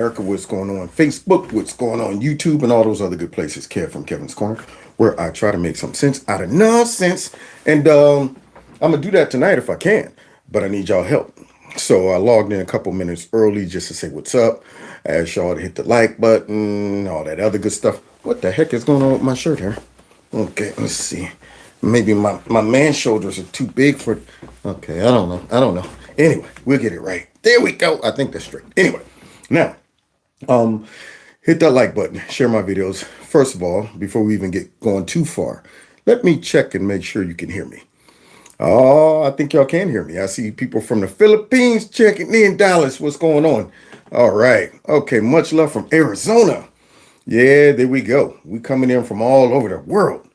America, what's going on Facebook, what's going on YouTube, and all those other good places. Kev from Kevin's Corner, where I try to make some sense out of nonsense. And I'm going to do that tonight if I can, but I need y'all help. So I logged in a couple minutes early just to say what's up. I asked y'all to hit the like button, all that other good stuff. What the heck is going on with my shirt here? Okay, let's see. Maybe my man shoulders are too big for... Okay, I don't know. Anyway, we'll get it right. There we go. I think that's straight. Anyway, now, hit that like button. Share my videos. First of all, before we even get going too far, let me check and make sure you can hear me. Oh, I think y'all can hear me. I see people from the Philippines checking in. Dallas, what's going on? All right. Okay, much love from Arizona. Yeah, there we go. We coming in from all over the world.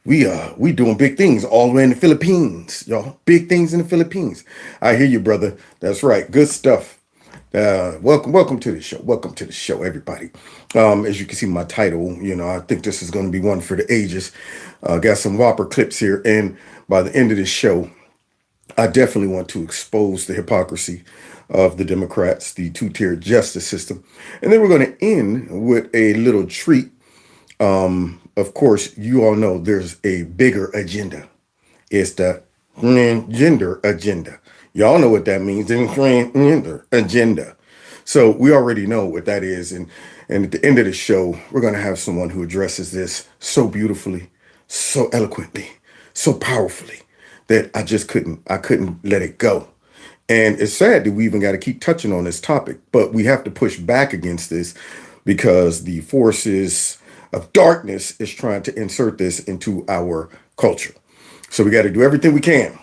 We doing big things all the way in the Philippines, y'all. Big things in the Philippines. I hear you, brother. That's right. Good stuff. Welcome to the show. Welcome to the show, everybody. As you can see my title, I think this is going to be one for the ages. Got some whopper clips here, and by the end of this show, I definitely want to expose the hypocrisy of the Democrats, the two-tier justice system. And then we're going to end with a little treat. Of course, you all know there's a bigger agenda. It's the gender agenda. Y'all know what that means. The transgender agenda. So we already know what that is. And at the end of the show, we're going to have someone who addresses this so beautifully, so eloquently, so powerfully that I couldn't let it go. And it's sad that we even got to keep touching on this topic, but we have to push back against this because the forces of darkness is trying to insert this into our culture. So we got to do everything we can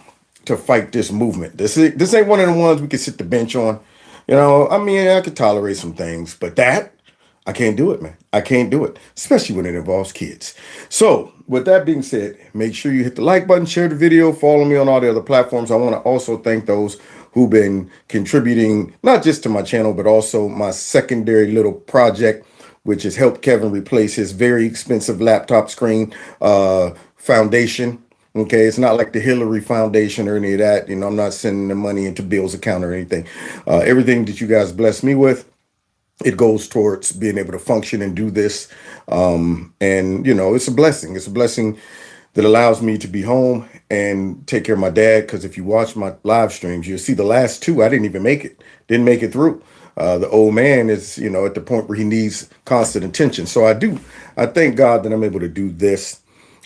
to fight this movement. This ain't one of the ones we can sit the bench on. I could tolerate some things, but that, I can't do it, man. I can't do it, especially when it involves kids. So with that being said, make sure you hit the like button, share the video, follow me on all the other platforms. I want to also thank those who've been contributing, not just to my channel, but also my secondary little project, which has helped Kevin replace his very expensive laptop screen foundation. Okay, it's not like the Hillary Foundation or any of that. I'm not sending the money into Bill's account or anything. Everything that you guys bless me with, it goes towards being able to function and do this. It's a blessing. It's a blessing that allows me to be home and take care of my dad. Because if you watch my live streams, you'll see the last two, I didn't even make it. Didn't make it through. The old man is, at the point where he needs constant attention. So I thank God that I'm able to do this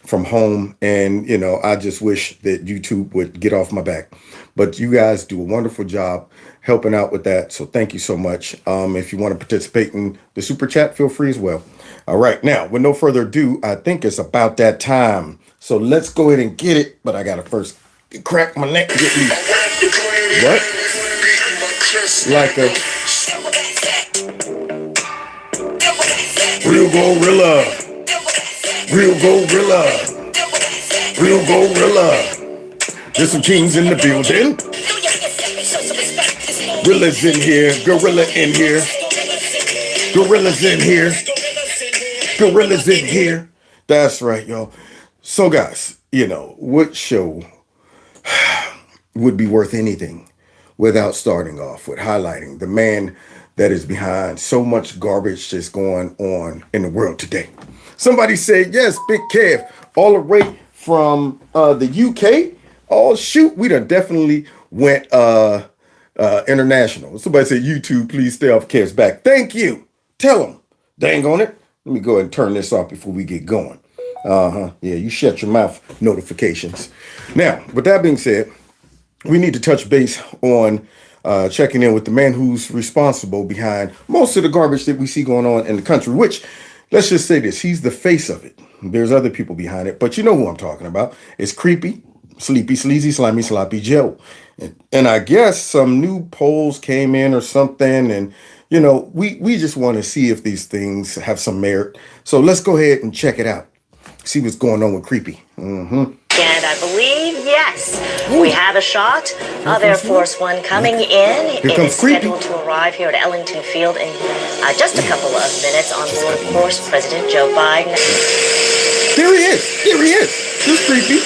from home. And, I just wish that YouTube would get off my back. But you guys do a wonderful job helping out with that. So thank you so much. If you want to participate in the super chat, feel free as well. All right. Now, with no further ado, I think it's about that time. So let's go ahead and get it. But I got to first crack my neck and get loose. What? Like a real gorilla. Real gorilla. Real gorilla. There's some kings in the building. Gorillas in here. Gorilla in here. Gorillas in here. Gorillas in here. That's right, y'all. So, guys, what show would be worth anything without starting off with highlighting the man that is behind so much garbage that's going on in the world today? Somebody said, yes, Big Kev, all the way from the UK. Oh, shoot, we done definitely went international. Somebody said, YouTube, please stay off Kev's back. Thank you. Tell him. Dang on it. Let me go ahead and turn this off before we get going. Yeah, you shut your mouth notifications. Now, with that being said, we need to touch base on checking in with the man who's responsible behind most of the garbage that we see going on in the country, which, let's just say this, he's the face of it. There's other people behind it, but you know who I'm talking about. It's Creepy, Sleepy, Sleazy, Slimy, Sloppy Joe. And I guess some new polls came in or something, and we just want to see if these things have some merit. So let's go ahead and check it out. See what's going on with Creepy. Mm-hmm. And I believe, yes, we have a shot of Air Force One coming in. It is scheduled to arrive here at Ellington Field in just a couple of minutes on board, of course, President Joe Biden. There he is. There he is. This Creepy.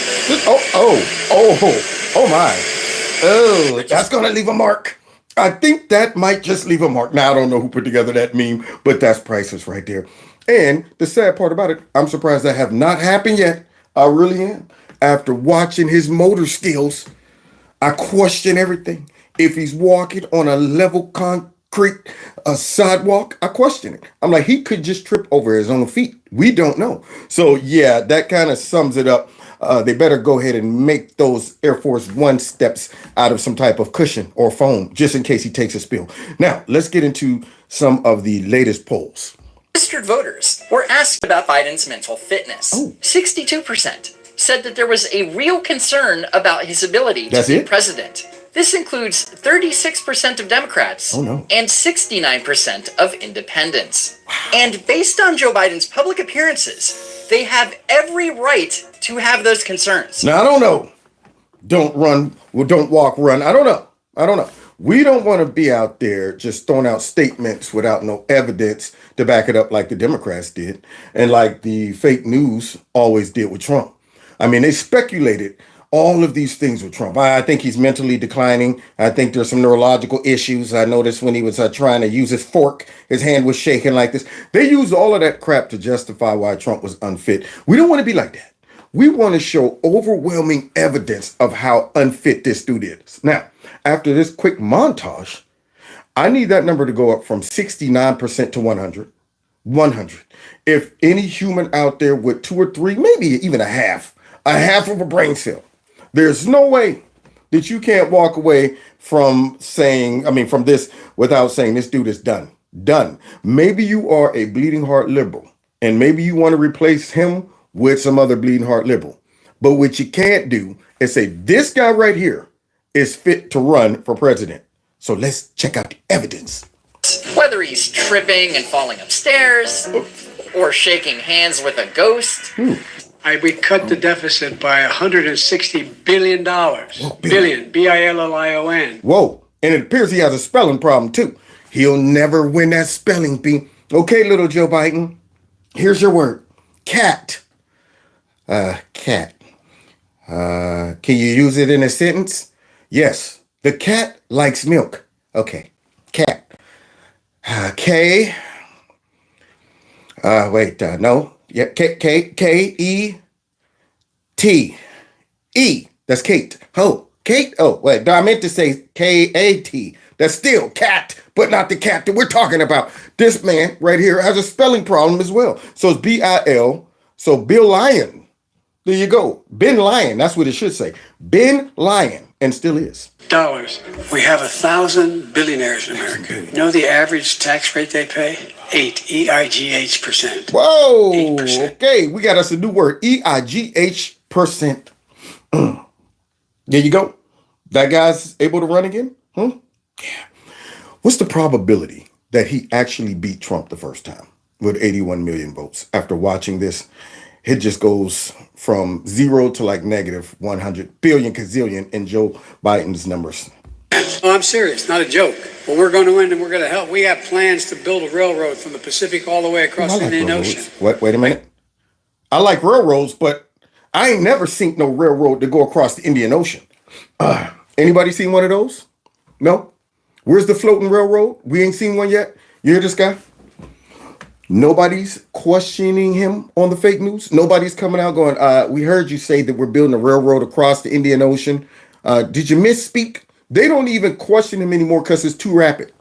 Oh my. Oh, that's going to leave a mark. I think that might just leave a mark. Now, I don't know who put together that meme, but that's priceless right there. And the sad part about it, I'm surprised that have not happened yet. I really am. After watching his motor skills, I question everything. If he's walking on a level concrete sidewalk, I question it. I'm like, he could just trip over his own feet. We don't know. So yeah, that kind of sums it up. They better go ahead and make those Air Force One steps out of some type of cushion or foam, just in case he takes a spill. Now, let's get into some of the latest polls. Registered voters were asked about Biden's mental fitness. 62% said that there was a real concern about his ability to be president. This includes 36% of Democrats and 69% of independents. Wow. And based on Joe Biden's public appearances, they have every right to have those concerns. Now, I don't know. Don't run, well, don't walk, run. I don't know. We don't want to be out there just throwing out statements without no evidence to back it up like the Democrats did and like the fake news always did with Trump. I mean, they speculated all of these things with Trump. I think he's mentally declining. I think there's some neurological issues. I noticed when he was trying to use his fork, his hand was shaking like this. They used all of that crap to justify why Trump was unfit. We don't want to be like that. We want to show overwhelming evidence of how unfit this dude is. Now, after this quick montage, I need that number to go up from 69% to 100. 100. If any human out there with 2 or 3, maybe even a half of a brain cell, there's no way that you can't walk away from from this without saying this dude is done. Done. Maybe you are a bleeding heart liberal, and maybe you want to replace him with some other bleeding heart liberal. But what you can't do is say this guy right here is fit to run for president. So let's check out the evidence. Whether he's tripping and falling upstairs or shaking hands with a ghost. We cut the deficit by $160 billion. Billion, B-I-L-L-I-O-N. Whoa, and it appears he has a spelling problem too. He'll never win that spelling bee. Okay, little Joe Biden, here's your word. Cat. Cat. Can you use it in a sentence? Yes, the cat likes milk. Okay, cat. K. No. Yeah, K-E-T. E. That's Kate. Oh, Kate. Oh, wait. I meant to say K-A-T. That's still cat, but not the cat that we're talking about. This man right here has a spelling problem as well. So it's B-I-L. So Bill Lyon. There you go. Ben Lyon. That's what it should say. Ben Lyon. And still is. Dollars. We have 1,000 billionaires in America. You know the average tax rate they pay? 8. E-I-G-H%. Whoa. 8%. Okay, we got us a new word. E-I-G-H%. There you go. That guy's able to run again? Yeah. What's the probability that he actually beat Trump the first time with 81 million votes? After watching this, it just goes from 0 to like negative 100 billion gazillion in Joe Biden's numbers. Oh, I'm serious, not a joke. Well, we're going to win and we're going to help. We have plans to build a railroad from the Pacific all the way across the Indian Ocean. Wait a minute. I like railroads, but I ain't never seen no railroad to go across the Indian Ocean. Anybody seen one of those? No? Where's the floating railroad? We ain't seen one yet. You hear this guy? Nobody's questioning him on the fake news. Nobody's coming out going, we heard you say that we're building a railroad across the Indian Ocean. Did you misspeak? They don't even question him anymore because it's too rapid.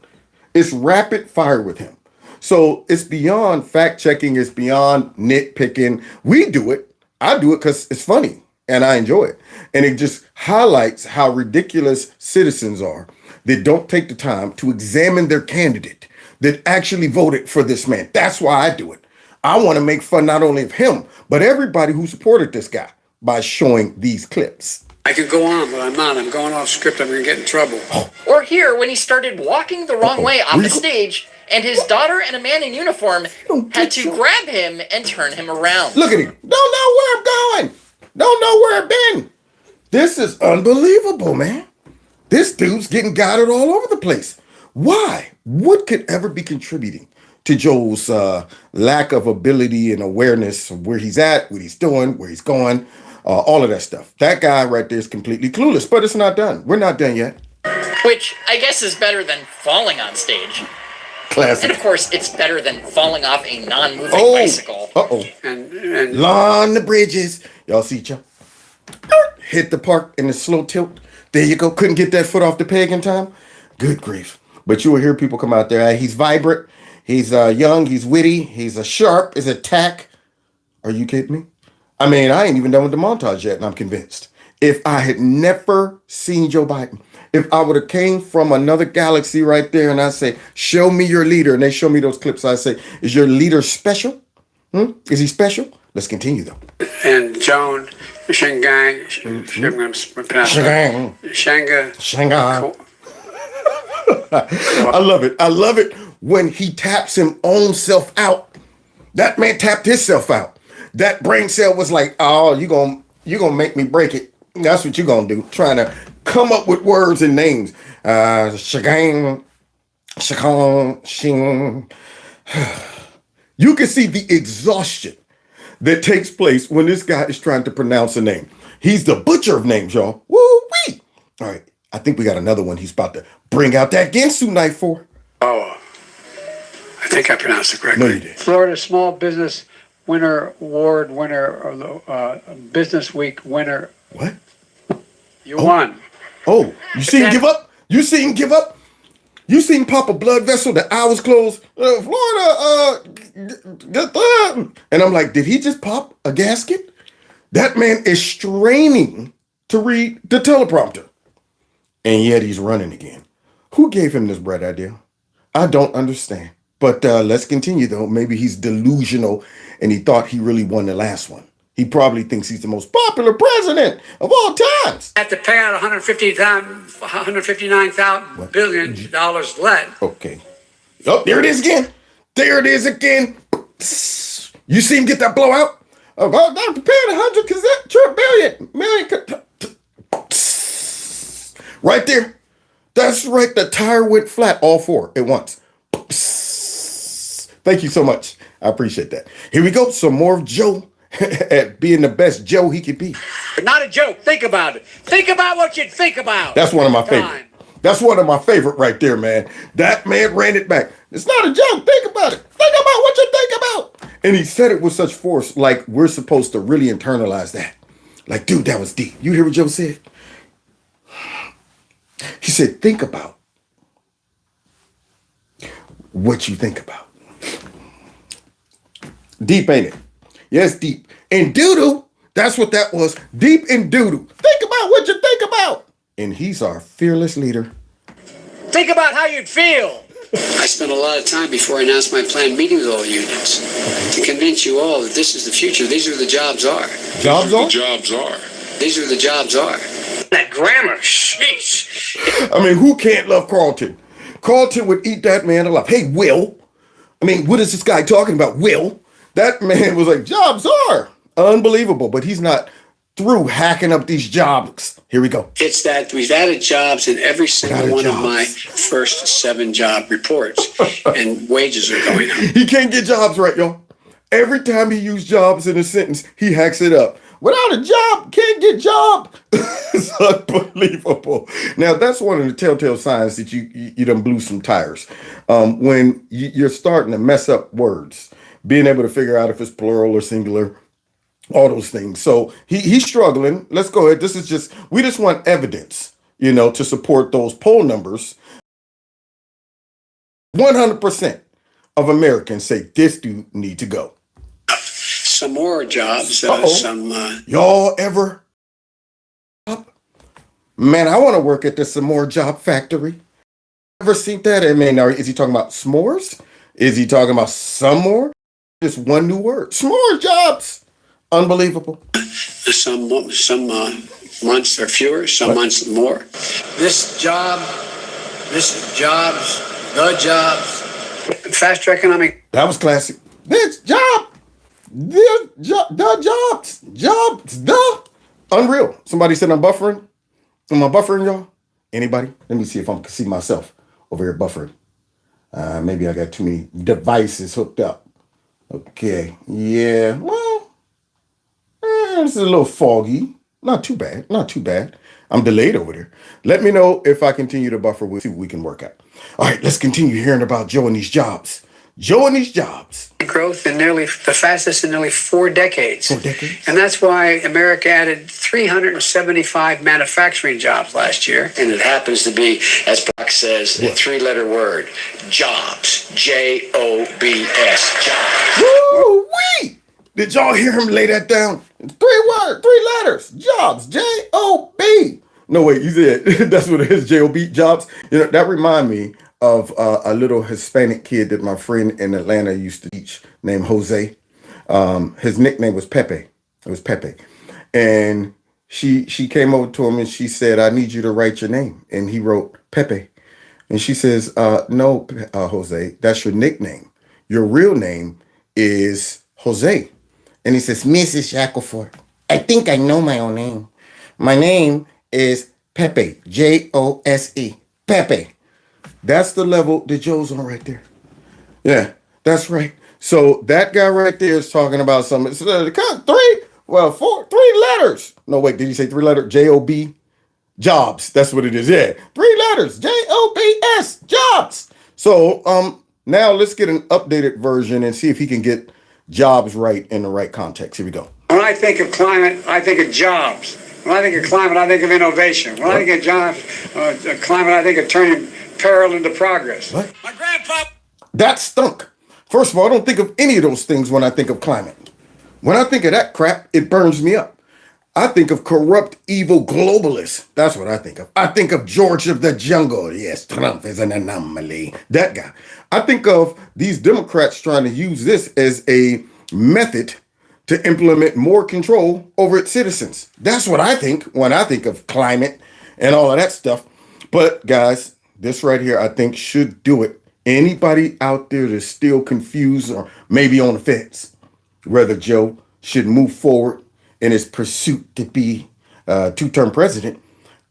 It's rapid fire with him. So it's beyond fact checking. It's beyond nitpicking. We do it. I do it because it's funny and I enjoy it. And it just highlights how ridiculous citizens are that don't take the time to examine their candidate that actually voted for this man. That's why I do it. I want to make fun not only of him, but everybody who supported this guy by showing these clips. I could go on, but I'm not. I'm going off script. I'm going to get in trouble. Or here, when he stared walking the wrong way off the stage, and his daughter and a man in uniform had to grab him and turn him around. Look at him. Don't know where I'm going. Don't know where I've been. This is unbelievable, man. This dude's getting guided all over the place. Why? What could ever be contributing to Joe's lack of ability and awareness of where he's at, what he's doing, where he's going, all of that stuff? That guy right there is completely clueless, but it's not done. We're not done yet. which I guess is better than falling on stage. Classic. And of course, it's better than falling off a non-moving bicycle. And Lawn the bridges. Y'all see y'all? Hit the park in the slow tilt. There you go. Couldn't get that foot off the peg in time. Good grief. But you will hear people come out there. He's vibrant. He's young. He's witty. He's sharp. He's attack. Are you kidding me? I mean, I ain't even done with the montage yet, and I'm convinced. If I had never seen Joe Biden, if I would have came from another galaxy right there and I say, show me your leader, and they show me those clips, I say, is your leader special? Is he special? Let's continue, though. And Joan, Shanghai, Shanghai. I love it. I love it when he taps him own self out. That man tapped himself out. That brain cell was like, oh, you gonna make me break it. That's what you're gonna do. Trying to come up with words and names. Shagang, Shing. You can see the exhaustion that takes place when this guy is trying to pronounce a name. He's the butcher of names, y'all. Woo-wee. All right, I think we got another one he's about to bring out that Ginsu knife for. Oh, I think I pronounced it correctly. No, you did. Florida Small Business Award winner, or the Business Week winner. What? You won. Oh, you see him give up? You see him give up? You seen him pop a blood vessel, the eye was closed. Florida, and I'm like, did he just pop a gasket? That man is straining to read the teleprompter. And yet he's running again. Who gave him this bright idea? I don't understand. But let's continue, though. Maybe he's delusional and he thought he really won the last one. He probably thinks he's the most popular president of all times. Have to pay out $159 billion left. Okay. Oh, there it is again. There it is again. You see him get that blowout? I'm preparing 100 million. Right there. That's right. The tire went flat, all four at once. Thank you so much. I appreciate that. Here we go. Some more of Joe at being the best Joe he could be. Not a joke. Think about it. Think about what you'd think about. That's one of my favorite. That's one of my favorite right there, man. That man ran it back. It's not a joke. Think about it. Think about what you think about. And he said it with such force, like we're supposed to really internalize that. Like, dude, that was deep. You hear what Joe said? He said, think about what you think about. Deep, ain't it? Yes, deep. And doo-doo, that's what that was. Deep and doo-doo. Think about what you think about. And he's our fearless leader. Think about how you'd feel. I spent a lot of time before I announced my plan meeting with all unions to convince you all that this is the future. These are the jobs are. Jobs are? Jobs are. These are the jobs are. That grammar, sheesh. I mean, who can't love Carlton? Carlton would eat that man alive. Hey, Will. I mean, what is this guy talking about? Will. That man was like, jobs are. Unbelievable. But he's not through hacking up these jobs. Here we go. It's that we've added jobs in every single one of my first 7 job reports, and wages are going up. He can't get jobs right, y'all. Every time he used jobs in a sentence, he hacks it up. Without a job, can't get job. It's unbelievable. Now, that's one of the telltale signs that you done blew some tires. When you're starting to mess up words, being able to figure out if it's plural or singular, all those things. So he's struggling. Let's go ahead. We just want evidence, to support those poll numbers. 100% of Americans say this dude need to go. Some more jobs. Y'all ever? Man, I want to work at the some more job factory. Ever seen that? I mean, is he talking about s'mores? Is he talking about some more? Just one new word. S'more jobs. Unbelievable. Some months are fewer, some months more. The jobs. Faster economic. That was classic. This job. The jobs. Unreal. Somebody said I'm buffering. Am I buffering, y'all? Anybody? Let me see if I can see myself over here buffering. Maybe I got too many devices hooked up. Okay. Yeah. Well, it's a little foggy. Not too bad. Not too bad. I'm delayed over there. Let me know if I continue to buffer. We'll see what we can work out. All right, let's continue hearing about Joe and these jobs. Joe and these jobs. Growth in nearly the fastest in nearly 4 decades. 4 decades. And that's why America added 375 manufacturing jobs last year. And it happens to be, as Brock says, a 3-letter word. Jobs. Jobs. Jobs. Woo-wee! Did y'all hear him lay that down? 3 letters. Jobs. J-O-B. No, wait, you said that's what it is, J-O-B, jobs. You know, that remind me of a little Hispanic kid that my friend in Atlanta used to teach named Jose. His nickname was Pepe. It was Pepe. And she came over to him and she said, I need you to write your name. And he wrote Pepe. And she says, no, Jose, that's your nickname. Your real name is Jose. And he says, Mrs. Shackelford, I think I know my own name. My name is Pepe, J-O-S-E, Pepe. That's the level that Joe's on right there. Yeah, that's right. So that guy right there is talking about something. So 3 letters. No, wait, did he say 3 letters? J-O-B, jobs. That's what it is. Yeah, 3 letters, J-O-B-S, jobs. So now let's get an updated version and see if he can get jobs right in the right context. Here we go. When I think of climate, I think of jobs. When I think of climate, I think of innovation. When I think of jobs, climate, I think of turning peril into progress. What? My grandpa. That stunk. First of all, I don't think of any of those things when I think of climate. When I think of that crap, it burns me up. I think of corrupt, evil globalists. That's what I think of. I think of George of the Jungle. Yes, Trump is an anomaly. That guy. I think of these Democrats trying to use this as a method to implement more control over its citizens. That's what I think when I think of climate and all of that stuff. But guys, this right here, I think should do it. Anybody out there that's still confused or maybe on the fence, whether Joe should move forward in his pursuit to be 2-term president,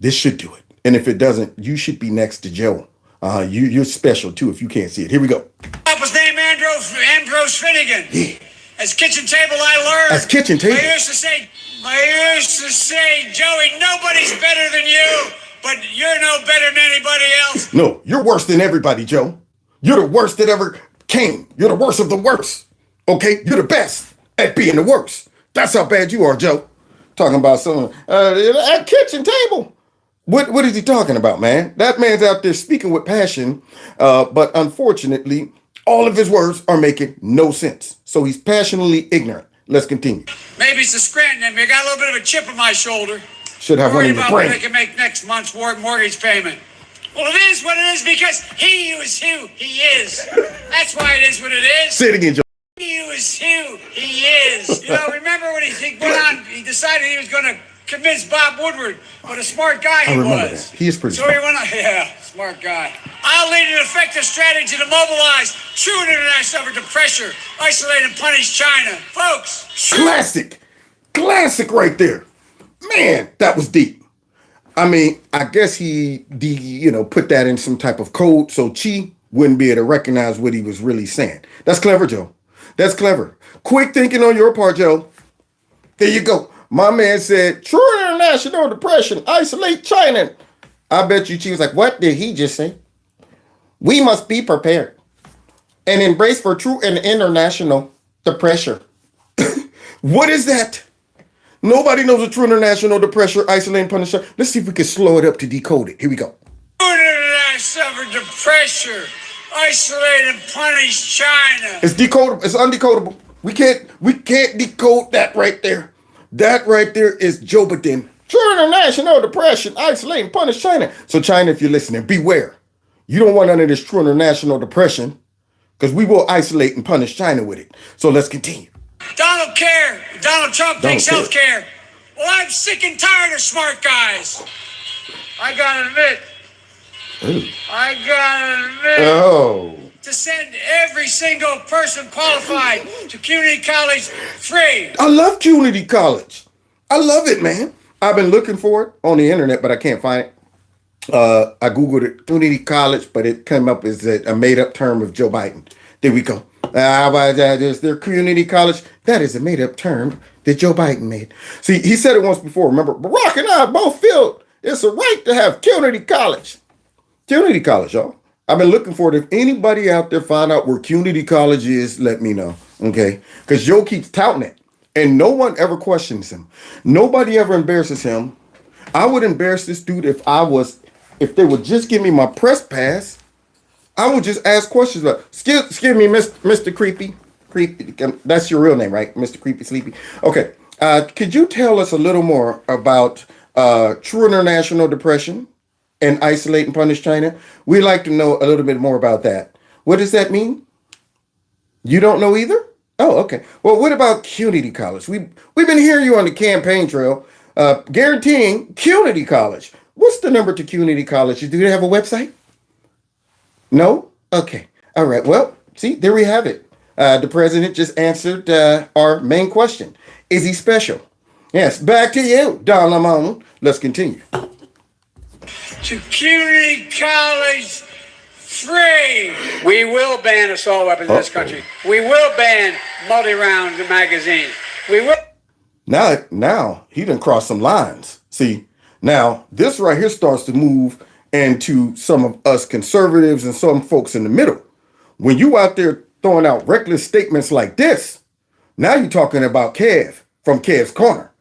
this should do it. And if it doesn't, you should be next to Joe. You're special too if you can't see it. Here we go. Papa's name Ambrose Finnegan. Yeah. As kitchen table, I learned. As kitchen table. I used to say, Joey, nobody's better than you, but you're no better than anybody else. No, you're worse than everybody, Joe. You're the worst that ever came. You're the worst of the worst. Okay? You're the best at being the worst. That's how bad you are, Joe. Talking about someone at kitchen table. What is he talking about, man? That man's out there speaking with passion, but unfortunately, all of his words are making no sense. So he's passionately ignorant. Let's continue. Maybe it's the Scranton. I got a little bit of a chip on my shoulder. Should have one in your brain. I can make next month's mortgage payment. Well, it is what it is because he is who he is. That's why it is what it is. Say it again, Joe. He is who he is. You know, remember when he went on, he decided he was going to convince Bob Woodward what a smart guy he was. I remember that. He is pretty smart. So he went on, yeah, smart guy. I'll lead an effective strategy to mobilize true international effort to pressure, isolate, and punish China. Folks. Classic right there. Man, that was deep. I mean, I guess he put that in some type of code so Chi wouldn't be able to recognize what he was really saying. That's clever, Joe. That's clever. Quick thinking on your part, Joe. There you go. My man said, true international depression, isolate China. I bet you Chi was like, what did he just say? We must be prepared and embrace for true and international depression. What is that? Nobody knows a true international depression, isolate and punish. Let's see if we can slow it up to decode it. Here we go. International depression, isolate and punish China. It's decodable. It's undecodable. We can't decode that right there. That right there is Joe Biden. True international depression, isolate and punish China. So China, if you're listening, beware. You don't want none of this true international depression because we will isolate and punish China with it. So let's continue. Donald Trump thinks health care. Well, I'm sick and tired of smart guys. I gotta admit. To send every single person qualified to community college free. I love community college. I love it, man. I've been looking for it on the internet, but I can't find it. I Googled it, community college, but it came up as a made-up term of Joe Biden. There we go. Is there community college? That is a made-up term that Joe Biden made. See, he said it once before. Remember, Barack and I both feel it's a right to have community college. Community college, y'all. I've been looking for it. If anybody out there find out where community college is, let me know, okay? Because Joe keeps touting it, and no one ever questions him. Nobody ever embarrasses him. I would embarrass this dude if they would just give me my press pass. I would just ask questions about, excuse me, Mr. Creepy. That's your real name, right? Mr. Creepy Sleepy. Okay. Could you tell us a little more about true international depression and isolate and punish China? We'd like to know a little bit more about that. What does that mean? You don't know either? Oh, okay. Well, what about community college? We've been hearing you on the campaign trail, guaranteeing community college. What's the number to community college? Do they have a website? No? Okay. All right. Well, see, there we have it. The president just answered our main question. Is he special? Yes. Back to you, Don Lemon. Let's continue. To community college free. We will ban assault weapons in this country. We will ban multi-round magazines. We will. Now he done crossed some lines. See, now this right here starts to move into some of us conservatives and some folks in the middle. When you out there throwing out reckless statements like this, now you're talking about Kev from Kev's Corner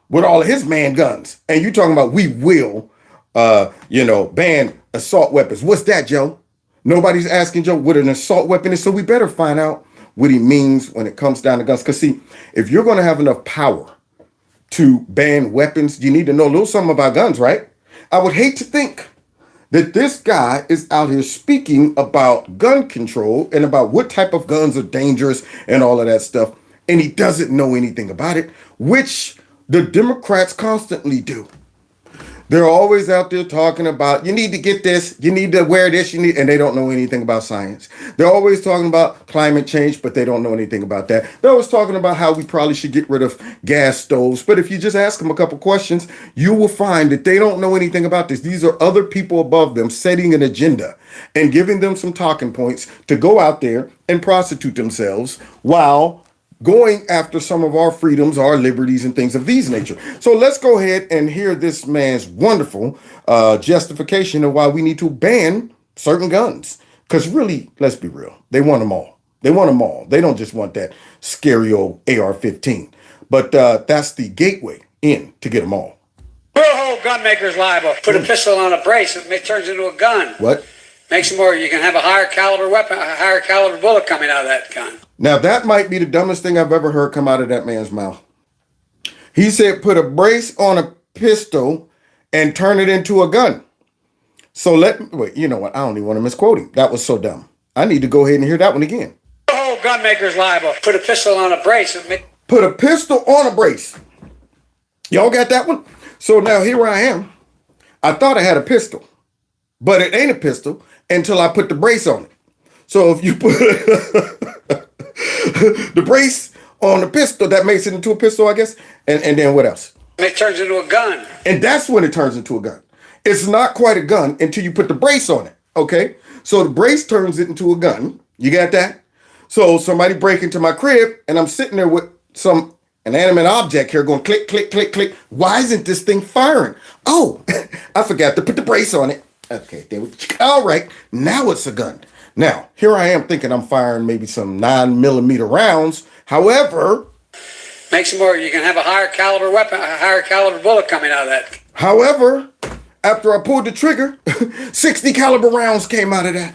with all of his man guns. And you talking about we will, ban assault weapons. What's that, Joe? Nobody's asking Joe what an assault weapon is. So we better find out what he means when it comes down to guns. Because see, if you're going to have enough power to ban weapons, you need to know a little something about guns, right? I would hate to think that this guy is out here speaking about gun control and about what type of guns are dangerous and all of that stuff, and he doesn't know anything about it, which the Democrats constantly do. They're always out there talking about, you need to get this, you need to wear this, and they don't know anything about science. They're always talking about climate change, but they don't know anything about that. They're always talking about how we probably should get rid of gas stoves. But if you just ask them a couple questions, you will find that they don't know anything about this. These are other people above them setting an agenda and giving them some talking points to go out there and prostitute themselves while going after some of our freedoms, our liberties, and things of these nature. So let's go ahead and hear this man's wonderful justification of why we need to ban certain guns. Because really, let's be real, they want them all. They want them all. They don't just want that scary old AR-15. But that's the gateway in to get them all. We'll hold gun makers liable. Put a pistol on a brace, it turns into a gun. What? Makes it more, you can have a higher caliber weapon, a higher caliber bullet coming out of that gun. Now, that might be the dumbest thing I've ever heard come out of that man's mouth. He said, put a brace on a pistol and turn it into a gun. So wait, you know what? I don't even want to misquote him. That was so dumb. I need to go ahead and hear that one again. Oh, gun makers liable. Put a pistol on a brace. Put a pistol on a brace. Y'all got that one? So now here I am. I thought I had a pistol, but it ain't a pistol until I put the brace on it. So if you put the brace on the pistol, that makes it into a pistol, I guess. And then what else? It turns into a gun. And that's when it turns into a gun. It's not quite a gun until you put the brace on it. Okay. So the brace turns it into a gun. You got that? So somebody break into my crib and I'm sitting there with some inanimate object here going click, click, click, click. Why isn't this thing firing? Oh, I forgot to put the brace on it. Okay. There we go. All right. Now it's a gun. Now, here I am thinking I'm firing maybe some 9mm rounds. However, makes it more, you can have a higher caliber weapon, a higher caliber bullet coming out of that. However, after I pulled the trigger, 60 caliber rounds came out of that.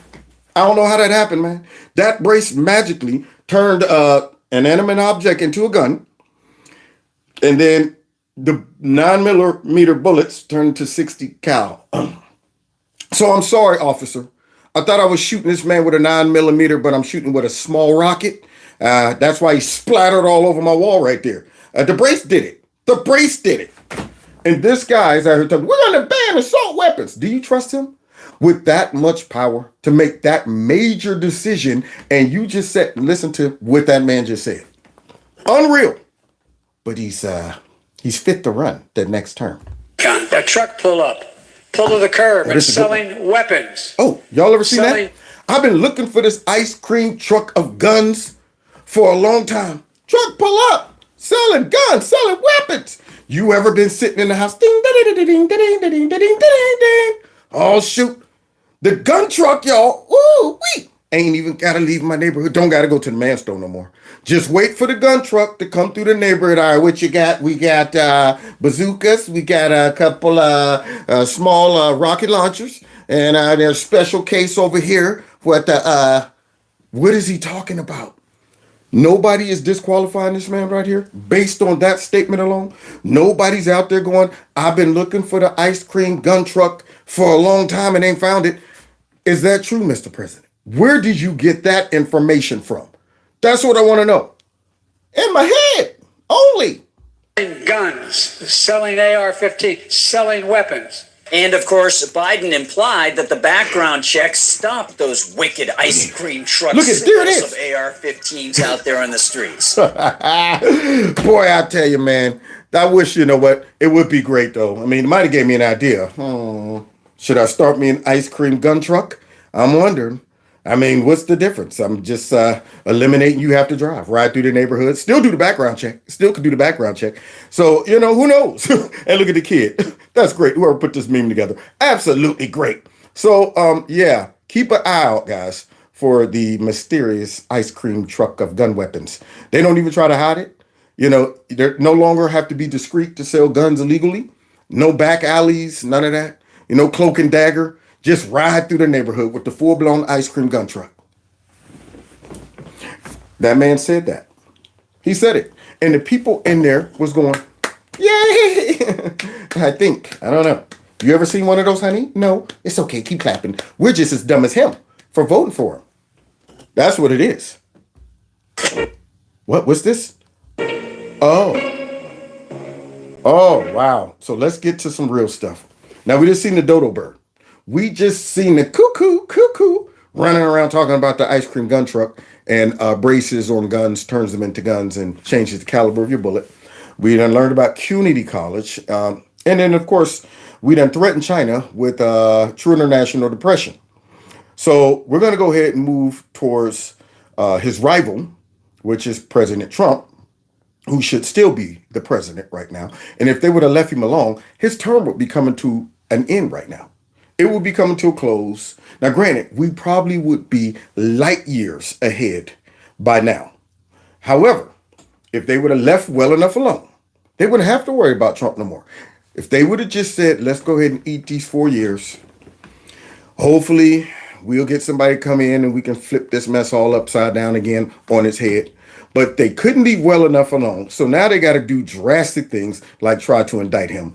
I don't know how that happened, man. That brace magically turned an inanimate object into a gun. And then the 9mm bullets turned to 60 cal. So I'm sorry, officer. I thought I was shooting this man with a 9mm, but I'm shooting with a small rocket. That's why he splattered all over my wall right there. The brace did it. The brace did it. And this guy is out here talking, we're going to ban assault weapons. Do you trust him? With that much power to make that major decision, and you just said, listen to what that man just said. Unreal. But he's fit to run the next term. A truck pull to the curb and selling weapons. Oh, y'all ever seen that? I've been looking for this ice cream truck of guns for a long time. Truck pull up, selling guns, selling weapons. You ever been sitting in the house? Ding, ding, ding, ding, ding, ding, ding, ding, ding, ding. Oh, shoot. The gun truck, y'all. Ooh, wee. Ain't even got to leave my neighborhood. Don't got to go to the man store no more. Just wait for the gun truck to come through the neighborhood. All right, what you got? We got bazookas. We got a couple small rocket launchers. And there's a special case over here. What is he talking about? Nobody is disqualifying this man right here based on that statement alone. Nobody's out there going, I've been looking for the ice cream gun truck for a long time and ain't found it. Is that true, Mr. President? Where did you get that information from? That's what I want to know. In my head only. Guns, selling AR-15, selling weapons. And of course, Biden implied that the background checks stopped those wicked ice cream trucks. Look at there it is. Of AR-15s out there on the streets. Boy, I tell you, man, I wish, you know what, it would be great though. I mean, it might have gave me an idea. Should I start me an ice cream gun truck? I'm wondering. I mean, what's the difference? I'm just eliminating you have to drive, ride through the neighborhood, still do the background check, still could do the background check. So, you know, who knows? And look at the kid. That's great. Whoever put this meme together. Absolutely great. So, yeah, keep an eye out, guys, for the mysterious ice cream truck of gun weapons. They don't even try to hide it. You know, they no longer have to be discreet to sell guns illegally. No back alleys, none of that. You know, cloak and dagger. Just ride through the neighborhood with the full-blown ice cream gun truck. That man said that. He said it. And the people in there was going, yay! I think. I don't know. You ever seen one of those, honey? No. It's okay. Keep clapping. We're just as dumb as him for voting for him. That's what it is. What's this? Oh, wow. So let's get to some real stuff. Now, we just seen the dodo bird. We just seen the cuckoo running around talking about the ice cream gun truck and braces on guns, turns them into guns and changes the caliber of your bullet. We done learned about CUNY College. And then, of course, we done threatened China with true international depression. So we're going to go ahead and move towards his rival, which is President Trump, who should still be the president right now. And if they would have left him alone, his term would be coming to an end right now. It would be coming to a close. Now, granted, we probably would be light years ahead by now. However, if they would have left well enough alone, they wouldn't have to worry about Trump no more. If they would have just said, let's go ahead and eat these 4 years, hopefully we'll get somebody to come in and we can flip this mess all upside down again on its head. But they couldn't leave well enough alone. So now they got to do drastic things like try to indict him.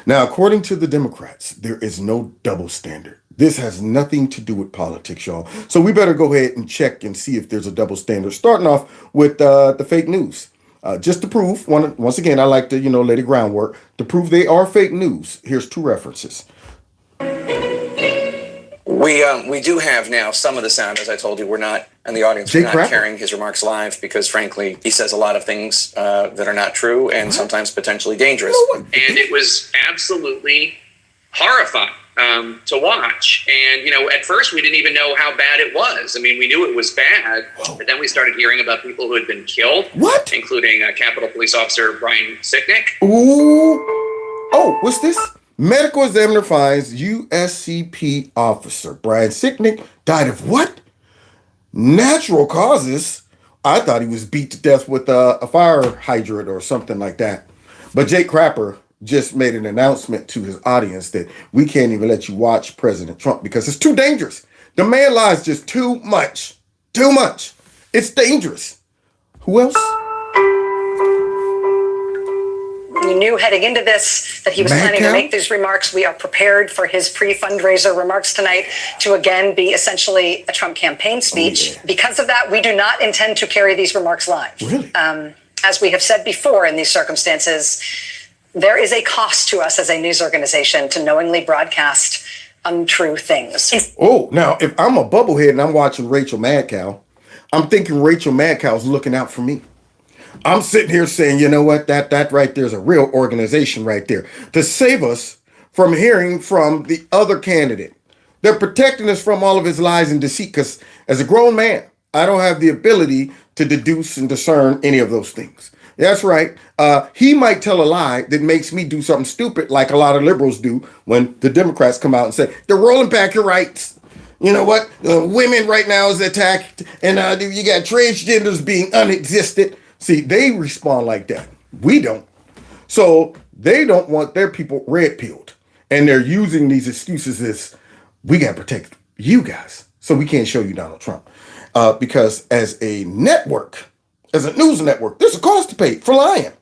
Now, according to the Democrats, there is no double standard. This has nothing to do with politics, y'all. So we better go ahead and check and see if there's a double standard. Starting off with the fake news. Just to prove, once again, I like to, lay the groundwork. To prove they are fake news, here's 2 references. We do have now some of the sound, as I told you. We're not, and the audience, we're not carrying his remarks live because, frankly, he says a lot of things that are not true and sometimes potentially dangerous. And it was absolutely horrifying to watch. And, at first we didn't even know how bad it was. I mean, we knew it was bad, but then we started hearing about people who had been killed. What? Including Capitol Police Officer Brian Sicknick. Ooh. Oh, what's this? Medical examiner finds USCP officer Brian Sicknick died of what? Natural causes. I thought he was beat to death with a fire hydrant or something like that. But Jake Crapper just made an announcement to his audience that we can't even let you watch President Trump because it's too dangerous. The man lies just too much. Too much. It's dangerous. Who else? We knew heading into this that he was planning to make these remarks. We are prepared for his pre-fundraiser remarks tonight to again be essentially a Trump campaign speech. Oh, yeah. Because of that, we do not intend to carry these remarks live. Really? As we have said before in these circumstances, there is a cost to us as a news organization to knowingly broadcast untrue things. Oh, now, if I'm a bubblehead and I'm watching Rachel Madcow, I'm thinking Rachel Madcow's looking out for me. I'm sitting here saying, you know what, that right there is a real organization right there to save us from hearing from the other candidate. They're protecting us from all of his lies and deceit because as a grown man, I don't have the ability to deduce and discern any of those things. That's right. He might tell a lie that makes me do something stupid, like a lot of liberals do when the Democrats come out and say, they're rolling back your rights. You know what? Women right now is attacked, and you got transgenders being unexisted. See, they respond like that. We don't. So they don't want their people red-pilled. And they're using these excuses as, we got to protect you guys, so we can't show you Donald Trump. Because as a network, as a news network, there's a cost to pay for lying.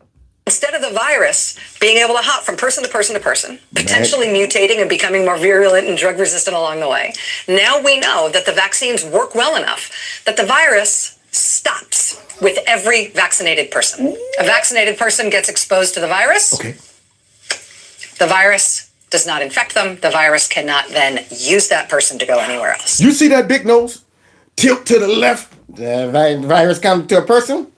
Instead of the virus being able to hop from person to person to person, potentially mutating and becoming more virulent and drug resistant along the way, now we know that the vaccines work well enough that the virus stops with every vaccinated person. A vaccinated person gets exposed to the virus. Okay. The virus does not infect them. The virus cannot then use that person to go anywhere else. You see that big nose? Tilt to the left. The virus comes to a person.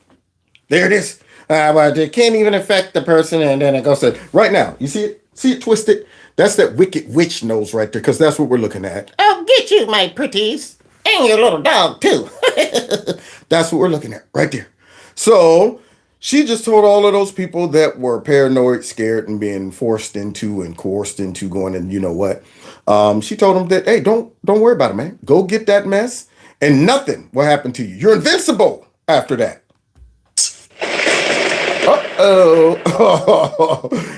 There it is. Well, it can't even affect the person, and then it goes to right now. You see it? See it twisted? That's that wicked witch nose right there, because that's what we're looking at. I'll get you, my pretties, and your little dog too. That's what we're looking at right there. So she just told all of those people that were paranoid, scared, and being forced into and coerced into going and you know what? She told them that, hey, don't worry about it, man. Go get that mess, and nothing will happen to you. You're invincible after that.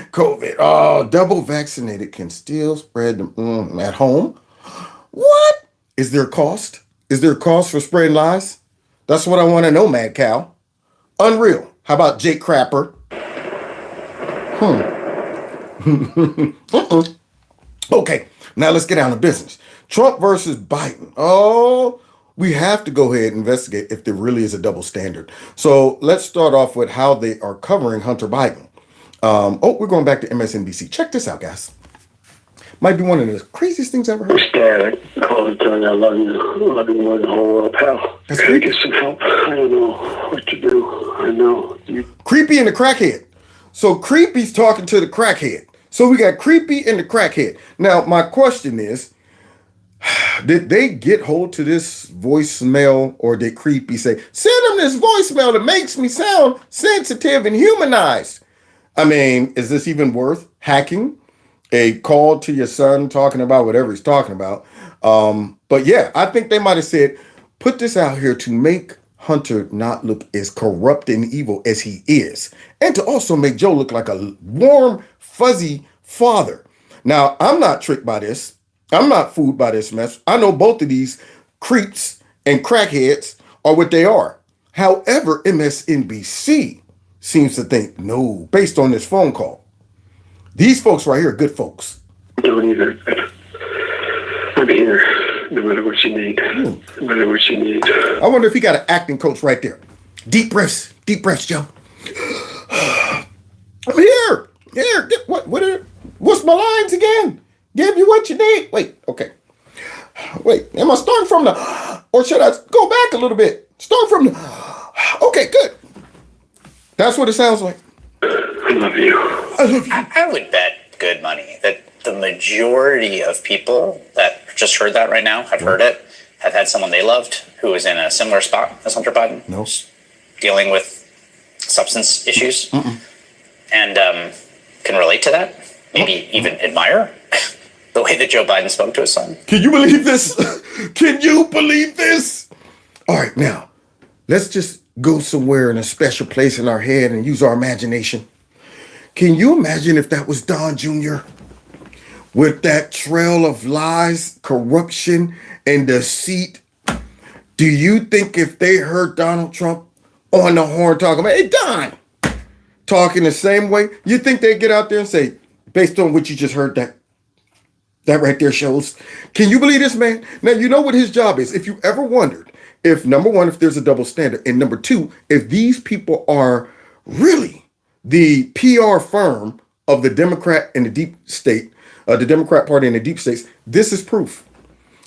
COVID. Oh, double vaccinated can still spread them at home. What? Is there a cost? Is there a cost for spreading lies? That's what I want to know, Mad Cow. Unreal. How about Jake Crapper? Okay, now let's get down to business. Trump versus Biden. Oh, we have to go ahead and investigate if there really is a double standard. So let's start off with how they are covering Hunter Biden. We're going back to MSNBC. Check this out, guys. Might be one of the craziest things I've ever heard. Dad, I called and telling you I love you. I love you more than the whole world, pal. That's Gotta creepy. get some help. I don't know what to do. I know. Creepy and the crackhead. So Creepy's talking to the crackhead. So we got Creepy and the crackhead. Now, my question is, did they get hold to this voicemail, or did Creepy say, send him this voicemail that makes me sound sensitive and humanized? I mean, is this even worth hacking? A call to your son talking about whatever he's talking about. But yeah, I think they might have said, put this out here to make Hunter not look as corrupt and evil as he is, and to also make Joe look like a warm, fuzzy father. Now, I'm not tricked by this. I'm not fooled by this mess. I know both of these creeps and crackheads are what they are. However, MSNBC seems to think, no, based on this phone call, these folks right here are good folks. Don't either. I'm here, no matter what you need. No matter what you need. I wonder if he got an acting coach right there. Deep breaths, Joe. I'm here. Here, what's my lines again? Give you what you need. Wait, okay. Wait, am I starting from the, or should I go back a little bit? Start from the, okay, good. That's what it sounds like. I love you. I love you. I would bet good money that the majority of people that just heard that right now, have heard it, have had someone they loved who is in a similar spot as Hunter Biden. No. Dealing with substance issues. And can relate to that. Maybe even admire the way that Joe Biden spoke to his son. Can you believe this? Can you believe this? All right, now, let's just go somewhere in a special place in our head and use our imagination. Can you imagine if that was Don Jr. with that trail of lies, corruption, and deceit? Do you think if they heard Donald Trump on the horn talking about, hey, Don, talking the same way, you think they'd get out there and say, based on what you just heard, that right there shows. Can you believe this, man? Now, you know what his job is. If you ever wondered if, number one, if there's a double standard, and number two, if these people are really the PR firm of the Democrat and the deep state, the Democrat Party and the deep states, this is proof.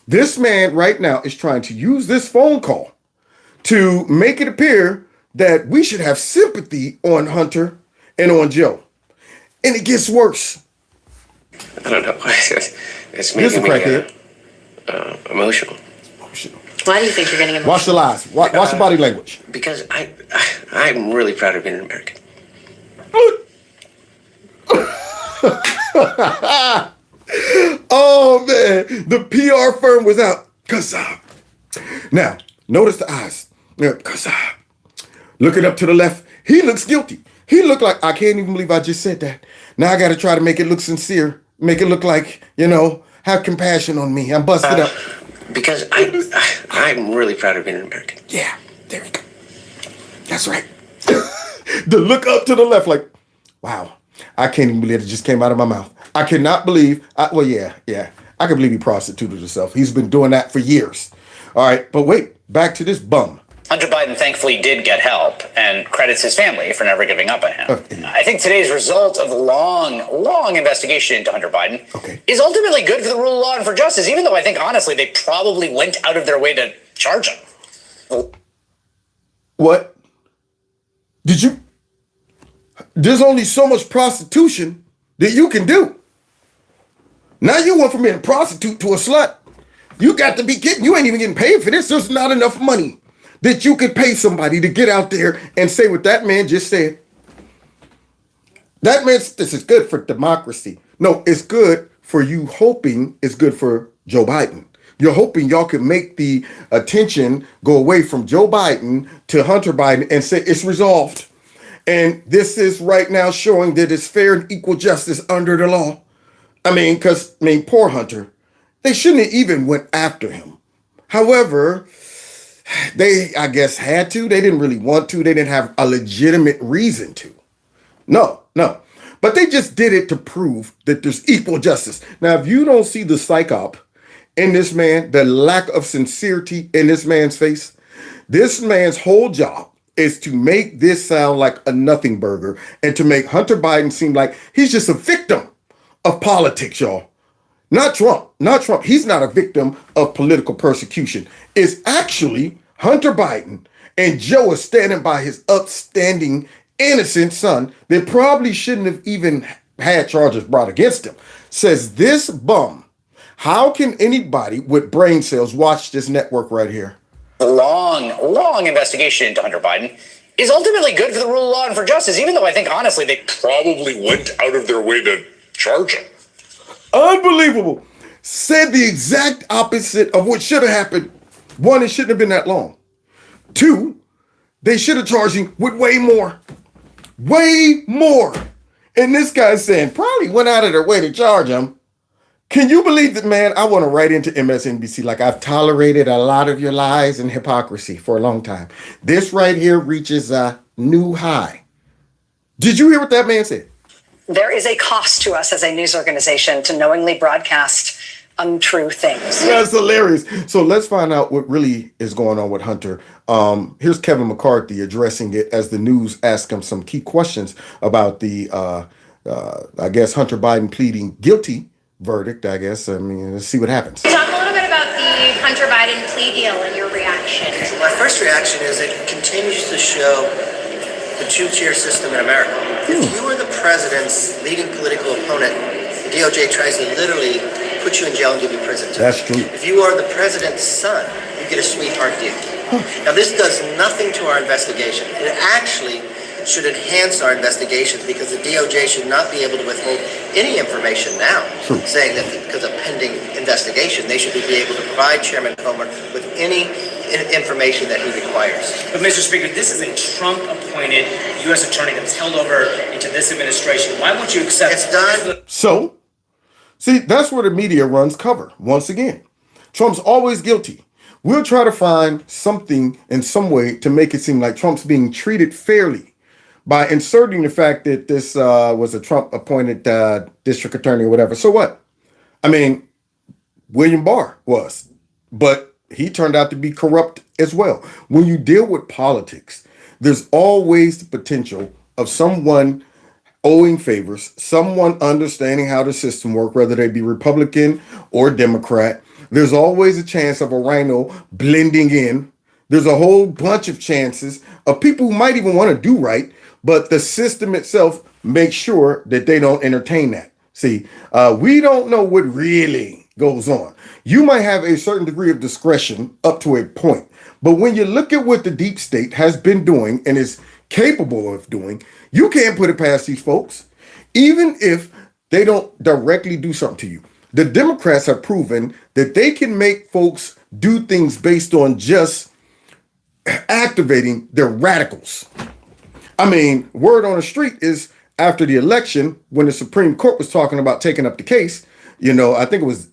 This man right now is trying to use this phone call to make it appear that we should have sympathy on Hunter and on Joe. And it gets worse. I don't know. It's making me emotional. Why do you think you're getting emotional? Watch the lies. Watch the body language. Because I'm really proud of being an American. Oh man, the PR firm was out. Now, notice the eyes. Looking up to the left, he looks guilty. He looked like, I can't even believe I just said that. Now I got to try to make it look sincere. Make it look like, have compassion on me. I'm busted up. Because I'm really proud of being an American. Yeah, there we go. That's right. The look up to the left like, wow, I can't even believe it just came out of my mouth. I cannot believe, I can believe he prostituted himself. He's been doing that for years. All right, but wait, back to this bum. Hunter Biden thankfully did get help and credits his family for never giving up on him. I think today's result of the long investigation into Hunter Biden is ultimately good for the rule of law and for justice, even though I think, honestly, they probably went out of their way to charge him. What? There's only so much prostitution that you can do. Now you went from being a prostitute to a slut. You got to be kidding. You ain't even getting paid for this. There's not enough money that you could pay somebody to get out there and say what that man just said. That means this is good for democracy. No, it's good for you hoping it's good for Joe Biden. You're hoping y'all can make the attention go away from Joe Biden to Hunter Biden and say it's resolved. And this is right now showing that it's fair and equal justice under the law. Poor Hunter. They shouldn't have even went after him. However, they, I guess, had to. They didn't really want to. They didn't have a legitimate reason to. No. But they just did it to prove that there's equal justice. Now, if you don't see the psyop in this man, the lack of sincerity in this man's face, this man's whole job is to make this sound like a nothing burger and to make Hunter Biden seem like he's just a victim of politics, y'all. Not Trump. He's not a victim of political persecution. It's actually Hunter Biden, and Joe is standing by his upstanding, innocent son that probably shouldn't have even had charges brought against him. Says this bum, how can anybody with brain cells watch this network right here? The long investigation into Hunter Biden is ultimately good for the rule of law and for justice, even though I think, honestly, they probably went out of their way to charge him. Unbelievable. Said the exact opposite of what should have happened. One, it shouldn't have been that long. Two, they should have charged him with way more. Way more. And this guy's saying probably went out of their way to charge him. Can you believe that, man? I want to write into MSNBC like I've tolerated a lot of your lies and hypocrisy for a long time. This right here reaches a new high. Did you hear what that man said? There is a cost to us as a news organization to knowingly broadcast untrue things. That's hilarious. So let's find out what really is going on with Hunter. Here's Kevin McCarthy addressing it as the news asks him some key questions about the, I guess, Hunter Biden pleading guilty verdict, I guess. Let's see what happens. Talk a little bit about the Hunter Biden plea deal and your reaction. Okay, my first reaction is it continues to show the two-tier system in America. If you are the president's leading political opponent, the DOJ tries to literally put you in jail and give you prison time. That's true. If you are the president's son, you get a sweetheart deal. Now, this does nothing to our investigation. It actually should enhance our investigations because the DOJ should not be able to withhold any information now, saying that because of pending investigation, they should be able to provide Chairman Comer with any information that he requires. But Mr. Speaker, this is a Trump-appointed U.S. attorney that's held over into this administration. Why won't you accept it's done? So, see, that's where the media runs cover. Once again, Trump's always guilty. We'll try to find something in some way to make it seem like Trump's being treated fairly by inserting the fact that this was a Trump-appointed district attorney or whatever. So what? William Barr was, but he turned out to be corrupt as well. When you deal with politics, there's always the potential of someone owing favors, someone understanding how the system works, whether they be Republican or Democrat. There's always a chance of a rhino blending in. There's a whole bunch of chances of people who might even want to do right, but the system itself makes sure that they don't entertain that. See, we don't know what really goes on. You might have a certain degree of discretion up to a point, but when you look at what the deep state has been doing and is capable of doing, you can't put it past these folks, even if they don't directly do something to you. The Democrats have proven that they can make folks do things based on just activating their radicals. I mean, word on the street is after the election, when the Supreme Court was talking about taking up the case, I think it was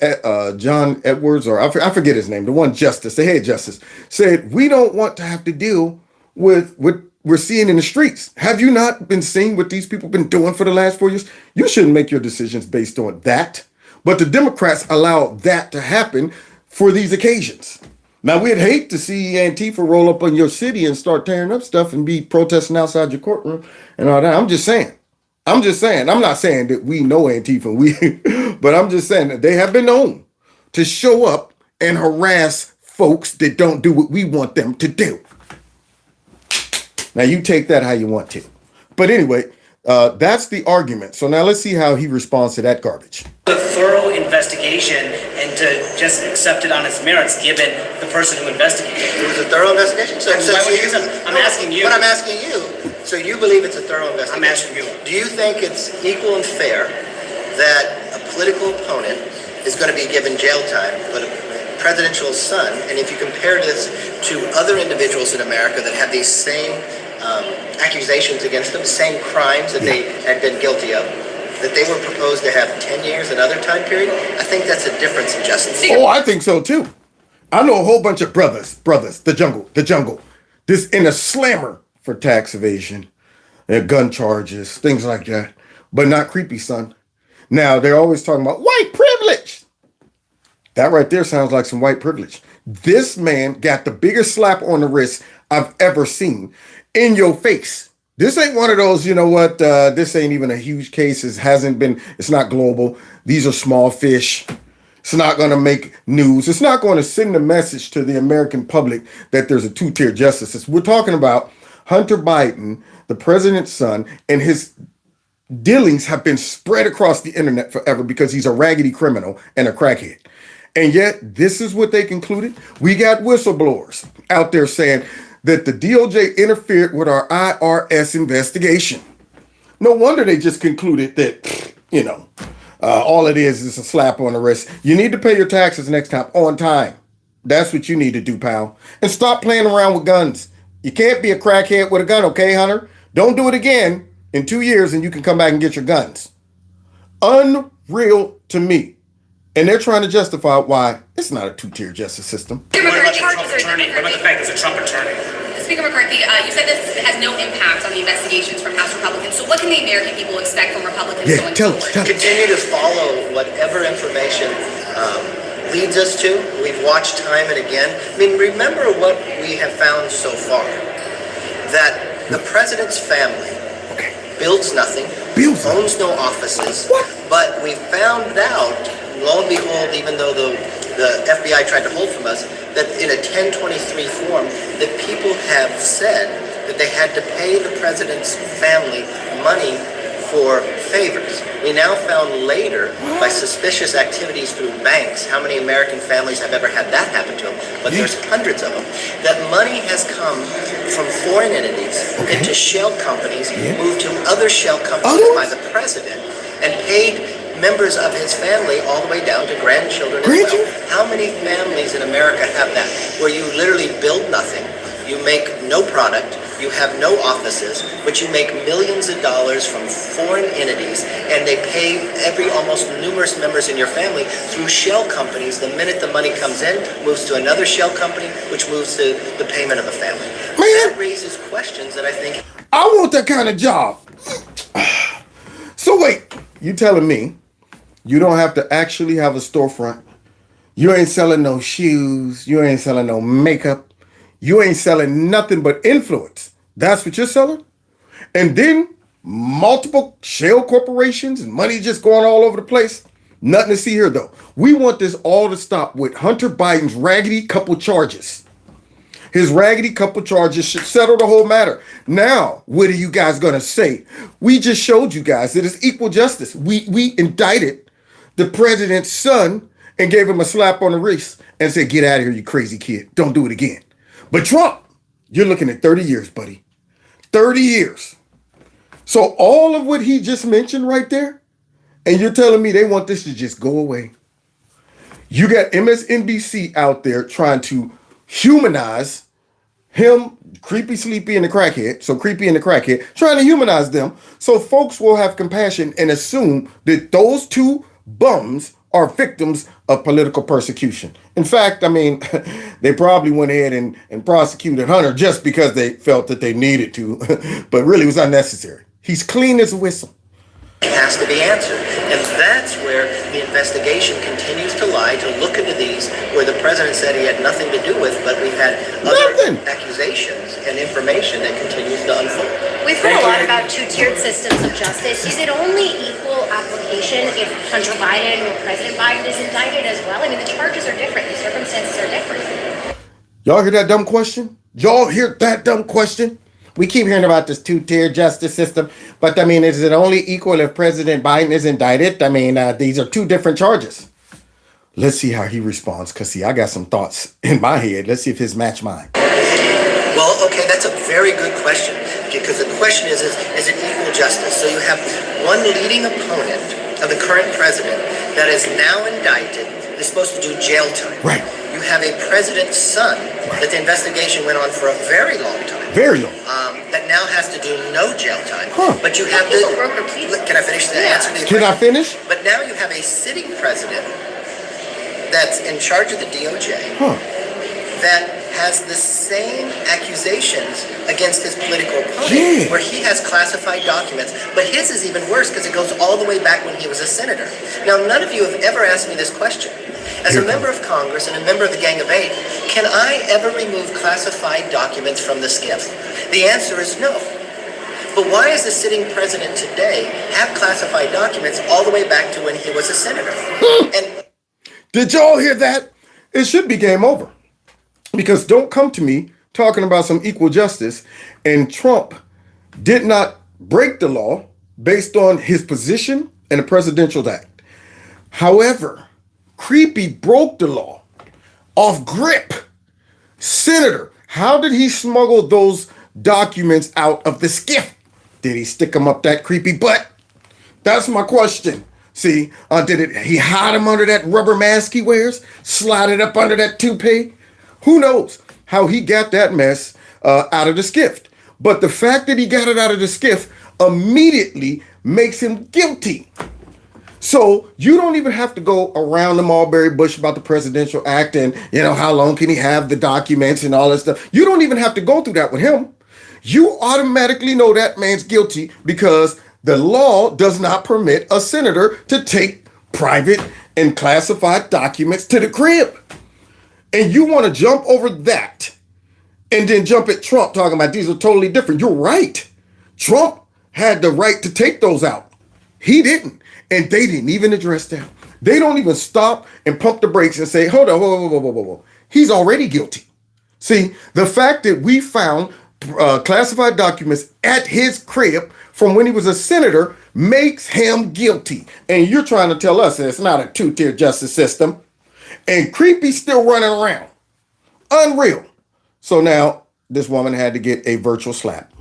John Edwards, or I forget his name, the one justice, the head justice, said, we don't want to have to deal with what we're seeing in the streets. Have you not been seeing what these people have been doing for the last 4 years? You shouldn't make your decisions based on that. But the Democrats allow that to happen for these occasions. Now, we'd hate to see Antifa roll up on your city and start tearing up stuff and be protesting outside your courtroom and all that. I'm just saying. I'm not saying that we know Antifa, but I'm just saying that they have been known to show up and harass folks that don't do what we want them to do. Now, you take that how you want to. But anyway, that's the argument. So now let's see how he responds to that garbage. A thorough investigation and to just accept it on its merits, given the person who investigated it. It was a thorough investigation? I'm asking you. But I'm asking you. So you believe it's a thorough investigation? I'm asking you. Do you think it's equal and fair that a political opponent is going to be given jail time, but a presidential son, and if you compare this to other individuals in America that have these same accusations against them, same crimes that they had been guilty of, that they were proposed to have 10 years another time period, I think that's a difference in justice. Oh, I think so too. I know a whole bunch of brothers, the jungle, this in a slammer for tax evasion, gun charges, things like that, but not creepy, son. Now, they're always talking about white privilege. That right there sounds like some white privilege. This man got the biggest slap on the wrist I've ever seen in your face. This ain't one of those, this ain't even a huge case. It's not global. These are small fish. It's not going to make news. It's not going to send a message to the American public that there's a two-tier justice. We're talking about Hunter Biden, the president's son, and his dealings have been spread across the internet forever because he's a raggedy criminal and a crackhead. And yet, this is what they concluded. We got whistleblowers out there saying that the DOJ interfered with our IRS investigation. No wonder they just concluded that, all it is a slap on the wrist. You need to pay your taxes next time on time. That's what you need to do, pal. And stop playing around with guns. You can't be a crackhead with a gun, okay, Hunter? Don't do it again in 2 years and you can come back and get your guns. Unreal to me. And they're trying to justify why it's not a two-tier justice system. What about the Trump attorney? What about the fact there's a Trump attorney? Speaker McCarthy, you said this has no impact on the investigations from House Republicans. So what can the American people expect from Republicans going forward? Continue to follow whatever information leads us to. We've watched time and again. I mean, remember what we have found so far. That the president's family builds nothing, owns no offices, but we found out, lo and behold, even though the FBI tried to hold from us, that in a 1023 form, that people have said that they had to pay the president's family money for favors. We now found later, by suspicious activities through banks, how many American families have ever had that happen to them, but there's hundreds of them, that money has come from foreign entities into shell companies, moved to other shell companies by the president, and paid members of his family all the way down to grandchildren as well. How many families in America have that, where you literally build nothing, you make no product, you have no offices, but you make millions of dollars from foreign entities, and they pay almost numerous members in your family through shell companies. The minute the money comes in, moves to another shell company, which moves to the payment of a family. That raises questions that I think... I want that kind of job. So wait, you telling me you don't have to actually have a storefront? You ain't selling no shoes. You ain't selling no makeup. You ain't selling nothing but influence. That's what you're selling? And then multiple shell corporations and money just going all over the place. Nothing to see here, though. We want this all to stop with Hunter Biden's raggedy couple charges. His raggedy couple charges should settle the whole matter. Now, what are you guys going to say? We just showed you guys that it's equal justice. We indicted the president's son and gave him a slap on the wrist and said, get out of here, you crazy kid. Don't do it again. But Trump, you're looking at 30 years, buddy. 30 years. So all of what he just mentioned right there, and you're telling me they want this to just go away. You got MSNBC out there trying to humanize him, Creepy, Sleepy, and the crackhead. So Creepy and the crackhead, trying to humanize them so folks will have compassion and assume that those two bums are victims of political persecution. In fact, I mean, they probably went ahead and prosecuted Hunter just because they felt that they needed to, but really it was unnecessary. He's clean as a whistle. It has to be answered. And that's where the investigation continues to lie, to look into these where the president said he had nothing to do with, but we've had other accusations and information that continues to unfold. We've heard a lot about two-tiered systems of justice. Is it only equal application if Hunter Biden or President Biden is indicted as well? I mean, the charges are different. The circumstances are different. Y'all hear that dumb question? Y'all hear that dumb question? We keep hearing about this two-tier justice system, but I mean, is it only equal if President Biden is indicted? I mean, these are two different charges. Let's see how he responds, because see, I got some thoughts in my head. Let's see if his match mine. Well, okay, that's a very good question, because the question is it equal justice? So you have one leading opponent of the current president that is now indicted, is supposed to do jail time. Right. You have a president's son that the investigation went on for a very long time. Very long. That now has to do no jail time. Huh. But you have the... Can I finish the answer to the question? Can I finish? But now you have a sitting president that's in charge of the DOJ that has the same accusations against his political opponent, where he has classified documents. But his is even worse because it goes all the way back when he was a senator. Now, none of you have ever asked me this question. As a member of Congress and a member of the Gang of Eight, can I ever remove classified documents from the SCIF? The answer is no. But why does the sitting president today have classified documents all the way back to when he was a senator? And did y'all hear that? It should be game over. Because don't come to me talking about some equal justice, and Trump did not break the law based on his position in the Presidential Act. However, Creepy broke the law off grip. Senator, how did he smuggle those documents out of the SCIF? Did he stick them up that creepy butt? That's my question. See, he hide them under that rubber mask he wears? Slide it up under that toupee? Who knows how he got that mess out of the SCIF? But the fact that he got it out of the SCIF immediately makes him guilty. So you don't even have to go around the mulberry bush about the Presidential Act and, how long can he have the documents and all that stuff. You don't even have to go through that with him. You automatically know that man's guilty because the law does not permit a senator to take private and classified documents to the crib. And you want to jump over that and then jump at Trump talking about these are totally different. You're right. Trump had the right to take those out. He didn't. And they didn't even address that. They don't even stop and pump the brakes and say, hold on, whoa. He's already guilty. See, the fact that we found classified documents at his crib from when he was a senator makes him guilty. And you're trying to tell us that it's not a two-tier justice system. And Creepy's still running around. Unreal. So now this woman had to get a virtual slap.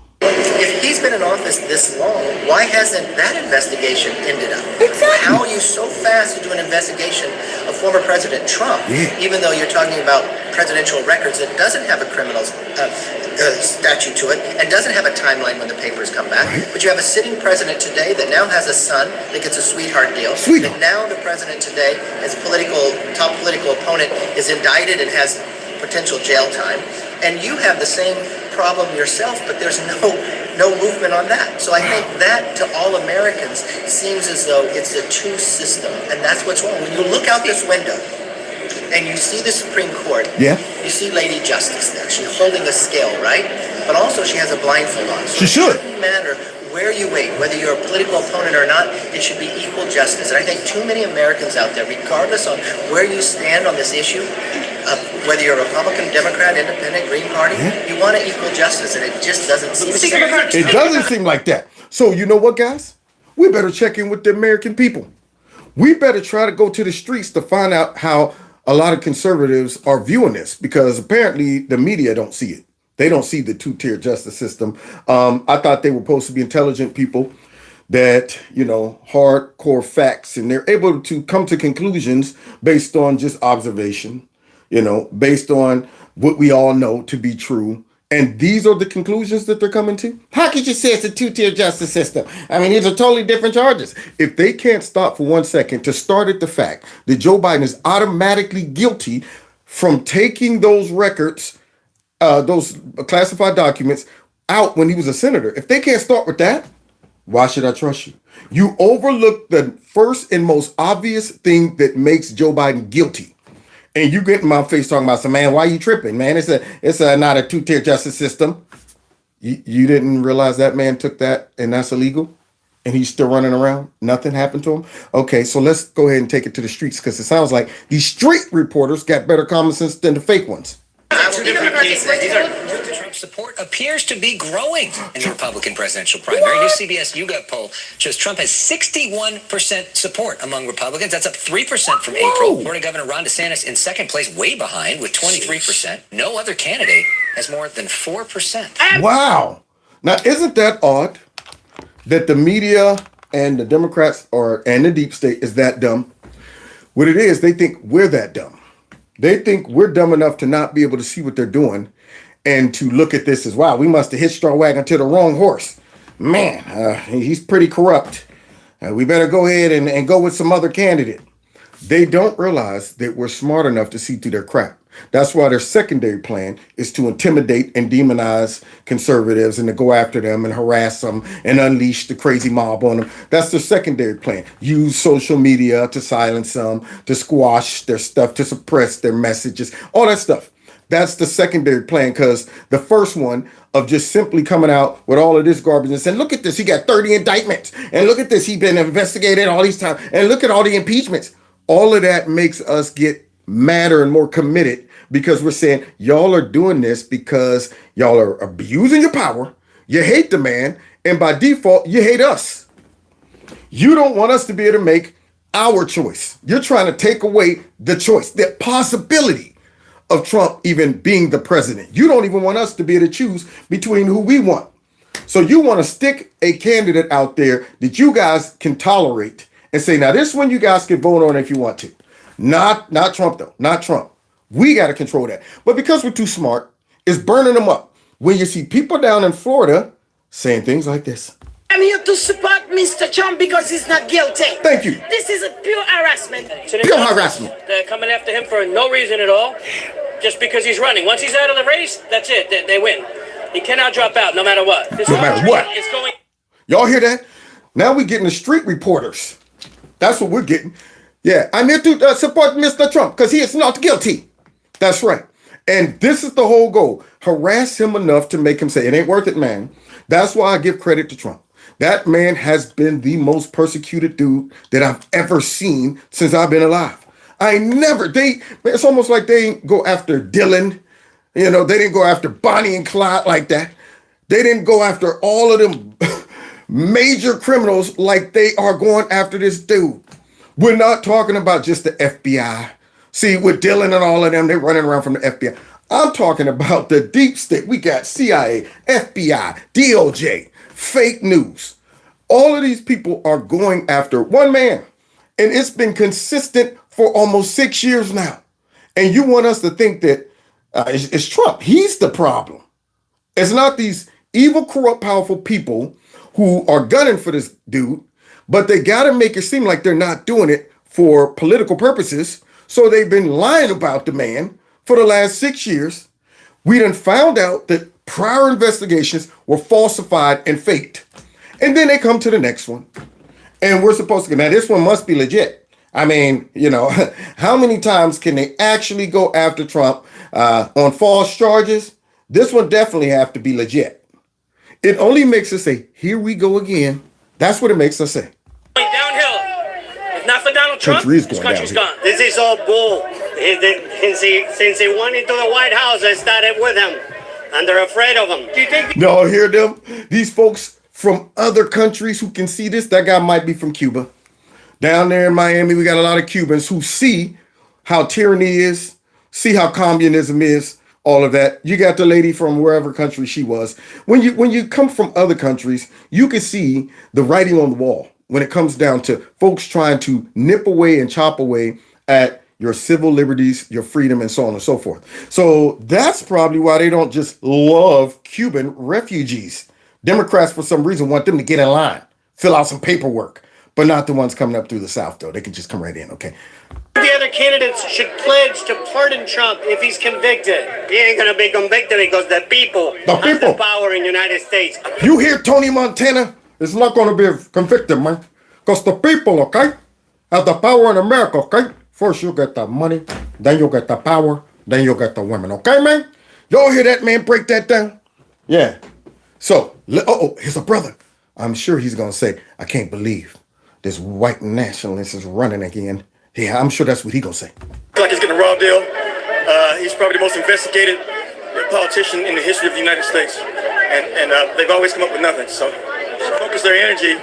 if he's been in office this long, why hasn't that investigation ended up? Exactly. How are you so fast to do an investigation of former President Trump, even though you're talking about presidential records that doesn't have a criminal statute to it and doesn't have a timeline when the papers come back? Right. But you have a sitting president today that now has a son that gets a sweetheart deal. That now the president today, his top political opponent, is indicted and has potential jail time. And you have the same problem yourself, but there's no movement on that. So I think that to all Americans seems as though it's a two system, and that's what's wrong. When you look out this window and you see the Supreme Court, you see Lady Justice there. She's holding a scale, right? But also she has a blindfold on. So she should. It shouldn't matter where you wait, whether you're a political opponent or not, it should be equal justice. And I think too many Americans out there, regardless on where you stand on this issue, whether you're a Republican, Democrat, Independent, Green Party, you want to equal justice, and it just doesn't seem like it doesn't seem like that. So you know what, guys? We better check in with the American people. We better try to go to the streets to find out how a lot of conservatives are viewing this, because apparently the media don't see it. They don't see the two-tier justice system. I thought they were supposed to be intelligent people that, hardcore facts, and they're able to come to conclusions based on just observation, based on what we all know to be true. And these are the conclusions that they're coming to. How could you say it's a two-tier justice system? I mean, these are totally different charges. If they can't stop for 1 second to start at the fact that Joe Biden is automatically guilty from taking those records, those classified documents out when he was a senator, if they can't start with that, why should I trust you? You overlook the first and most obvious thing that makes Joe Biden guilty. And you get in my face talking about some, man, why you tripping, man? It's not a two-tier justice system. You didn't realize that man took that and that's illegal? And he's still running around? Nothing happened to him? Okay, so let's go ahead and take it to the streets, because it sounds like these street reporters got better common sense than the fake ones. Two different cases. Trump support appears to be growing in the Republican presidential primary. New CBS YouGov poll shows Trump has 61% support among Republicans. That's up 3% from April. Florida Governor Ron DeSantis in second place, way behind with 23%. No other candidate has more than 4%. Wow. Now, isn't that odd that the media and the Democrats and the deep state is that dumb? What it is, they think we're that dumb. They think we're dumb enough to not be able to see what they're doing and to look at this as, wow, we must have hitched our wagon to the wrong horse. Man, he's pretty corrupt. We better go ahead and go with some other candidate. They don't realize that we're smart enough to see through their crap. That's why their secondary plan is to intimidate and demonize conservatives and to go after them and harass them and unleash the crazy mob on them. That's their secondary plan. Use social media to silence them, to squash their stuff, to suppress their messages, all that stuff. That's the secondary plan, because the first one of just simply coming out with all of this garbage and saying, look at this, he got 30 indictments, and look at this, he's been investigated all these times, and look at all the impeachments. All of that makes us get madder and more committed, because we're saying y'all are doing this because y'all are abusing your power, you hate the man, and by default, you hate us. You don't want us to be able to make our choice. You're trying to take away the choice, the possibility of Trump even being the president. You don't even want us to be able to choose between who we want. So you want to stick a candidate out there that you guys can tolerate and say, now this one you guys can vote on if you want to. Not Trump though, not Trump. We got to control that. But because we're too smart, it's burning them up. When you see people down in Florida saying things like this. I'm here to support Mr. Trump because he's not guilty. Thank you. This is a pure harassment. Pure harassment. They're coming after him for no reason at all, just because he's running. Once he's out of the race, that's it. They win. He cannot drop out no matter what. No matter what. Y'all hear that? Now we're getting the street reporters. That's what we're getting. Yeah, I'm here to support Mr. Trump because he is not guilty. That's right. And this is the whole goal. Harass him enough to make him say, it ain't worth it, man. That's why I give credit to Trump. That man has been the most persecuted dude that I've ever seen since I've been alive. It's almost like they didn't go after Dylan. They didn't go after Bonnie and Clyde like that. They didn't go after all of them major criminals like they are going after this dude. We're not talking about just the FBI. See, with Dylan and all of them, they're running around from the FBI. I'm talking about the deep state. We got CIA, FBI, DOJ, fake news. All of these people are going after one man. And it's been consistent for almost 6 years now. And you want us to think that it's Trump. He's the problem. It's not these evil, corrupt, powerful people who are gunning for this dude, but they got to make it seem like they're not doing it for political purposes. So they've been lying about the man for the last 6 years. We done found out that prior investigations were falsified and faked. And then they come to the next one. And we're supposed to go, now this one must be legit. I mean, how many times can they actually go after Trump on false charges? This one definitely have to be legit. It only makes us say, here we go again. That's what it makes us say. Downhill. If not for Donald Trump, this country's gone. This is all bull. Since he went into the White House, I started with him. And they're afraid of him. Do you think? No, hear them? These folks from other countries who can see this, that guy might be from Cuba. Down there in Miami, we got a lot of Cubans who see how tyranny is, see how communism is. all of that. You got the lady from wherever country she was. When you come from other countries, you can see the writing on the wall when it comes down to folks trying to nip away and chop away at your civil liberties, your freedom, and so on and so forth. So that's probably why they don't just love Cuban refugees. Democrats, for some reason, want them to get in line, fill out some paperwork, but not the ones coming up through the South, though. They can just come right in, okay? The other candidates should pledge to pardon Trump if he's convicted. He ain't gonna be convicted because the people have the power in the United States. You hear Tony Montana? It's not gonna be convicted, man. Because the people, okay, have the power in America, okay? First you get the money, then you get the power, then you get the women, okay, man? Y'all hear that man break that down? Yeah. So, here's a brother. I'm sure he's gonna say, I can't believe this white nationalist is running again. Yeah, I'm sure that's what he gonna say. Like he's getting a raw deal. He's probably the most investigated politician in the history of the United States, and they've always come up with nothing. So focus their energy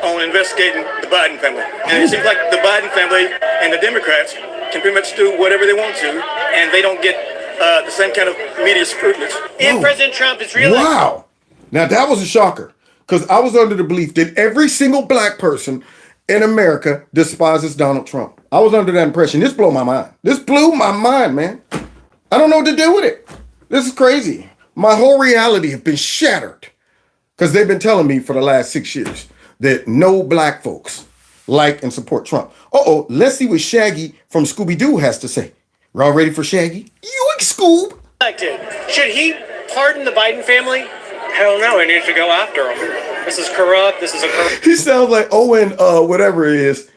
on investigating the Biden family. And it seems like the Biden family and the Democrats can pretty much do whatever they want to, and they don't get the same kind of media scrutiny. If President Trump is reelected. Wow. Now that was a shocker, because I was under the belief that every single black person in America despises Donald Trump. I was under that impression. This blew my mind. This blew my mind, man. I don't know what to do with it. This is crazy. My whole reality has been shattered because they've been telling me for the last 6 years that no black folks like and support Trump. Let's see what Shaggy from Scooby-Doo has to say. Y'all ready for Shaggy? You Scoob. Should he pardon the Biden family? Hell no, he needs to go after him. This is corrupt. This is a corrupt. He sounds like Owen, whatever it is,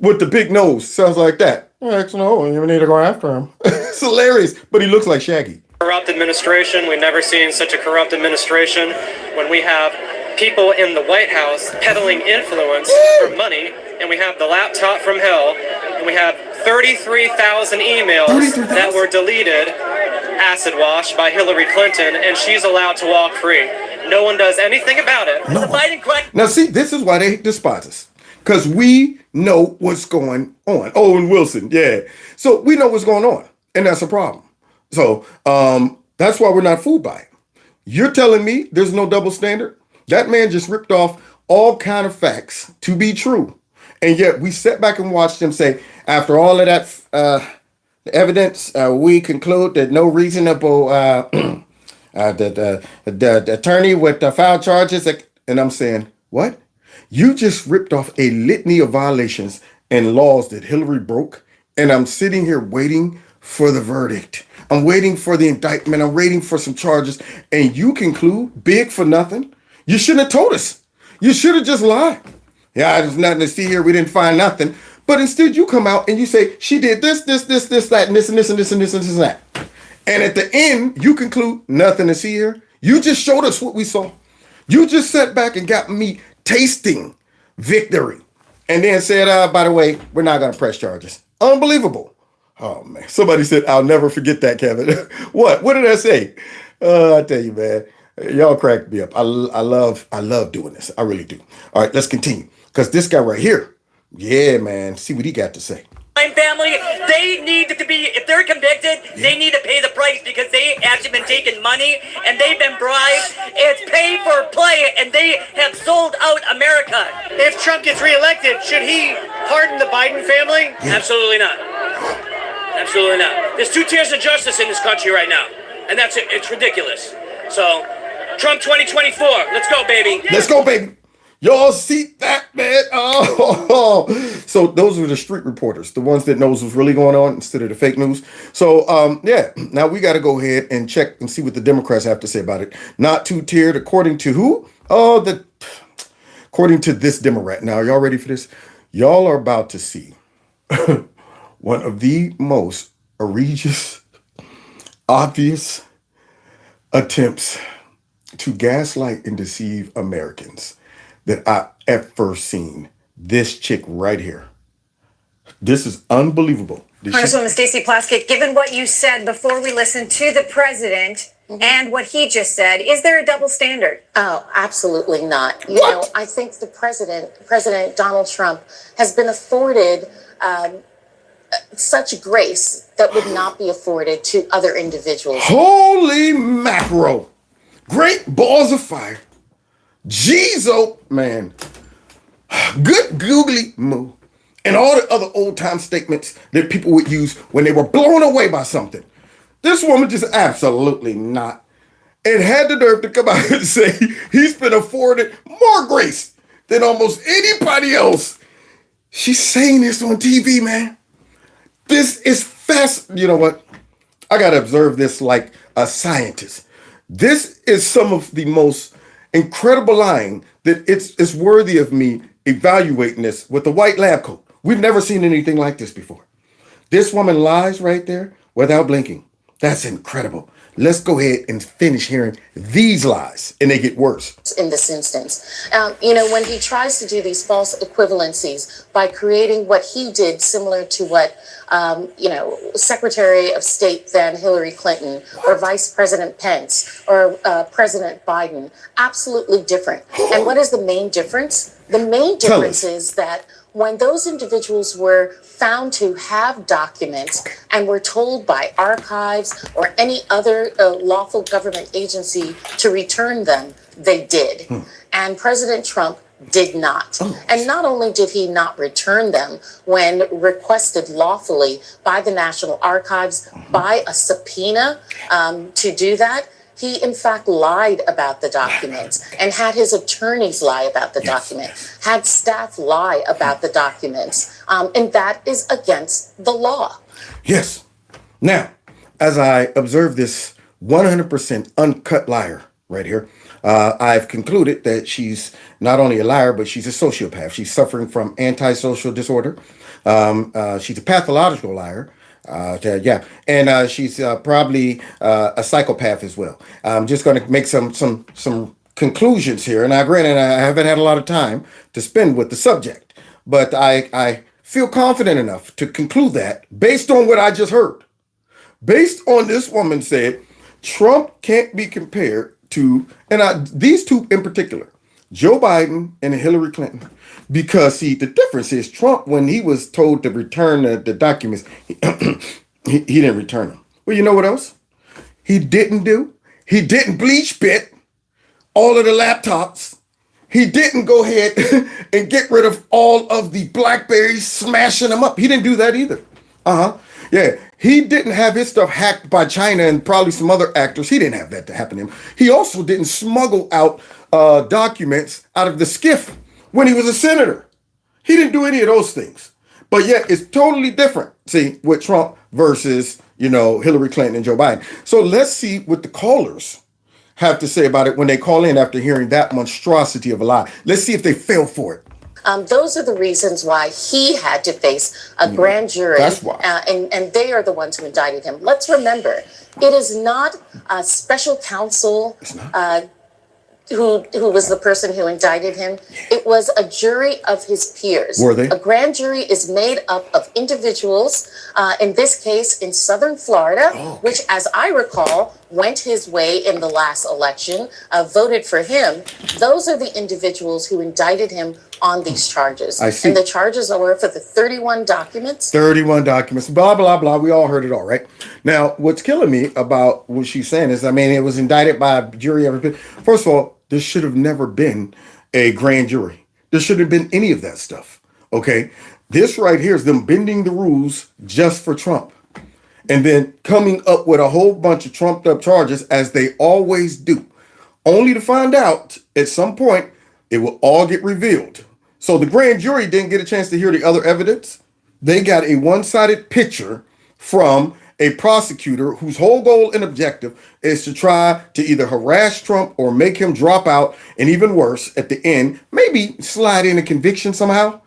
with the big nose. Sounds like that. No, you need to go after him. It's hilarious, but he looks like Shaggy. Corrupt administration. We've never seen such a corrupt administration. When we have people in the White House peddling influence for money, and we have the laptop from hell, and we have 33,000 emails that were deleted, acid wash by Hillary Clinton, and she's allowed to walk free. No one does anything about it. No. Now, see, this is why they despise us. Because we know what's going on. Owen Wilson, yeah. So we know what's going on. And that's a problem. So that's why we're not fooled by it. You're telling me there's no double standard? That man just ripped off all kind of facts to be true. And yet we sat back and watched him say, after all of that evidence, we conclude that no reasonable the attorney with the file charges. And I'm saying, what? You just ripped off a litany of violations and laws that Hillary broke. And I'm sitting here waiting for the verdict. I'm waiting for the indictment. I'm waiting for some charges. And you conclude big for nothing. You shouldn't have told us. You should have just lied. Yeah, there's nothing to see here. We didn't find nothing. But instead you come out and you say, she did this, that, and this, and this, and this, and this, and this, and that. And at the end, you conclude nothing to see here. You just showed us what we saw. You just sat back and got me tasting victory. And then said, by the way, we're not going to press charges. Unbelievable. Oh, man. Somebody said, I'll never forget that, Kevin. What? What did I say? I tell you, man. Y'all cracked me up. I love doing this. I really do. All right, let's continue. Because this guy right here, yeah, man, see what he got to say. Family, they need to be, if they're convicted, they need to pay the price because they actually been taking money and they've been bribed. It's pay for play and they have sold out America. If Trump gets reelected, should he pardon the Biden family? Yeah. Absolutely not. Absolutely not. There's 2 tiers of justice in this country right now, and that's it. It's ridiculous. So, Trump 2024, let's go, baby. Let's go, baby. Y'all see that, man? Oh, so those are the street reporters, the ones that knows what's really going on instead of the fake news. So, yeah, now we got to go ahead and check and see what the Democrats have to say about it. Not 2-tiered, according to who? According to this Democrat. Now, y'all ready for this? Y'all are about to see one of the most egregious, obvious attempts to gaslight and deceive Americans that I ever seen. This chick right here. This is unbelievable. Congresswoman Stacey Plaskett, given what you said before we listened to the president and what he just said, is there a double standard? Oh, absolutely not. You know, I think the President Donald Trump, has been afforded such grace that would not be afforded to other individuals. Holy mackerel. Great balls of fire. Jeez, man. Good googly moo. And all the other old time statements that people would use when they were blown away by something. This woman just absolutely not. And had the nerve to come out and say he's been afforded more grace than almost anybody else. She's saying this on TV, man. This is fast. You know what? I got to observe this like a scientist. This is some of the most incredible lying that it's worthy of me evaluating this with a white lab coat. We've never seen anything like this before. This woman lies right there without blinking. That's incredible. Let's go ahead and finish hearing these lies, and they get worse. In this instance, when he tries to do these false equivalencies by creating what he did similar to what, Secretary of State then Hillary Clinton or Vice President Pence or President Biden, absolutely different. And what is the main difference? The main difference is that when those individuals were found to have documents and were told by archives or any other lawful government agency to return them, they did. And President Trump did not. And not only did he not return them when requested lawfully by the National Archives, by a subpoena to do that, he, in fact, lied about the documents and had his attorneys lie about the document, had staff lie about the documents, and that is against the law. Yes. Now, as I observe this 100% uncut liar right here, I've concluded that she's not only a liar, but she's a sociopath. She's suffering from antisocial disorder. She's a pathological liar. And she's probably a psychopath as well. I'm just going to make some conclusions here. And I haven't had a lot of time to spend with the subject, but I feel confident enough to conclude that based on what I just heard. Based on this woman said, Trump can't be compared to, and these two in particular, Joe Biden and Hillary Clinton. Because, see, the difference is Trump, when he was told to return the documents, he didn't return them. Well, you know what else he didn't do? He didn't bleach bit all of the laptops. He didn't go ahead and get rid of all of the BlackBerries, smashing them up. He didn't do that either. Yeah, he didn't have his stuff hacked by China and probably some other actors. He didn't have that to happen to him. He also didn't smuggle out documents out of the SCIF when he was a senator. He didn't do any of those things. But yet it's totally different, see, with Trump versus, Hillary Clinton and Joe Biden. So let's see what the callers have to say about it when they call in after hearing that monstrosity of a lie. Let's see if they fell for it. Those are the reasons why he had to face a grand jury. That's why. And they are the ones who indicted him. Let's remember, it is not a special counsel who was the person who indicted him. It was a jury of his peers. Were they? A grand jury is made up of individuals, in this case in Southern Florida, which, as I recall, went his way in the last election, voted for him. Those are the individuals who indicted him on these charges. I see. And the charges were for the 31 documents. 31 documents, blah, blah, blah. We all heard it all, right? Now, what's killing me about what she's saying is, it was indicted by a jury. First of all, there should have never been a grand jury. There shouldn't have been any of that stuff, okay? This right here is them bending the rules just for Trump. And then coming up with a whole bunch of trumped up charges, as they always do, only to find out at some point it will all get revealed. So the grand jury didn't get a chance to hear the other evidence. They got a one-sided picture from a prosecutor whose whole goal and objective is to try to either harass Trump or make him drop out, and even worse, at the end, maybe slide in a conviction somehow.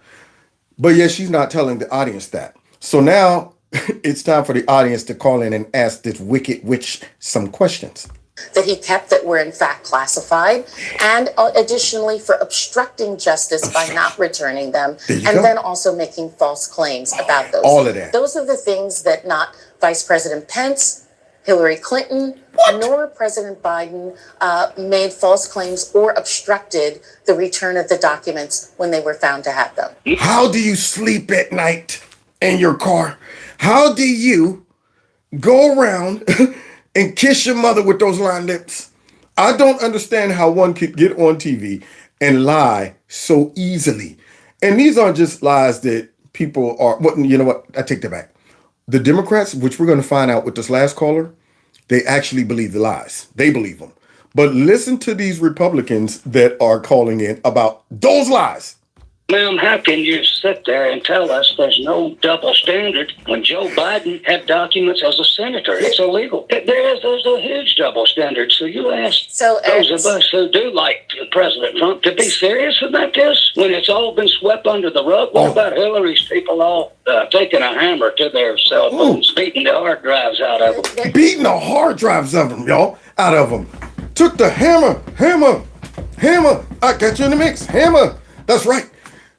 But yet she's not telling the audience that. So now it's time for the audience to call in and ask this wicked witch some questions that he kept that were in fact classified, and additionally for obstructing justice by not returning them, and then also making false claims about those. All of that. Those are the things that not Vice President Pence, Hillary Clinton, nor President Biden made false claims or obstructed the return of the documents when they were found to have them. How do you sleep at night? in your car? How do you go around and kiss your mother with those lined lips? I don't understand how one could get on TV and lie so easily. And these aren't just lies that people are, well, you know what? I take that back. The Democrats, which we're going to find out with this last caller, they actually believe the lies. They believe them. But listen to these Republicans that are calling in about those lies. Ma'am, how can you sit there and tell us there's no double standard when Joe Biden had documents as a senator? It's illegal. There's a huge double standard. So you ask those of us who do like President Trump to be serious about this when it's all been swept under the rug. What about Hillary's people all taking a hammer to their cell phones, beating the hard drives out of them? Beating the hard drives of them, y'all, out of them. Took the hammer. I got you in the mix. Hammer. That's right.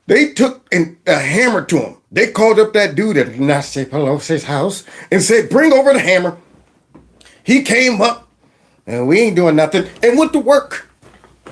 They took a hammer to him. They called up that dude at Nancy Pelosi's house and said, bring over the hammer. He came up and we ain't doing nothing and went to work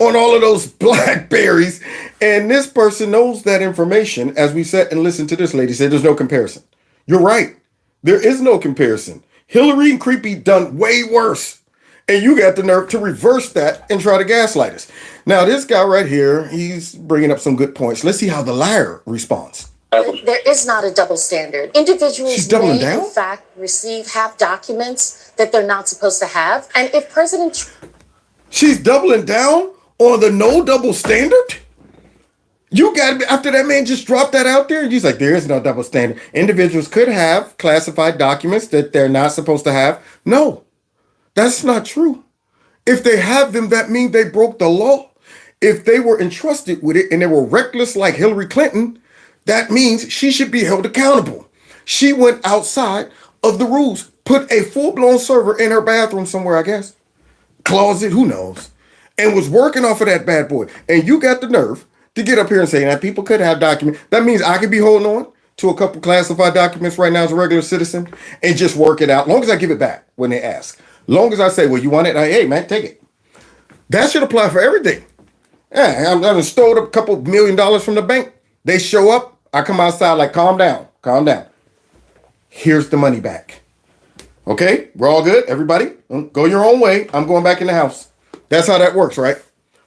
on all of those Blackberries. And this person knows that information. As we sat and listened to this lady say, there's no comparison. You're right. There is no comparison. Hillary and Creepy done way worse. And you got the nerve to reverse that and try to gaslight us. Now, this guy right here, he's bringing up some good points. Let's see how the liar responds. There is not a double standard. Individuals may, in fact, have documents that they're not supposed to have. And if President... She's doubling down on the no double standard? You got to be, after that man just dropped that out there, he's like, there is no double standard. Individuals could have classified documents that they're not supposed to have. No. That's not true. If they have them, that means they broke the law. If they were entrusted with it and they were reckless like Hillary Clinton, that means she should be held accountable. She went outside of the rules, put a full-blown server in her bathroom somewhere, I guess, closet, who knows, and was working off of that bad boy. And you got the nerve to get up here and say that people could have documents. That means I could be holding on to a couple classified documents right now as a regular citizen and just work it out, long as I give it back when they ask. Long as I say, well, you want it? Hey, man, take it. That should apply for everything. Yeah, I'm stole a couple $1 million from the bank. They show up. I come outside like, calm down. Here's the money back. Okay, we're all good, everybody? Go your own way. I'm going back in the house. That's how that works, right?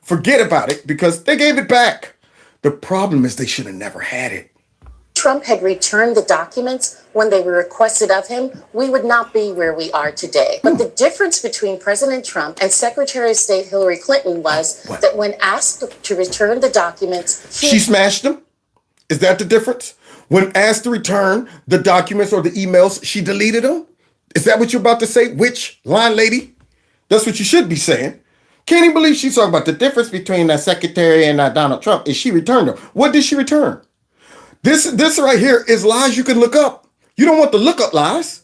Forget about it because they gave it back. The problem is they should have never had it. Trump had returned the documents when they were requested of him, we would not be where we are today. But the difference between President Trump and Secretary of State Hillary Clinton was that when asked to return the documents, she smashed them? Is that the difference? When asked to return the documents or the emails, she deleted them? Is that what you're about to say? Which line, lady? That's what you should be saying. Can't even believe she's talking about the difference between the secretary and Donald Trump is she returned them. What did she return? This right here is lies you can look up. You don't want to look up lies.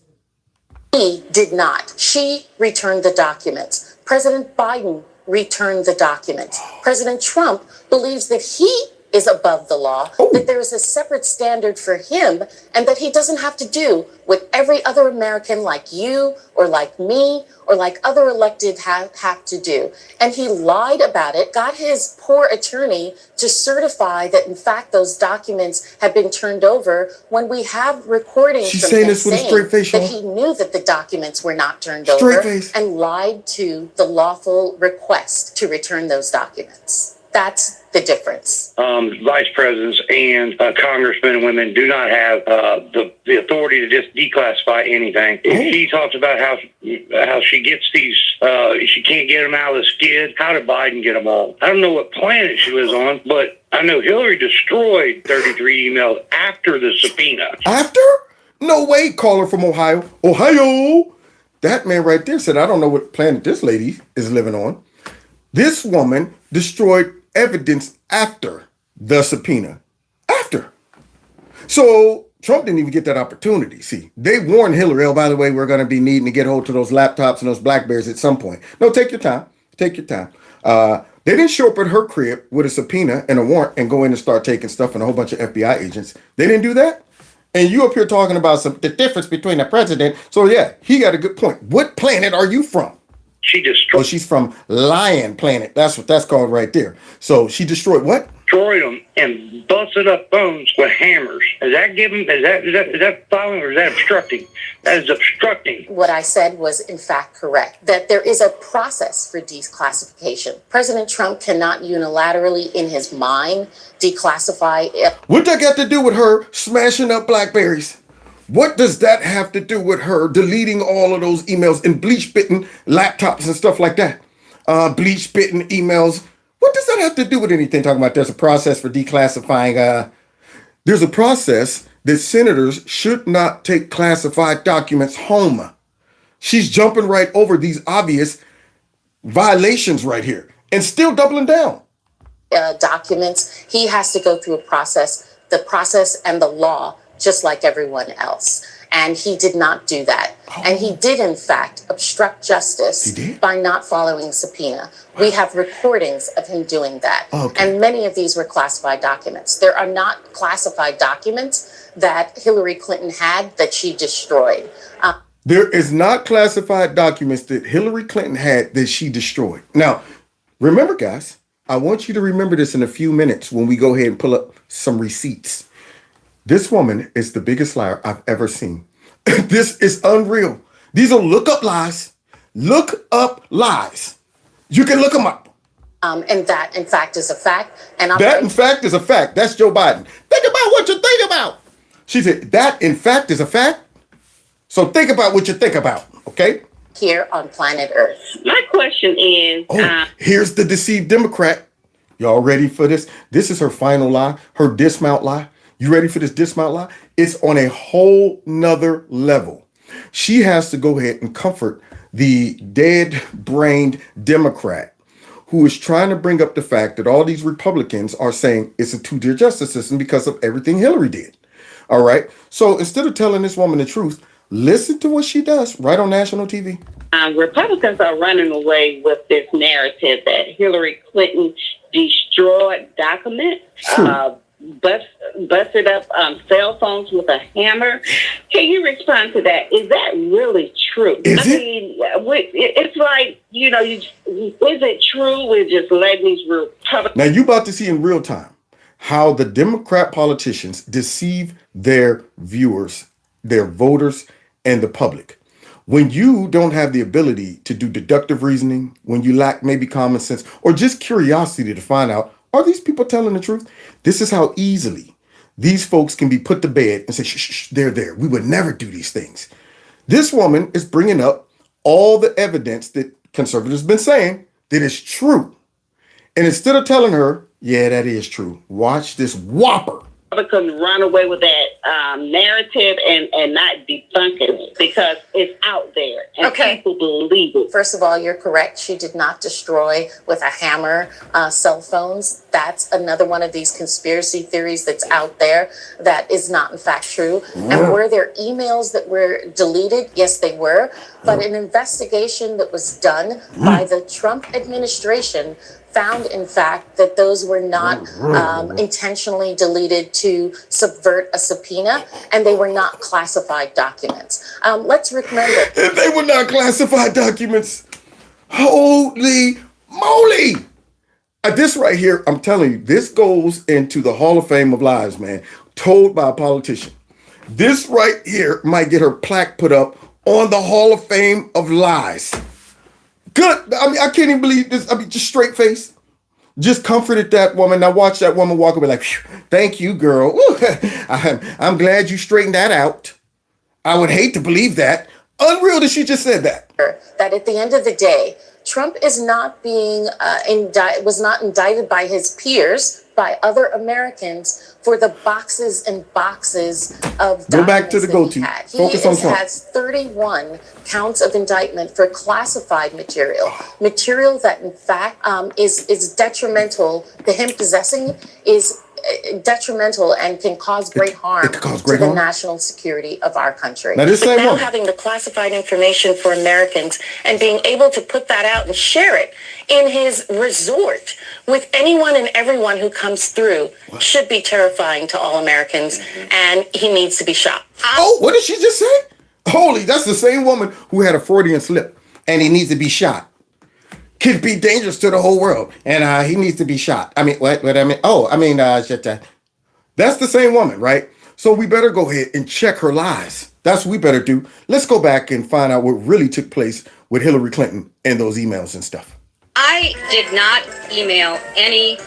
He did not. She returned the documents. President Biden returned the documents. President Trump believes that he is above the law, that there is a separate standard for him, and that he doesn't have to do what every other American like you or like me or like other elected have to do. And he lied about it, got his poor attorney to certify that, in fact, those documents have been turned over when we have recordings from him saying that he knew that the documents were not turned over and lied to the lawful request to return those documents. That's the difference. Vice presidents and congressmen and women do not have the authority to just declassify anything. She talks about how she gets these, she can't get them out of the skid. How did Biden get them all? I don't know what planet she was on, but I know Hillary destroyed 33 emails after the subpoena. After? No way, caller from Ohio. Ohio! That man right there said, I don't know what planet this lady is living on. This woman destroyed evidence after the subpoena. After. So Trump didn't even get that opportunity. See, they warned Hillary, oh, by the way, we're going to be needing to get hold to those laptops and those Blackberries at some point. No, take your time. Take your time. They didn't show up at her crib with a subpoena and a warrant and go in and start taking stuff and a whole bunch of FBI agents. They didn't do that. And you up here talking about the difference between the president. So yeah, he got a good point. What planet are you from? She destroyed. Oh, she's from Lion Planet. That's what that's called right there. So she destroyed what? destroyed them and busted up phones with hammers. Is that following or is that obstructing? That is obstructing. What I said was, in fact, correct, that there is a process for declassification. President Trump cannot unilaterally, in his mind, declassify it. What that got to do with her smashing up Blackberries? What does that have to do with her deleting all of those emails and bleach-bitten laptops and stuff like that? Bleach-bitten emails. What does that have to do with anything? Talking about there's a process for declassifying. There's a process that senators should not take classified documents home. She's jumping right over these obvious violations right here and still doubling down. Documents, he has to go through a process, the process and the law, just like everyone else. And he did not do that. And he did, in fact, obstruct justice by not following subpoena. We have recordings of him doing that. And many of these were classified documents. There are not classified documents that Hillary Clinton had that she destroyed. There is not classified documents that Hillary Clinton had that she destroyed. Now, remember, guys, I want you to remember this in a few minutes when we go ahead and pull up some receipts. This woman is the biggest liar I've ever seen. This is unreal. These are look-up lies. Look-up lies. You can look them up. And that, in fact, is a fact. And that, in fact, is a fact. That's Joe Biden. Think about what you think about. She said, that, in fact, is a fact. So think about what you think about, okay? Here on planet Earth. My question is... here's the deceived Democrat. Y'all ready for this? This is her final lie, her dismount lie. You ready for this dismount lie? It's on a whole nother level. She has to go ahead and comfort the dead-brained Democrat who is trying to bring up the fact that all these Republicans are saying it's a two-tier justice system because of everything Hillary did. All right. So instead of telling this woman the truth, listen to what she does right on national TV. Republicans are running away with this narrative that Hillary Clinton destroyed documents, busted up cell phones with a hammer. Can you respond to that? Is that really true? It's like, is it true? We're just letting these Republicans... Now, you about to see in real time how the Democrat politicians deceive their viewers, their voters, and the public. When you don't have the ability to do deductive reasoning, when you lack maybe common sense or just curiosity to find out, are these people telling the truth? This is how easily these folks can be put to bed and say, shh, they're there. We would never do these things. This woman is bringing up all the evidence that conservatives have been saying that is true. And instead of telling her, yeah, that is true, watch this whopper. Republicans run away with that narrative and not debunk it because it's out there and people believe it. First of all, you're correct. She did not destroy with a hammer cell phones. That's another one of these conspiracy theories that's out there that is not in fact true. And were there emails that were deleted? Yes, they were. But an investigation that was done by the Trump administration found, in fact, that those were not intentionally deleted to subvert a subpoena, and they were not classified documents. Let's remember. If they were not classified documents, holy moly. This right here, I'm telling you, this goes into the Hall of Fame of lies, man, told by a politician. This right here might get her plaque put up on the Hall of Fame of lies. Good. I mean, I can't even believe this. I mean, just straight face. Just comforted that woman. Now watch that woman walk away like, thank you, girl. Ooh, I'm glad you straightened that out. I would hate to believe that. Unreal that she just said that. That at the end of the day, Trump is not being was not indicted by his peers, by other Americans, for the boxes and boxes of documents. Go back to the go-to. Focus on Trump. He has 31 counts of indictment for classified material that in fact is detrimental. The him possessing is detrimental and can cause great harm to the national security of our country. Now having the classified information for Americans and being able to put that out and share it in his resort with anyone and everyone who comes through should be terrifying to all Americans, and he needs to be shot. Oh, what did she just say? Holy, that's the same woman who had a Freudian slip, and he needs to be shot. He'd be dangerous to the whole world, and he needs to be shot. I mean, what I mean? Oh, I mean, that's the same woman, right? So we better go ahead and check her lies. That's what we better do. Let's go back and find out what really took place with Hillary Clinton and those emails and stuff. I did not email any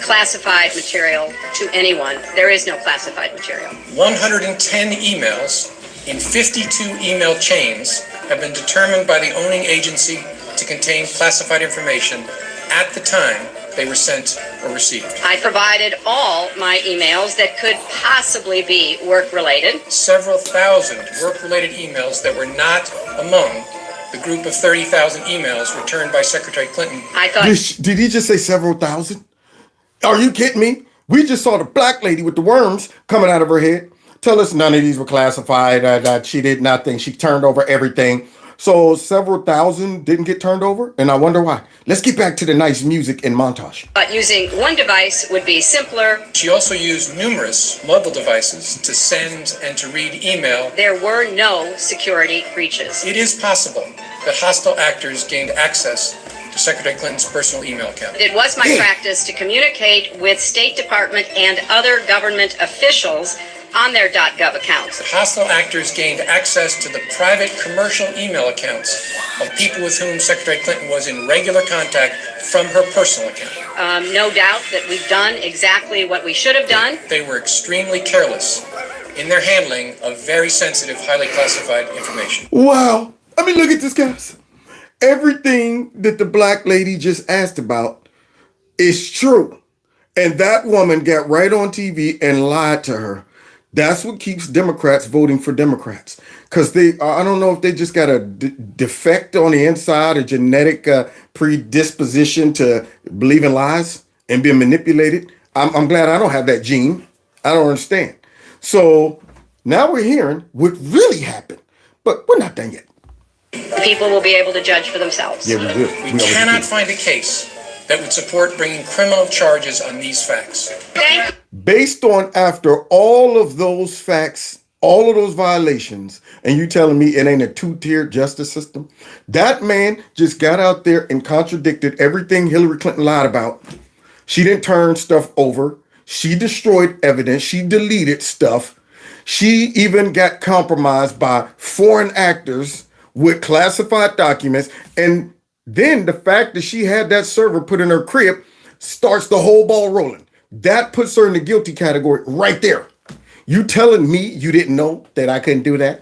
classified material to anyone. There is no classified material. 110 emails in 52 email chains have been determined by the owning agency to contain classified information at the time they were sent or received. I provided all my emails that could possibly be work-related. Several thousand work-related emails that were not among the group of 30,000 emails returned by Secretary Clinton. I thought... Did he just say several thousand? Are you kidding me? We just saw the black lady with the worms coming out of her head. Tell us none of these were classified. That she did nothing. She turned over everything. So several thousand didn't get turned over, and I wonder why. Let's get back to the nice music and montage. Using one device would be simpler. She also used numerous mobile devices to send and to read email. There were no security breaches. It is possible that hostile actors gained access to Secretary Clinton's personal email account. It was my practice to communicate with State Department and other government officials on their .gov accounts. The hostile actors gained access to the private commercial email accounts of people with whom Secretary Clinton was in regular contact from her personal account. No doubt that we've done exactly what we should have done. They were extremely careless in their handling of very sensitive, highly classified information. Wow. I mean, look at this, guys. Everything that the black lady just asked about is true. And that woman got right on TV and lied to her. That's what keeps Democrats voting for Democrats. Because I don't know if they just got a defect on the inside, a genetic predisposition to believe in lies and being manipulated. I'm glad I don't have that gene. I don't understand. So now we're hearing what really happened. But we're not done yet. People will be able to judge for themselves. Yeah, we will. We cannot find a case that would support bringing criminal charges on these facts. Based on after all of those facts, all of those violations, and you telling me it ain't a two-tiered justice system? That man just got out there and contradicted everything Hillary Clinton lied about. She didn't turn stuff over. She destroyed evidence. She deleted stuff. She even got compromised by foreign actors with classified documents. And then the fact that she had that server put in her crib starts the whole ball rolling. That puts her in the guilty category right there. You telling me you didn't know that I couldn't do that?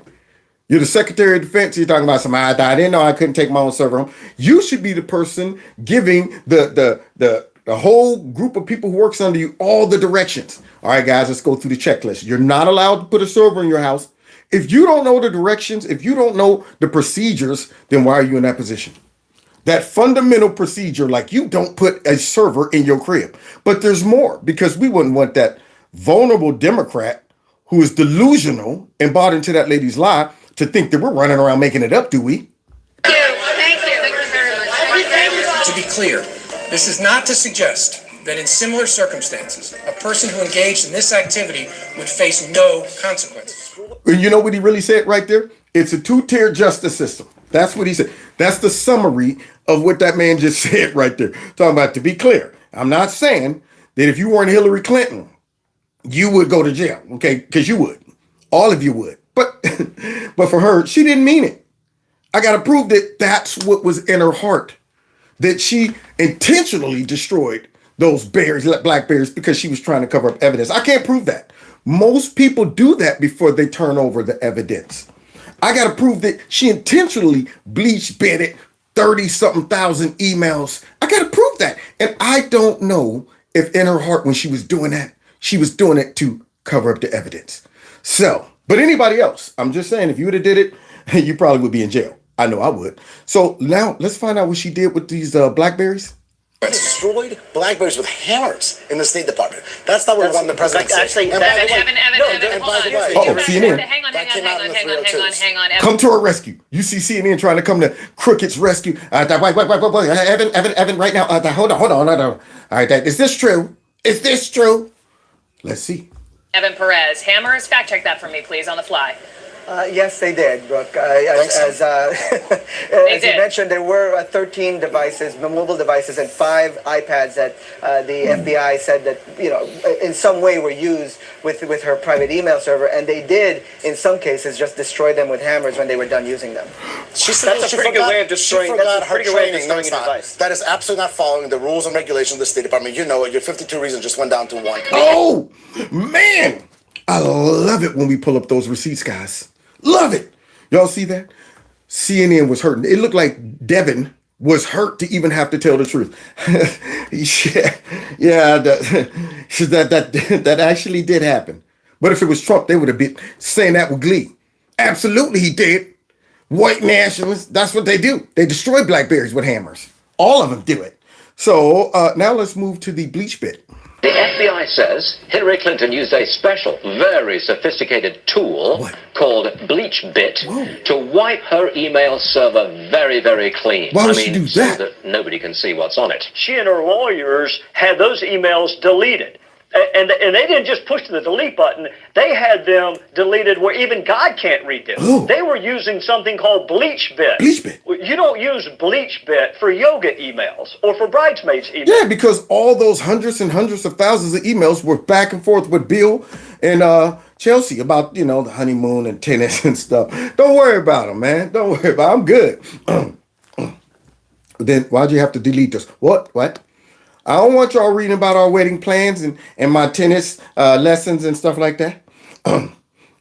You're the Secretary of Defense. You're talking about somebody. I didn't know I couldn't take my own server home. You should be the person giving the whole group of people who works under you all the directions. All right, guys, let's go through the checklist. You're not allowed to put a server in your house. If you don't know the directions, if you don't know the procedures, then why are you in that position? That fundamental procedure, like you don't put a server in your crib. But there's more, because we wouldn't want that vulnerable Democrat who is delusional and bought into that lady's lie to think that we're running around making it up, do we? Thank you very much. To be clear, this is not to suggest that in similar circumstances, a person who engaged in this activity would face no consequences. And you know what he really said right there? It's a two-tier justice system. That's what he said. That's the summary of what that man just said right there. Talking about, to be clear, I'm not saying that if you weren't Hillary Clinton, you would go to jail, okay? Because you would. All of you would. But for her, she didn't mean it. I got to prove that that's what was in her heart, that she intentionally destroyed those blackberries, because she was trying to cover up evidence. I can't prove that. Most people do that before they turn over the evidence. I got to prove that she intentionally bleach bedded 30-something thousand emails. I got to prove that. And I don't know if in her heart when she was doing that, she was doing it to cover up the evidence. So, but anybody else, I'm just saying, if you would have did it, you probably would be in jail. I know I would. So now let's find out what she did with these blackberries. Destroyed blackberries with hammers in the State Department. That's not what one of the president said. Actually, Evan, CNN. Hang on. Come to her rescue. You see CNN trying to come to Crooked's rescue. Wait. Evan, right now. Hold on. All right, is this true? Is this true? Let's see. Evan Perez, hammers, fact check that for me, please, on the fly. Yes, they did, Brooke. As you mentioned, there were 13 devices, mobile devices, and 5 iPads that the FBI said that, in some way were used with her private email server, and they did, in some cases, just destroy them with hammers when they were done using them. That's a pretty good way of destroying. She forgot her training. No, it's not. That is absolutely not following the rules and regulations of the State Department. You know it. Your 52 reasons just went down to 1. Oh, man. I love it when we pull up those receipts, guys. Love it. Y'all see that? CNN was hurting. It looked like Devin was hurt to even have to tell the truth. That actually did happen. But if it was Trump, they would have been saying that with glee. Absolutely, he did. White nationalists, that's what they do. They destroy BlackBerries with hammers. All of them do it. So now let's move to the bleach bit. The FBI says Hillary Clinton used a special, very sophisticated tool called BleachBit to wipe her email server very, very clean. Why would she do that? So that nobody can see what's on it. She and her lawyers had those emails deleted. And they didn't just push the delete button. They had them deleted where even God can't read them. Oh. They were using something called BleachBit. BleachBit. You don't use BleachBit for yoga emails or for bridesmaids emails. Yeah, because all those hundreds and hundreds of thousands of emails were back and forth with Bill and Chelsea about, the honeymoon and tennis and stuff. Don't worry about them, man. Don't worry about them. I'm good. Then why'd you have to delete this? What? I don't want y'all reading about our wedding plans and my tennis lessons and stuff like that.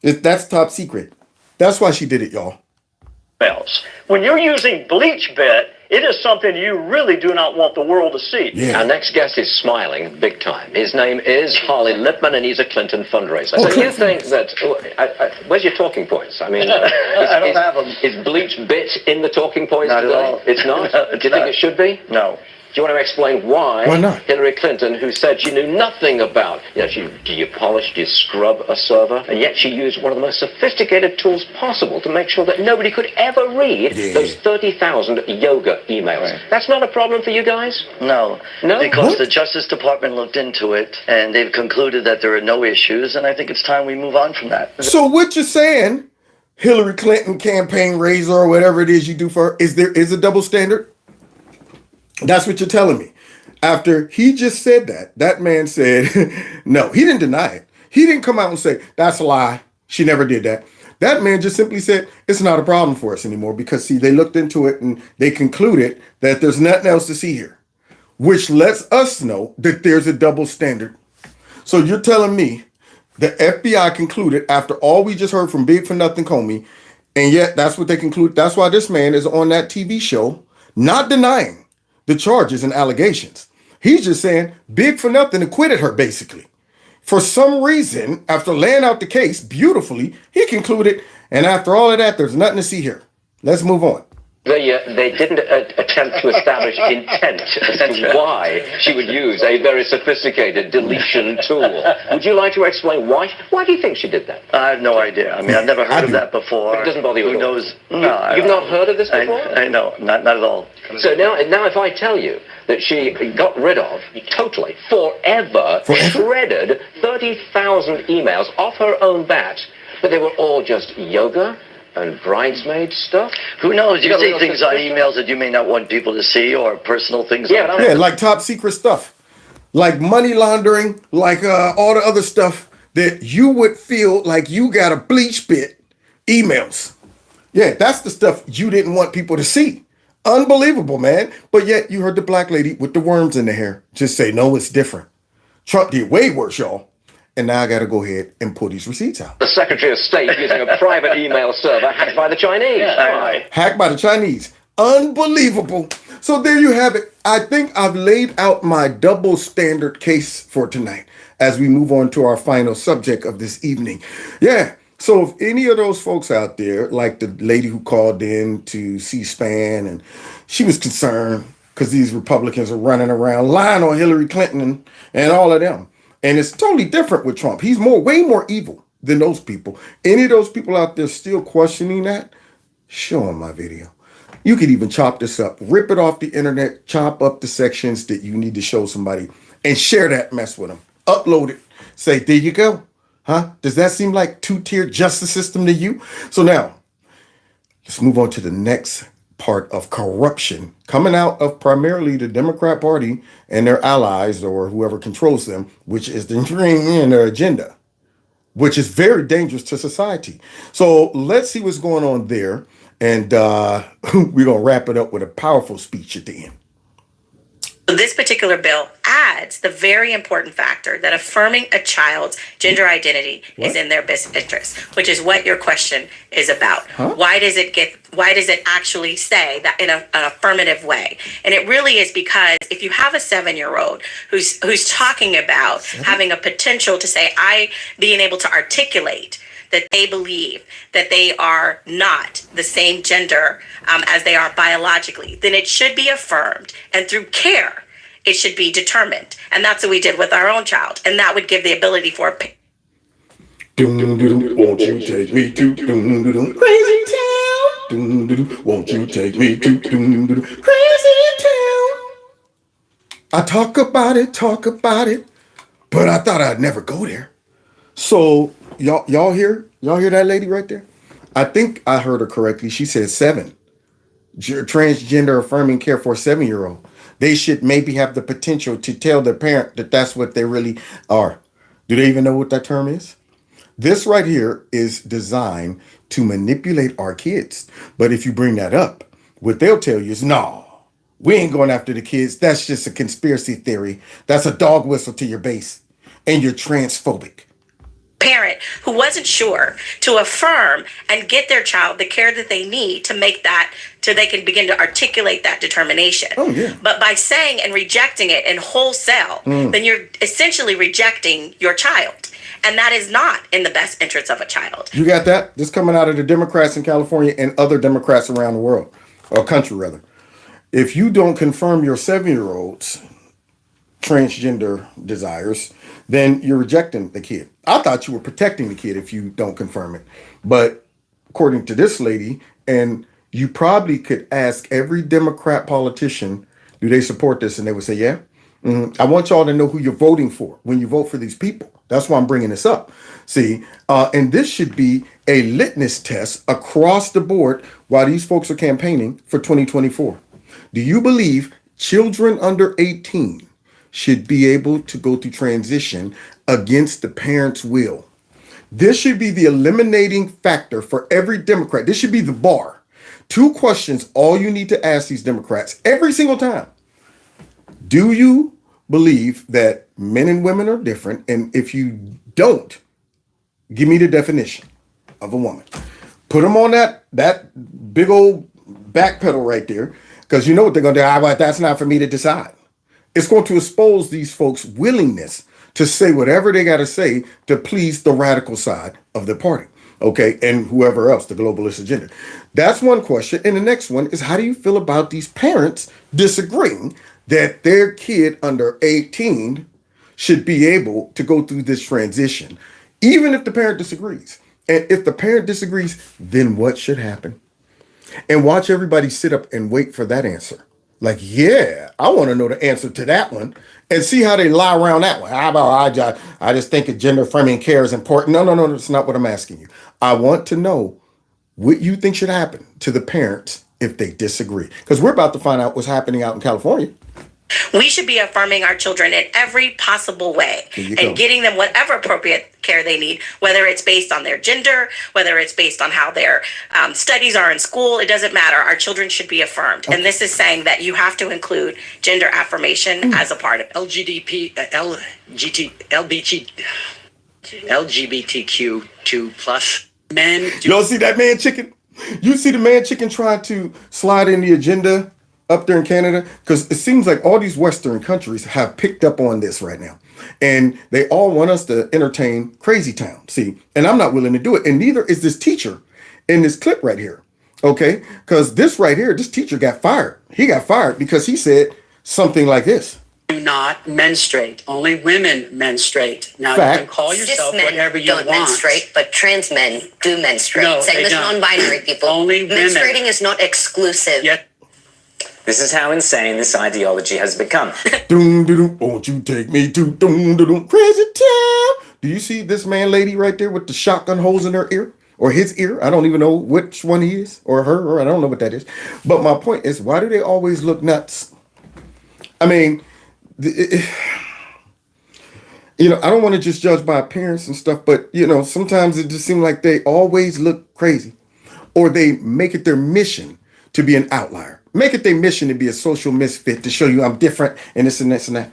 That's top secret. That's why she did it, y'all. When you're using BleachBit, it is something you really do not want the world to see. Yeah. Our next guest is smiling big time. His name is Harley Lipman, and he's a Clinton fundraiser. Oh, so you think that... where's your talking points? I mean, I don't have them. Is BleachBit in the talking points Not today? at all. It's not? No, Do you think it should be? No. Do you want to explain why not? Hillary Clinton, who said she knew nothing about, do you polish, do you scrub a server? And yet she used one of the most sophisticated tools possible to make sure that nobody could ever read those 30,000 yoga emails. Right. That's not a problem for you guys? No. No? Because the Justice Department looked into it, and they've concluded that there are no issues, and I think it's time we move on from that. So what you're saying, Hillary Clinton campaign raiser or whatever it is you do for her, there is a double standard? That's what you're telling me. After he just said that man said, no, he didn't deny it. He didn't come out and say, that's a lie. She never did that. That man just simply said, it's not a problem for us anymore because, see, they looked into it and they concluded that there's nothing else to see here, which lets us know that there's a double standard. So you're telling me the FBI concluded after all we just heard from Big for Nothing Comey, and yet that's what they conclude. That's why this man is on that TV show, not denying the charges and allegations. He's just saying Big for Nothing acquitted her, basically. For some reason, after laying out the case beautifully, he concluded, and after all of that, there's nothing to see here. Let's move on. They didn't attempt to establish intent as to why she would use a very sophisticated deletion tool. Would you like to explain why? Why do you think she did that? I have no idea. I mean, I've never heard of that before. It doesn't bother you Who at all? knows? No. You've not heard of this before? I know. Not at all. So now if I tell you that she got rid of, totally, forever? Shredded 30,000 emails off her own bat, but they were all just yoga and bridesmaid stuff? Who knows? You see things on emails that you may not want people to see, or personal things. Yeah, like top secret stuff, like money laundering, like all the other stuff that you would feel like you got a BleachBit emails. Yeah, that's the stuff you didn't want people to see. Unbelievable, man. But yet you heard the black lady with the worms in the hair just say, no, it's different. Trump did way worse, y'all. And now I got to go ahead and pull these receipts out. The Secretary of State using a private email server hacked by the Chinese. Hacked by the Chinese. Unbelievable. So there you have it. I think I've laid out my double standard case for tonight as we move on to our final subject of this evening. Yeah. So if any of those folks out there, like the lady who called in to C-SPAN, and she was concerned because these Republicans are running around lying on Hillary Clinton and all of them. And it's totally different with Trump. He's way more evil than those people. Any of those people out there still questioning that, show them my video. You could even chop this up, rip it off the internet, chop up the sections that you need to show somebody, and share that mess with them. Upload it. Say, there you go. Huh? Does that seem like two-tier justice system to you? So now, let's move on to the next part of corruption coming out of primarily the Democrat Party and their allies or whoever controls them, which is the in their agenda, which is very dangerous to society. So let's see what's going on there. And we're going to wrap it up with a powerful speech at the end. This particular bill adds the very important factor that affirming a child's gender identity is in their best interest, which is what your question is about. Why does it actually say that in an affirmative way? And it really is because if you have a 7-year-old who's talking about having a potential to say, being able to articulate that they believe that they are not the same gender as they are biologically, then it should be affirmed. And through care, it should be determined. And that's what we did with our own child. And that would give the ability for a won't you take me to crazy town? Won't you take me to crazy town? I talk about it, but I thought I'd never go there. So y'all hear that lady right there? I think I heard her correctly. She said 7. Transgender affirming care for a 7-year-old. They should maybe have the potential to tell their parent that that's what they really are. Do they even know what that term is? This right here is designed to manipulate our kids. But if you bring that up, what they'll tell you is, no, we ain't going after the kids. That's just a conspiracy theory. That's a dog whistle to your base. And you're transphobic. Parent who wasn't sure to affirm and get their child the care that they need to make that, so they can begin to articulate that determination. But by saying and rejecting it in wholesale, then you're essentially rejecting your child. And that is not in the best interest of a child. You got that? This coming out of the Democrats in California and other Democrats around the world, or country rather. If you don't confirm your 7-year-old's transgender desires, then you're rejecting the kid. I thought you were protecting the kid if you don't confirm it. But according to this lady, and you probably could ask every Democrat politician, do they support this? And they would say, yeah. I want y'all to know who you're voting for when you vote for these people. That's why I'm bringing this up. See, and this should be a litmus test across the board while these folks are campaigning for 2024. Do you believe children under 18 should be able to go through transition against the parents' will? This should be the eliminating factor for every Democrat. This should be the bar. 2 questions, all you need to ask these Democrats every single time. Do you believe that men and women are different? And if you don't, give me the definition of a woman. Put them on that big old back pedal right there, because you know what they're going to do. But that's not for me to decide. It's going to expose these folks' willingness to say whatever they got to say to please the radical side of the party, okay, and whoever else, the globalist agenda. That's one question. And the next one is, how do you feel about these parents disagreeing that their kid under 18 should be able to go through this transition, even if the parent disagrees? And if the parent disagrees, then what should happen? And watch everybody sit up and wait for that answer. Like, yeah, I want to know the answer to that one and see how they lie around that one. I just think that gender affirming care is important. No, that's not what I'm asking you. I want to know what you think should happen to the parents if they disagree. Because we're about to find out what's happening out in California. We should be affirming our children in every possible way and getting them whatever appropriate care they need, whether it's based on their gender, whether it's based on how their studies are in school. It doesn't matter. Our children should be affirmed. And this is saying that you have to include gender affirmation as a part of it. LGBTQ2 plus men. You don't see that man chicken? You see the man chicken trying to slide in the agenda up there in Canada? Because it seems like all these Western countries have picked up on this right now. And they all want us to entertain Crazy Town. See, and I'm not willing to do it. And neither is this teacher in this clip right here. Okay? Because this right here, this teacher got fired. He got fired because he said something like this. Do not menstruate. Only women menstruate. Now, Fact. you can call yourself Cis men whatever you don't want. menstruate, but trans men do menstruate. No, Same they as don't. non-binary people. Only women. Menstruating is not exclusive. Yet. This is how insane this ideology has become. Won't you take me to crazy town? Do you see this lady right there with the shotgun holes in her ear? Or his ear? I don't even know which one he is. Or her, or I don't know what that is. But my point is, why do they always look nuts? I mean, I don't want to just judge by appearance and stuff, but, sometimes it just seems like they always look crazy. Or they make it their mission to be an outlier. Make it their mission to be a social misfit, to show you I'm different and this and this and that.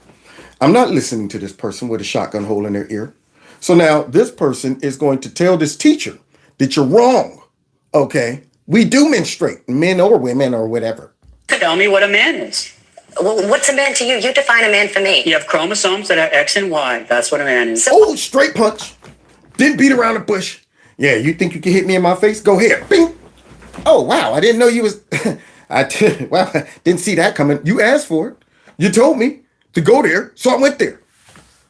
I'm not listening to this person with a shotgun hole in their ear. So now this person is going to tell this teacher that you're wrong. Okay? We do menstruate, men or women or whatever. Tell me what a man is. Well, what's a man to you? You define a man for me. You have chromosomes that are X and Y. That's what a man is. Oh, straight punch. Didn't beat around the bush. Yeah, you think you can hit me in my face? Go ahead. Bing. Oh, wow. I didn't know you was... I didn't see that coming. You asked for it. You told me to go there, so I went there.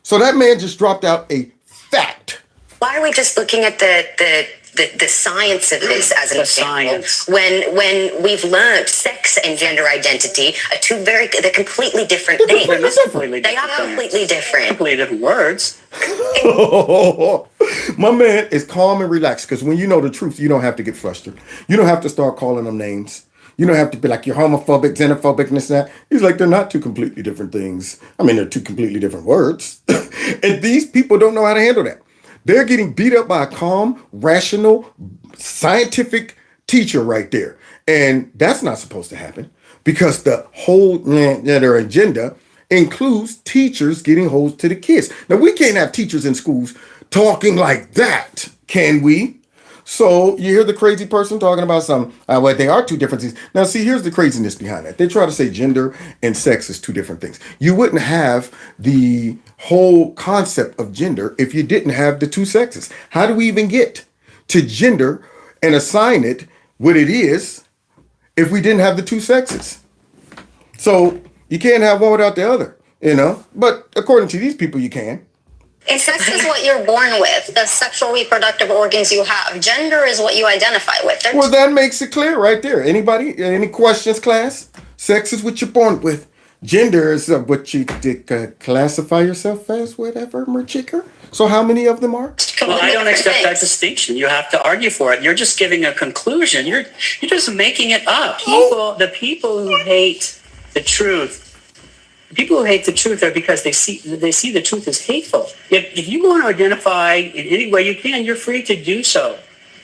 So that man just dropped out a fact. Why are we just looking at the science of this as an example? Science. When we've learned sex and gender identity are they're completely different things. They are completely different. Completely different words. My man is calm and relaxed, because when you know the truth, you don't have to get flustered. You don't have to start calling them names. You don't have to be like, you're homophobic, xenophobic, and this and that. He's like, they're not two completely different things. I mean, they're two completely different words. And these people don't know how to handle that. They're getting beat up by a calm, rational, scientific teacher right there. And that's not supposed to happen, because the whole their agenda includes teachers getting holes to the kids. Now, we can't have teachers in schools talking like that, can we? So you hear the crazy person talking about something. Well, they are two different things. Now, see, here's the craziness behind that. They try to say gender and sex is two different things. You wouldn't have the whole concept of gender if you didn't have the two sexes. How do we even get to gender and assign it what it is if we didn't have the two sexes? So you can't have one without the other, But according to these people, you can. And sex is what you're born with, the sexual reproductive organs you have. Gender is what you identify with. Well, that makes it clear right there. Anybody? Any questions, class? Sex is what you're born with. Gender is what you classify yourself as, whatever, merchicker. So how many of them are? Well, I don't accept that distinction. You have to argue for it. You're just giving a conclusion. You're just making it up. The people who hate the truth. People who hate the truth are because they see the truth as hateful. If you want to identify in any way you can, you're free to do so.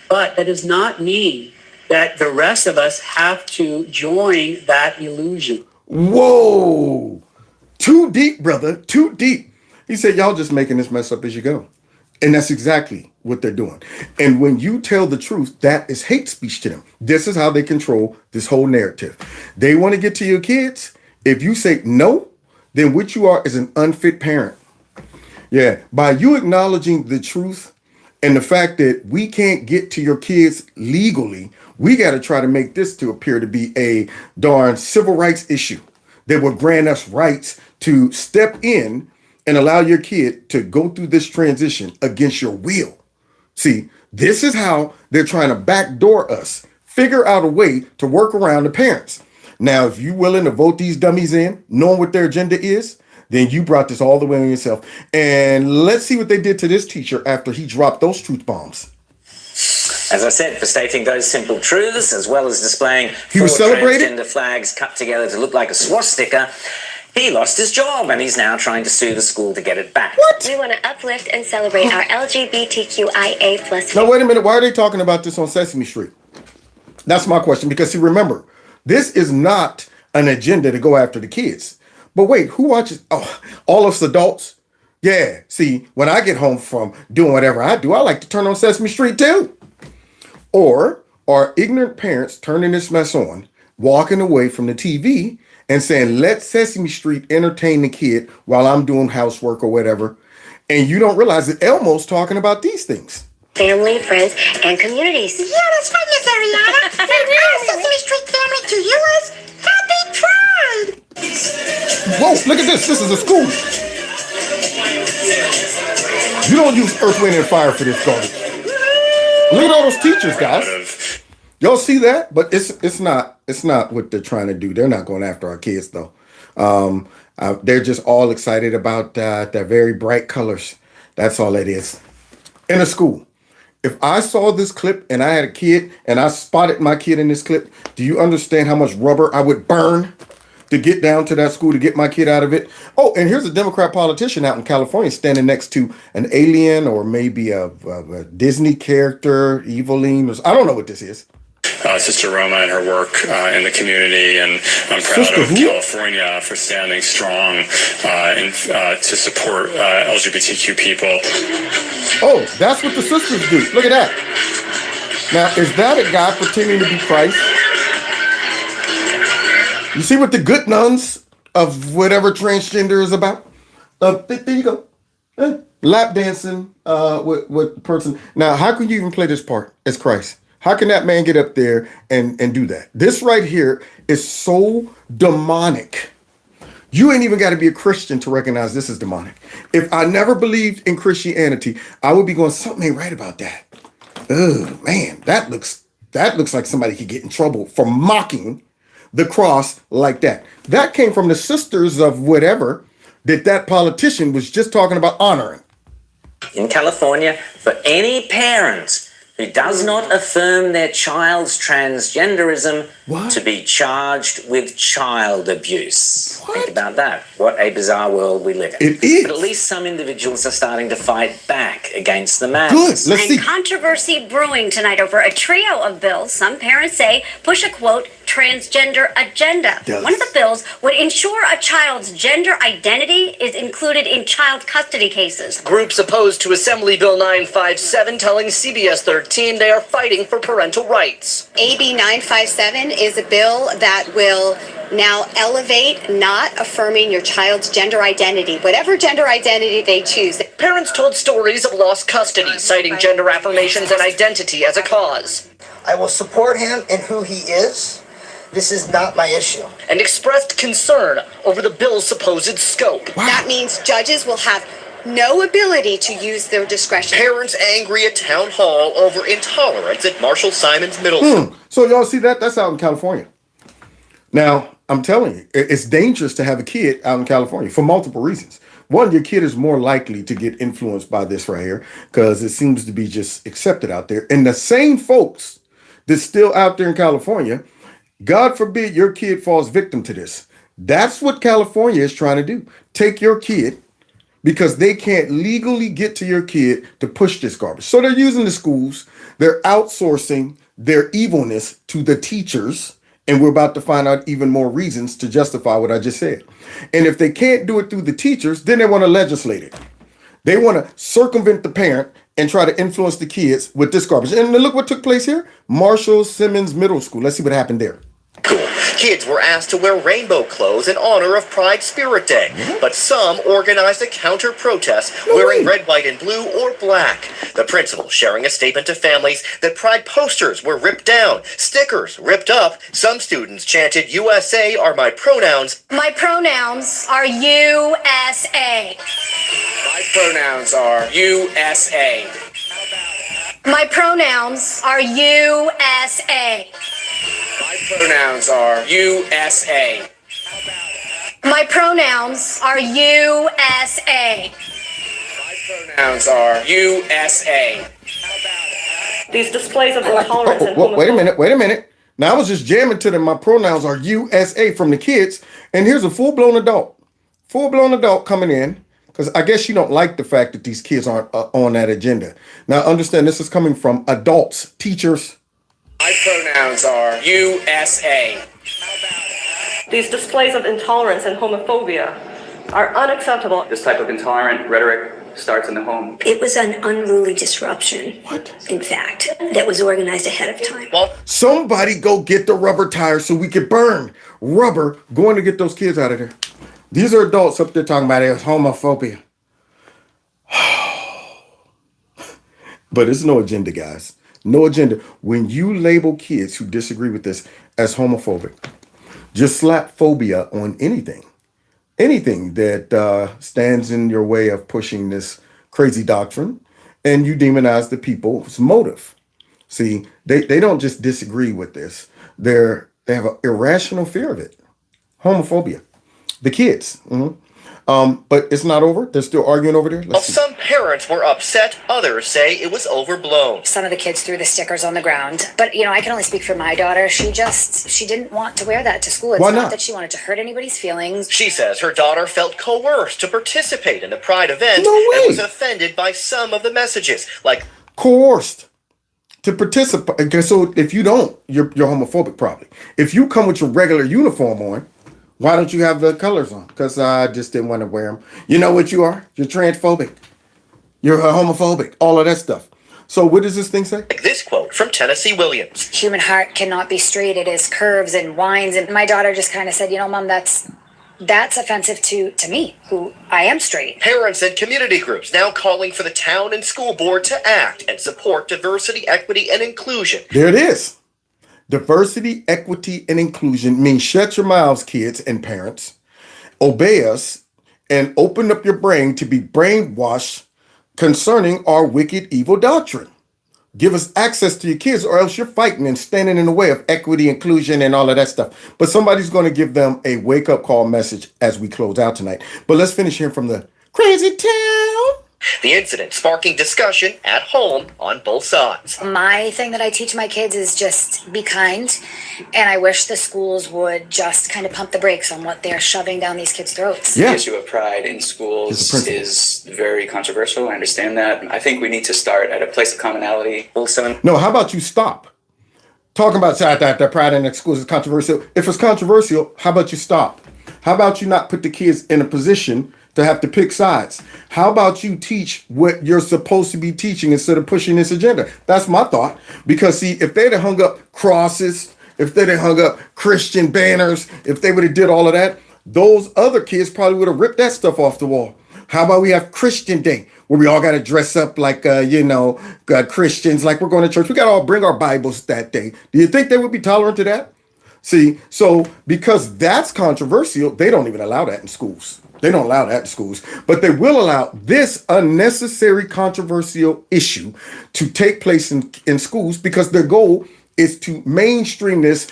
But that does not mean that the rest of us have to join that illusion. Whoa! Too deep, brother. Too deep. He said, y'all just making this mess up as you go. And that's exactly what they're doing. And when you tell the truth, that is hate speech to them. This is how they control this whole narrative. They want to get to your kids. If you say no, then what you are is an unfit parent. Yeah, by you acknowledging the truth and the fact that we can't get to your kids legally, we got to try to make this to appear to be a darn civil rights issue that will grant us rights to step in and allow your kid to go through this transition against your will. See, this is how they're trying to backdoor us, figure out a way to work around the parents. Now, if you're willing to vote these dummies in, knowing what their agenda is, then you brought this all the way on yourself. And let's see what they did to this teacher after he dropped those truth bombs. As I said, for stating those simple truths, as well as displaying he was celebrated? Transgender flags cut together to look like a swastika, he lost his job and he's now trying to sue the school to get it back. What? We want to uplift and celebrate our LGBTQIA+. Now, wait a minute. Why are they talking about this on Sesame Street? That's my question. Because, see, remember, this is not an agenda to go after the kids. But wait, who watches? Oh, all of us adults? Yeah. See, when I get home from doing whatever I do, I like to turn on Sesame Street too. Or are ignorant parents turning this mess on, walking away from the TV and saying, let Sesame Street entertain the kid while I'm doing housework or whatever. And you don't realize that Elmo's talking about these things. Family, friends, and communities. Yeah, that's right, Miss Ariana. From our Sesame Street family to yours, happy Pride! Whoa, look at this. This is a school. You don't use Earth, Wind, and Fire for this garbage. Look at all those teachers, guys. Y'all see that? But it's not what they're trying to do. They're not going after our kids, though. They're just all excited about their very bright colors That's all it is. In a school. If I saw this clip and I had a kid and I spotted my kid in this clip, do you understand how much rubber I would burn to get down to that school to get my kid out of it? Oh, and here's a Democrat politician out in California standing next to an alien or maybe a Disney character, Eveline. I don't know what this is. Sister Roma and her work in the community, and I'm proud of California for standing strong to support LGBTQ people. Oh, that's what the sisters do. Look at that. Now, is that a guy pretending to be Christ? You see what the good nuns of whatever transgender is about? There you go. Lap dancing with person. Now, how can you even play this part as Christ? How can that man get up there and do that? This right here is so demonic. You ain't even got to be a Christian to recognize this is demonic. If I never believed in Christianity, I would be going, something ain't right about that. Oh man, that looks like somebody could get in trouble for mocking the cross like that. That came from the sisters of whatever that politician was just talking about honoring. In California, for any parent who does not affirm their child's transgenderism to be charged with child abuse. Think about that. What a bizarre world we live in. It is. But at least some individuals are starting to fight back against the madness. Good. Let's see. Controversy brewing tonight over a trio of bills some parents say push a, quote, transgender agenda. One of the bills would ensure a child's gender identity is included in child custody cases. Groups opposed to Assembly Bill 957 telling CBS 13 they are fighting for parental rights. AB 957 is a bill that will now elevate not affirming your child's gender identity, whatever gender identity they choose. Parents told stories of lost custody, citing gender affirmations and identity as a cause. I will support him in who he is. This is not my issue. And expressed concern over the bill's supposed scope. That means judges will have no ability to use their discretion. Parents angry at town hall over intolerance at Marshall Simon's middle school. So y'all see that? That's out in California. Now, I'm telling you, it's dangerous to have a kid out in California for multiple reasons. One, your kid is more likely to get influenced by this right here because it seems to be just accepted out there. And the same folks that's still out there in California, God forbid your kid falls victim to this. That's what California is trying to do. Take your kid because they can't legally get to your kid to push this garbage. So they're using the schools. They're outsourcing their evilness to the teachers. And we're about to find out even more reasons to justify what I just said. And if they can't do it through the teachers, then they want to legislate it. They want to circumvent the parent and try to influence the kids with this garbage. And look what took place here. Marshall Simmons Middle School. Let's see what happened there. Cool. Kids were asked to wear rainbow clothes in honor of Pride Spirit Day, but some organized a counter-protest wearing red, white, and blue or black. The principal sharing a statement to families that Pride posters were ripped down, stickers ripped up. Some students chanted, "USA are my pronouns." My pronouns are USA. My pronouns are USA. My pronouns are USA. My pronouns are USA. My pronouns are USA. My pronouns are USA. These displays of intolerance and homophobia. Wait a minute. Now I was just jamming to them. My pronouns are USA from the kids. And here's a full-blown adult coming in. Because I guess you don't like the fact that these kids aren't on that agenda. Now understand this is coming from adults, teachers. My pronouns are USA. These displays of intolerance and homophobia are unacceptable. This type of intolerant rhetoric starts in the home. It was an unruly disruption, in fact, that was organized ahead of time. Somebody go get the rubber tires so we can burn rubber going to get those kids out of there. These are adults up there talking about it as homophobia. But it's no agenda, guys. No agenda. When you label kids who disagree with this as homophobic, just slap phobia on anything that stands in your way of pushing this crazy doctrine, and you demonize the people's motive. See, they don't just disagree with this. They have an irrational fear of it. Homophobia. The kids. But it's not over. They're still arguing over there. While some parents were upset, others say it was overblown. Some of the kids threw the stickers on the ground. But, I can only speak for my daughter. She didn't want to wear that to school. It's Why not not? that she wanted to hurt anybody's feelings. She says her daughter felt coerced to participate in the Pride event No way. and was offended by some of the messages, like Coerced to participate. Okay, so if you don't, you're homophobic probably. If you come with your regular uniform on, why don't you have the colors on? Because I just didn't want to wear them. You know what you are? You're transphobic. You're homophobic. All of that stuff. So what does this thing say? like this quote from Tennessee Williams. Human heart cannot be straight. It is curves and winds. And my daughter just kind of said, Mom, that's offensive to me, who I am straight. Parents and community groups now calling for the town and school board to act and support diversity, equity, and inclusion. There it is. Diversity, equity, and inclusion means shut your mouths, kids and parents. Obey us and open up your brain to be brainwashed concerning our wicked, evil doctrine. Give us access to your kids, or else you're fighting and standing in the way of equity, inclusion, and all of that stuff. But somebody's going to give them a wake-up call message as we close out tonight. But let's finish here from the crazy town. The incident sparking discussion at home on both sides. My thing that I teach my kids is just be kind. And I wish the schools would just kind of pump the brakes on what they're shoving down these kids' throats. The issue of pride in schools is very controversial. I understand that. I think we need to start at a place of commonality. Also, No, how about you stop? Talking about that pride in the schools is controversial. If it's controversial, how about you stop? How about you not put the kids in a position to have to pick sides? How about you teach what you're supposed to be teaching instead of pushing this agenda? That's my thought. Because see, if they'd have hung up crosses, if they'd have hung up Christian banners, if they would have did all of that, those other kids probably would have ripped that stuff off the wall. How about we have Christian Day, where we all got to dress up like, Christians, like we're going to church. We got to all bring our Bibles that day. Do you think they would be tolerant to that? See, so because that's controversial, they don't even allow that in schools. They don't allow that in schools, but they will allow this unnecessary controversial issue to take place in schools because their goal is to mainstream this,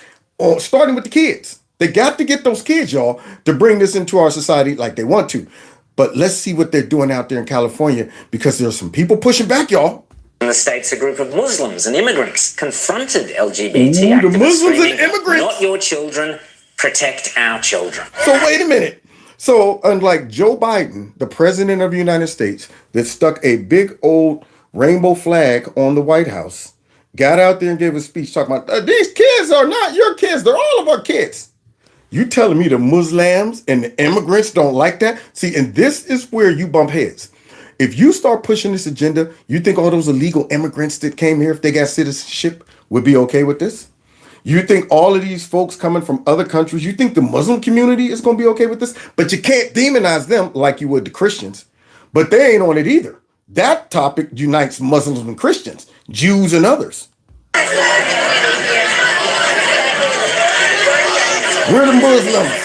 starting with the kids. They got to get those kids, y'all, to bring this into our society like they want to. But let's see what they're doing out there in California, because there's some people pushing back, y'all. In the States, a group of Muslims and immigrants confronted LGBT Ooh, the activists, Muslims and screaming, immigrants. "Not your children, protect our children." So wait a minute. So unlike Joe Biden, the president of the United States, that stuck a big old rainbow flag on the White House, got out there and gave a speech talking about these kids are not your kids. They're all of our kids. You telling me the Muslims and the immigrants don't like that? See, and this is where you bump heads. If you start pushing this agenda, you think all those illegal immigrants that came here, if they got citizenship, would be okay with this? You think all of these folks coming from other countries, you think the Muslim community is going to be okay with this? But you can't demonize them like you would the Christians. But they ain't on it either. That topic unites Muslims and Christians, Jews and others. We're the Muslims.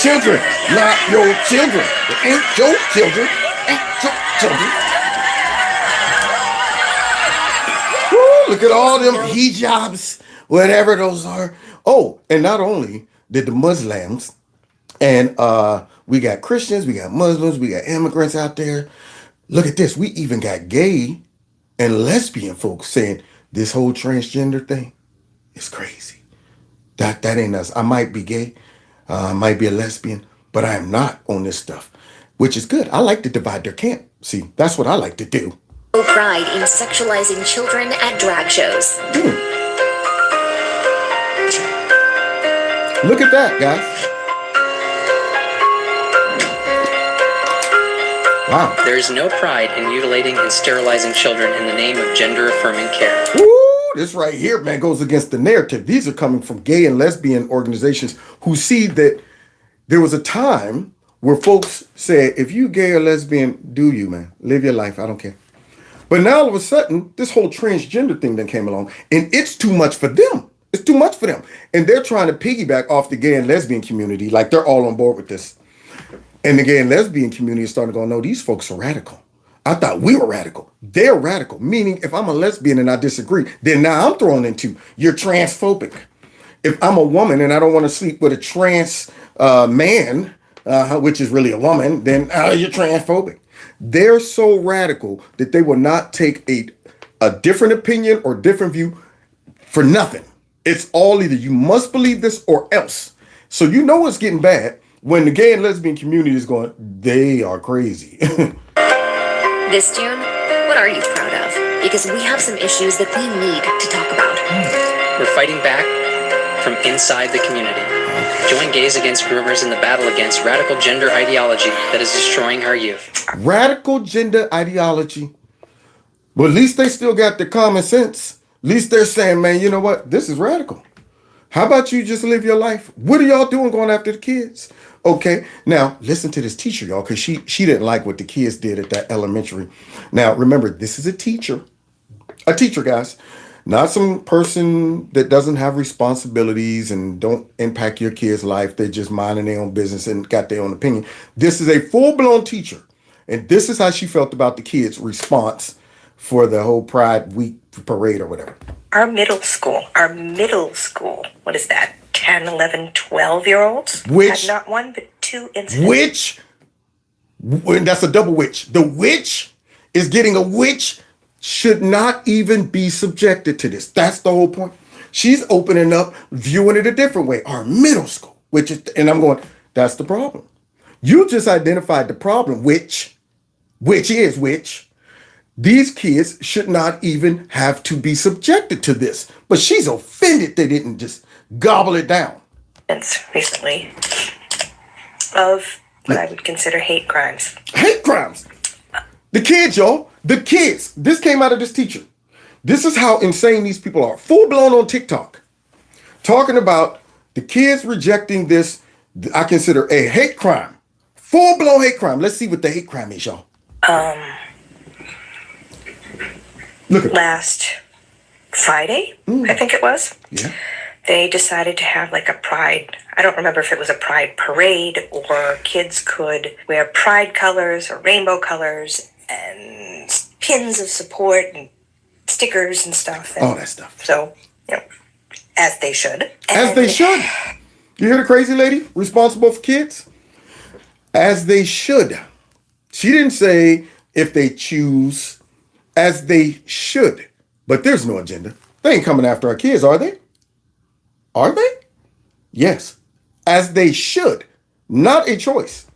Children, not your children. It ain't your children. Ain't your children. Woo, look at all them hijabs, whatever those are. Oh, and not only did the Muslims, and we got Christians, we got Muslims, we got immigrants out there. Look at this. We even got gay and lesbian folks saying this whole transgender thing is crazy. That ain't us. I might be gay. I might be a lesbian, but I am not on this stuff, which is good. I like to divide their camp. See, that's what I like to do. Pride in sexualizing children at drag shows. Look at that, guys. Wow. There is no pride in mutilating and sterilizing children in the name of gender-affirming care. Woo! This right here, man, goes against the narrative. These are coming from gay and lesbian organizations who see that there was a time where folks said, if you gay or lesbian, do you, man. Live your life. I don't care. But now all of a sudden, this whole transgender thing then came along, and it's too much for them. It's too much for them. And they're trying to piggyback off the gay and lesbian community, like they're all on board with this. And the gay and lesbian community is starting to go, no, these folks are radical. I thought we were radical. They're radical, meaning if I'm a lesbian and I disagree, then now I'm thrown into, you're transphobic. If I'm a woman and I don't want to sleep with a trans man, which is really a woman, then you're transphobic. They're so radical that they will not take a different opinion or different view for nothing. It's all either you must believe this or else. So you know it's getting bad when the gay and lesbian community is going, they are crazy. This June, what are you proud of? Because we have some issues that we need to talk about. We're fighting back from inside the community. Join gays against groomers in the battle against radical gender ideology that is destroying our youth. Radical gender ideology. But at least they still got the common sense. At least they're saying, man, you know what? This is radical. How about you just live your life? What are y'all doing going after the kids? Okay, now listen to this teacher, y'all, because she didn't like what the kids did at that elementary. Now, remember, this is a teacher, guys, not some person that doesn't have responsibilities and don't impact your kid's life. They're just minding their own business and got their own opinion. This is a full-blown teacher, and this is how she felt about the kids' response for the whole Pride Week parade or whatever. Our middle school, what is that? 10, 11, 12-year-olds had not one but two incidents. That's a double witch. The witch is getting a witch should not even be subjected to this. That's the whole point. She's opening up, viewing it a different way. Our middle school, and I'm going, that's the problem. You just identified the problem, which is which. These kids should not even have to be subjected to this. But she's offended they didn't just gobble it down. Recently of what I would consider hate crimes. Hate crimes. The kids, y'all. The kids. This came out of this teacher. This is how insane these people are. Full blown on TikTok. Talking about the kids rejecting this, I consider a hate crime. Full blown hate crime. Let's see what the hate crime is, y'all. Last Friday, I think it was. Yeah. They decided to have like a pride. I don't remember if it was a pride parade or kids could wear pride colors or rainbow colors and pins of support and stickers and stuff. All that stuff. So, as they should. As they should. You hear the crazy lady responsible for kids? As they should. She didn't say if they choose. As they should. But there's no agenda. They ain't coming after our kids, are they? Are they? Yes. As they should. Not a choice.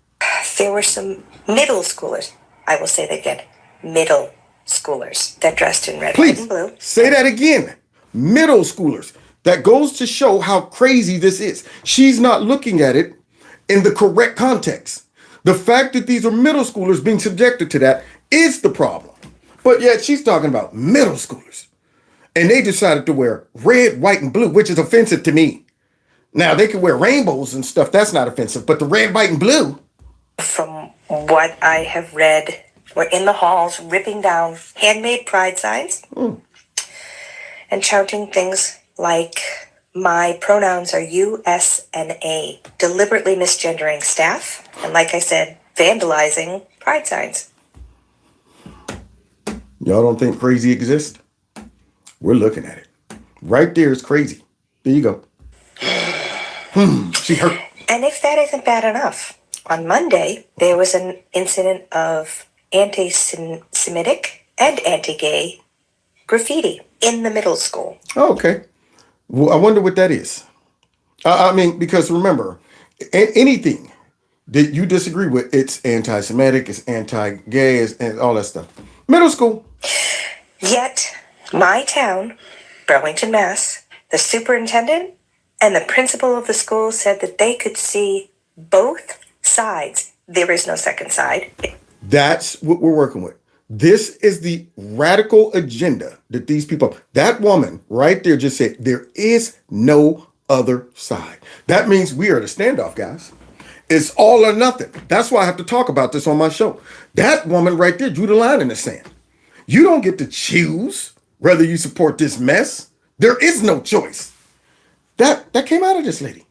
There were some middle schoolers. I will say that again. Middle schoolers that dressed in red, white, and blue. Say that again. Middle schoolers. That goes to show how crazy this is. She's not looking at it in the correct context. The fact that these are middle schoolers being subjected to that is the problem. But yet she's talking about middle schoolers. And they decided to wear red, white, and blue, which is offensive to me. Now, they can wear rainbows and stuff. That's not offensive. But the red, white, and blue. From what I have read, were in the halls ripping down handmade pride signs and shouting things like, my pronouns are you, S, and A, deliberately misgendering staff. And like I said, vandalizing pride signs. Y'all don't think crazy exists? We're looking at it. Right there is crazy. There you go. She hurt. And if that isn't bad enough, on Monday, there was an incident of anti-Semitic and anti-gay graffiti in the middle school. Oh, okay. Well, I wonder what that is. I mean, because remember, anything that you disagree with, it's anti-Semitic, it's anti-gay, and all that stuff. Middle school. Yet, my town, Burlington, Mass., the superintendent and the principal of the school said that they could see both sides. There is no second side. That's what we're working with. This is the radical agenda that these people, that woman right there just said, there is no other side. That means we are at a standoff, guys. It's all or nothing. That's why I have to talk about this on my show. That woman right there drew the line in the sand. You don't get to choose whether you support this mess. There is no choice. That came out of this lady.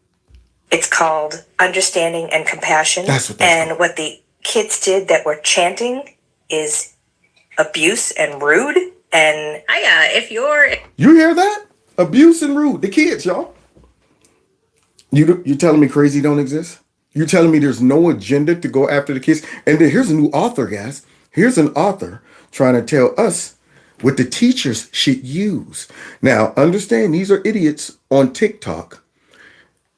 It's called Understanding and Compassion. That's what that's called. What the kids did that were chanting is abuse and rude. And You hear that? Abuse and rude. The kids, y'all. You telling me crazy don't exist? You telling me there's no agenda to go after the kids? And then here's a new author, guys. Here's an author trying to tell us what the teachers should use. Now, understand these are idiots on TikTok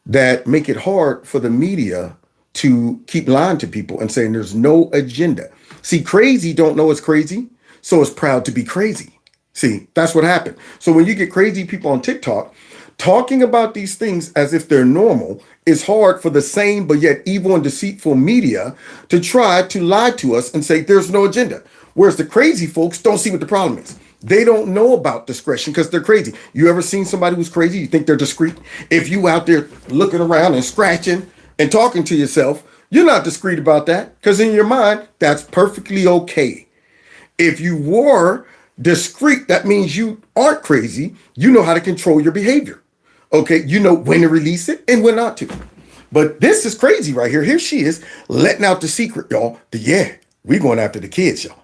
that make it hard for the media to keep lying to people and saying there's no agenda. See, crazy don't know it's crazy, so it's proud to be crazy. See, that's what happened. So when you get crazy people on TikTok talking about these things as if they're normal, it's hard for the same but yet evil and deceitful media to try to lie to us and say there's no agenda. Whereas the crazy folks don't see what the problem is. They don't know about discretion because they're crazy. You ever seen somebody who's crazy? You think they're discreet? If you out there looking around and scratching and talking to yourself, you're not discreet about that because in your mind, that's perfectly okay. If you were discreet, that means you aren't crazy. You know how to control your behavior. Okay, you know when to release it and when not to. But this is crazy right here. Here she is letting out the secret, y'all. We going after the kids, y'all.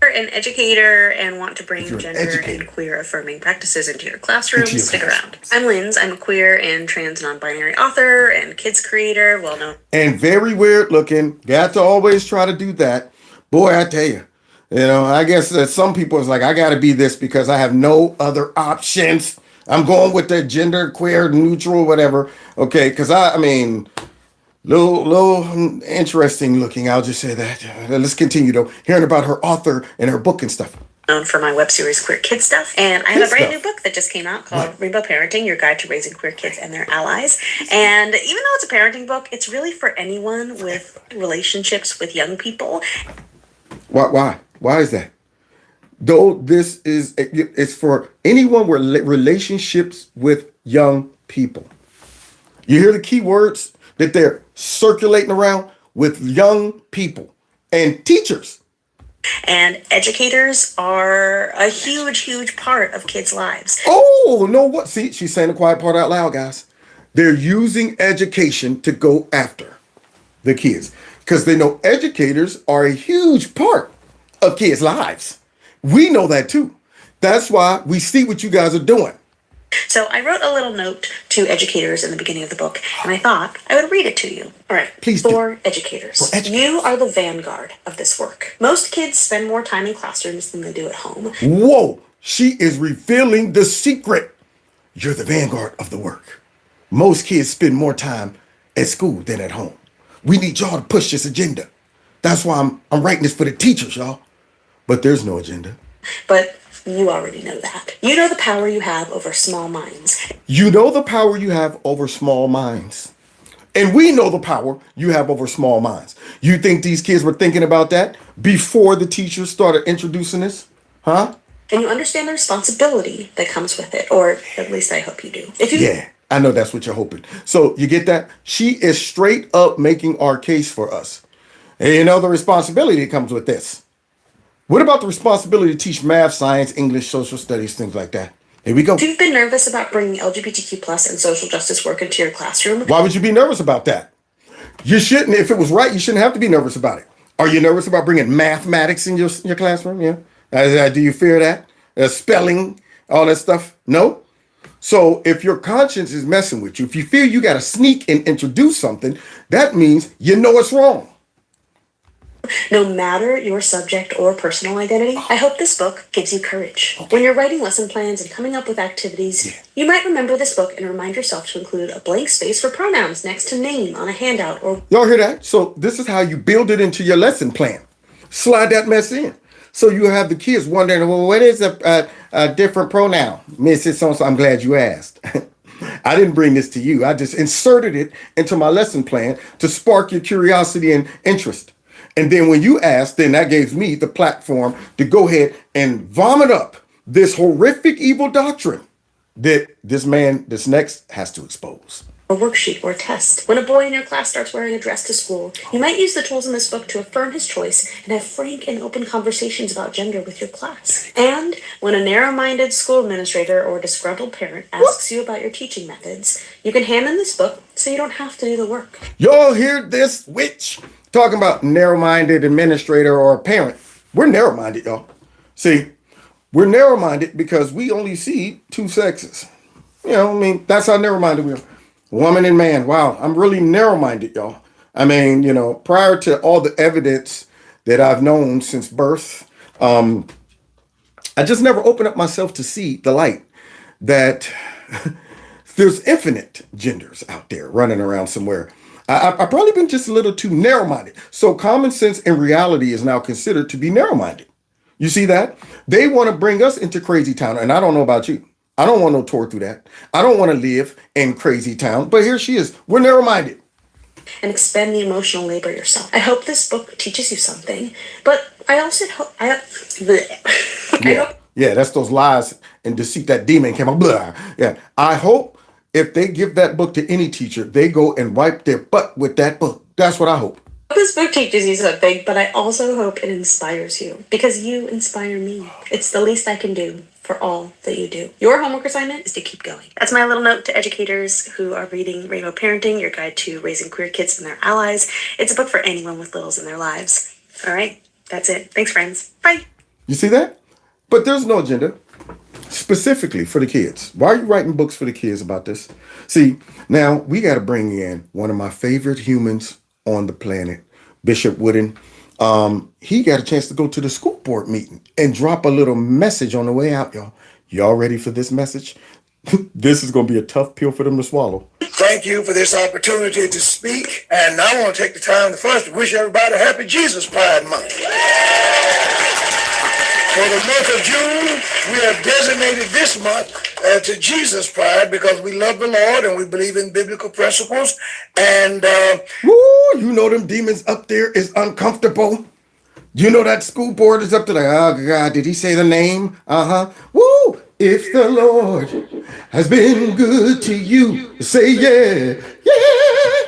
An educator and want to bring gender and queer affirming practices into your classroom, stick around. I'm Linz. I'm a queer and trans non-binary author and kids creator, well known. And very weird looking. Got to always try to do that. Boy, I tell you, I guess that some people is like, I got to be this because I have no other options. I'm going with the gender queer neutral, whatever. Okay, because I mean, little interesting looking. I'll just say that. Let's continue though. Hearing about her author and her book and stuff. Known for my web series Queer Kid Stuff, and I have a brand new book that just came out called Rainbow Parenting: Your Guide to Raising Queer Kids and Their Allies. And even though it's a parenting book, it's really for anyone with relationships with young people. Why is that? Though it's for anyone with relationships with young people. You hear the key words that they're circulating around with young people and teachers. And educators are a huge, huge part of kids' lives. Oh, no, what? See, she's saying the quiet part out loud, guys. They're using education to go after the kids because they know educators are a huge part of kids' lives. We know that too. That's why we see what you guys are doing. So I wrote a little note to educators in the beginning of the book, and I thought I would read it to you. All right. Please For educators. You are the vanguard of this work. Most kids spend more time in classrooms than they do at home. Whoa, she is revealing the secret. You're the vanguard of the work. Most kids spend more time at school than at home. We need y'all to push this agenda. That's why I'm writing this for the teachers, y'all. But there's no agenda. But you already know that. You know the power you have over small minds. You know the power you have over small minds. And we know the power you have over small minds. You think these kids were thinking about that before the teachers started introducing this? Huh? And you understand the responsibility that comes with it. Or at least I hope you do. Yeah, I know that's what you're hoping. So you get that? She is straight up making our case for us. And you know the responsibility that comes with this. What about the responsibility to teach math, science, English, social studies, things like that? Here we go. If you've been nervous about bringing LGBTQ plus and social justice work into your classroom. Why would you be nervous about that? You shouldn't. If it was right, you shouldn't have to be nervous about it. Are you nervous about bringing mathematics in your classroom? Yeah. Do you fear that? Spelling, all that stuff? No? So if your conscience is messing with you, if you feel you got to sneak and introduce something, that means you know it's wrong. No matter your subject or personal identity, I hope this book gives you courage. When you're writing lesson plans and coming up with activities, you might remember this book and remind yourself to include a blank space for pronouns next to name on a handout or... Y'all hear that? So this is how you build it into your lesson plan. Slide that mess in. So you have the kids wondering, well, what is a different pronoun? Mrs. So-and-so, I'm glad you asked. I didn't bring this to you. I just inserted it into my lesson plan to spark your curiosity and interest. And then when you ask, then that gives me the platform to go ahead and vomit up this horrific evil doctrine that this next has to expose. A worksheet or a test. When a boy in your class starts wearing a dress to school, you might use the tools in this book to affirm his choice and have frank and open conversations about gender with your class. And when a narrow-minded school administrator or disgruntled parent asks you about your teaching methods, you can hand them this book so you don't have to do the work. Y'all hear this witch talking about narrow-minded administrator or parent? We're narrow-minded, y'all. See, we're narrow-minded because we only see two sexes. That's how narrow-minded we are. Woman and man. Wow. I'm really narrow-minded, y'all. I mean, you know, prior to all the evidence that I've known since birth, I just never opened up myself to see the light that there's infinite genders out there running around somewhere. I've probably been just a little too narrow-minded. So common sense and reality is now considered to be narrow-minded. You see that? They want to bring us into crazy town. And I don't know about you. I don't want no tour through that. I don't want to live in crazy town. But here she is. We're narrow-minded. And expend the emotional labor yourself. I hope this book teaches you something. But I also hope... Yeah, that's those lies and deceit. That demon came out. Blah. Yeah, I hope if they give that book to any teacher, they go and wipe their butt with that book. That's what I hope. This book teaches you something, but I also hope it inspires you. Because you inspire me. It's the least I can do for all that you do. Your homework assignment is to keep going. That's my little note to educators who are reading Rainbow Parenting, Your Guide to Raising Queer Kids and Their Allies. It's a book for anyone with littles in their lives. All right, that's it. Thanks, friends. Bye. You see that? But there's no agenda specifically for the kids. Why are you writing books for the kids about this? See, now we got to bring in one of my favorite humans on the planet, Bishop Wooden. He got a chance to go to the school board meeting and drop a little message on the way out, y'all. Y'all ready for this message? This is going to be a tough pill for them to swallow. Thank you for this opportunity to speak. And I want to take the time to first wish everybody a happy Jesus Pride Month. For the month of June, we have designated this month to Jesus Pride because we love the Lord and we believe in biblical principles. And woo, you know them demons up there is uncomfortable. You know that school board is up there like, oh God, did he say the name? Woo! If the Lord has been good to you, say yeah, yeah.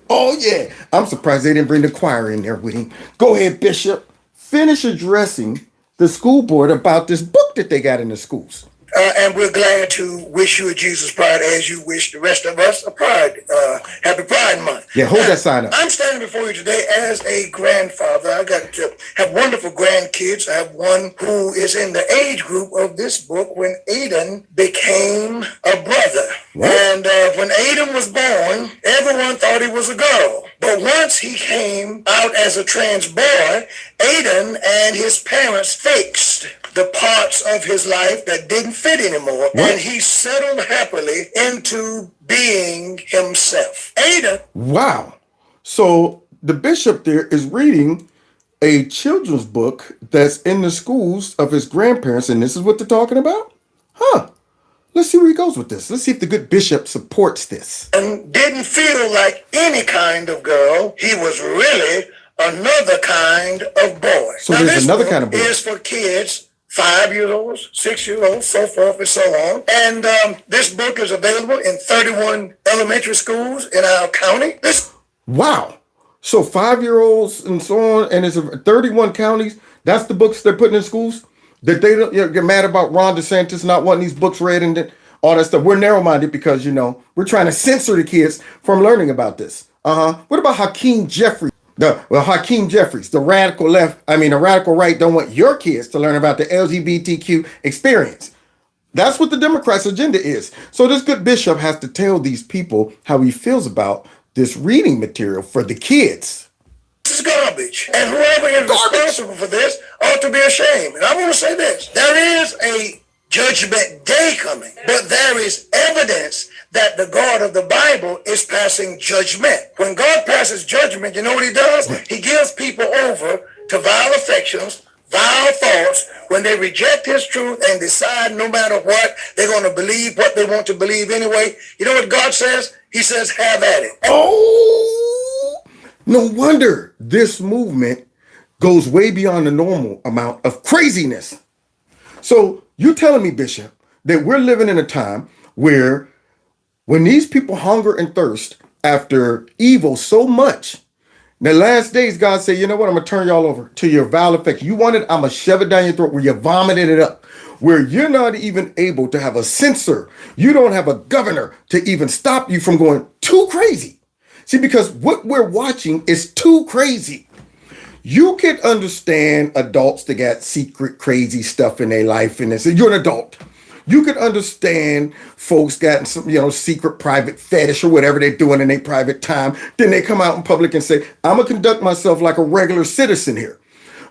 Oh yeah. I'm surprised they didn't bring the choir in there with him. Go ahead, Bishop. Finish addressing the school board about this book that they got in the schools. And we're glad to wish you a Jesus Pride as you wish the rest of us a Pride, Happy Pride Month. Yeah, hold that sign up. I'm standing before you today as a grandfather. I got to have wonderful grandkids. I have one who is in the age group of this book when Aiden became a brother. What? And when Aiden was born, everyone thought he was a girl. But once he came out as a trans boy, Aiden and his parents fixed the parts of his life that didn't fit anymore. What? And he settled happily into being himself. Aiden. Wow. So the bishop there is reading a children's book that's in the schools of his grandparents, and this is what they're talking about? Huh. Let's see where he goes with this. Let's see if the good bishop supports this. And didn't feel like any kind of girl. He was really another kind of boy. So now, there's another kind of boy. Is for kids 5-year-olds, 6-year-olds, so forth and so on. And this book is available in 31 elementary schools in our county. Wow. So 5-year-olds and so on, and it's 31 counties. That's the books they're putting in schools? That they don't get mad about Ron DeSantis not wanting these books read and all that stuff. We're narrow-minded because, you know, we're trying to censor the kids from learning about this. What about Hakeem Jeffries? Hakeem Jeffries, the radical left, the radical right don't want your kids to learn about the LGBTQ experience. That's what the Democrats' agenda is. So this good bishop has to tell these people how he feels about this reading material for the kids. This is garbage. And whoever is responsible for this ought to be ashamed. And I want to say this. There is a judgment day coming, but there is evidence that the God of the Bible is passing judgment. When God passes judgment, you know what he does? He gives people over to vile affections, vile thoughts. When they reject his truth and decide no matter what, they're going to believe what they want to believe anyway. You know what God says? He says, have at it. Oh, no wonder this movement goes way beyond the normal amount of craziness. So you telling me, Bishop, that we're living in a time where when these people hunger and thirst after evil so much, in the last days, God said, you know what? I'm going to turn y'all over to your vile effect. You want it? I'm going to shove it down your throat where you vomited it up, where you're not even able to have a censor. You don't have a governor to even stop you from going too crazy. See, because what we're watching is too crazy. You can understand adults that got secret crazy stuff in their life and they say, you're an adult. You could understand folks got some, secret private fetish or whatever they're doing in their private time. Then they come out in public and say, I'm going to conduct myself like a regular citizen here.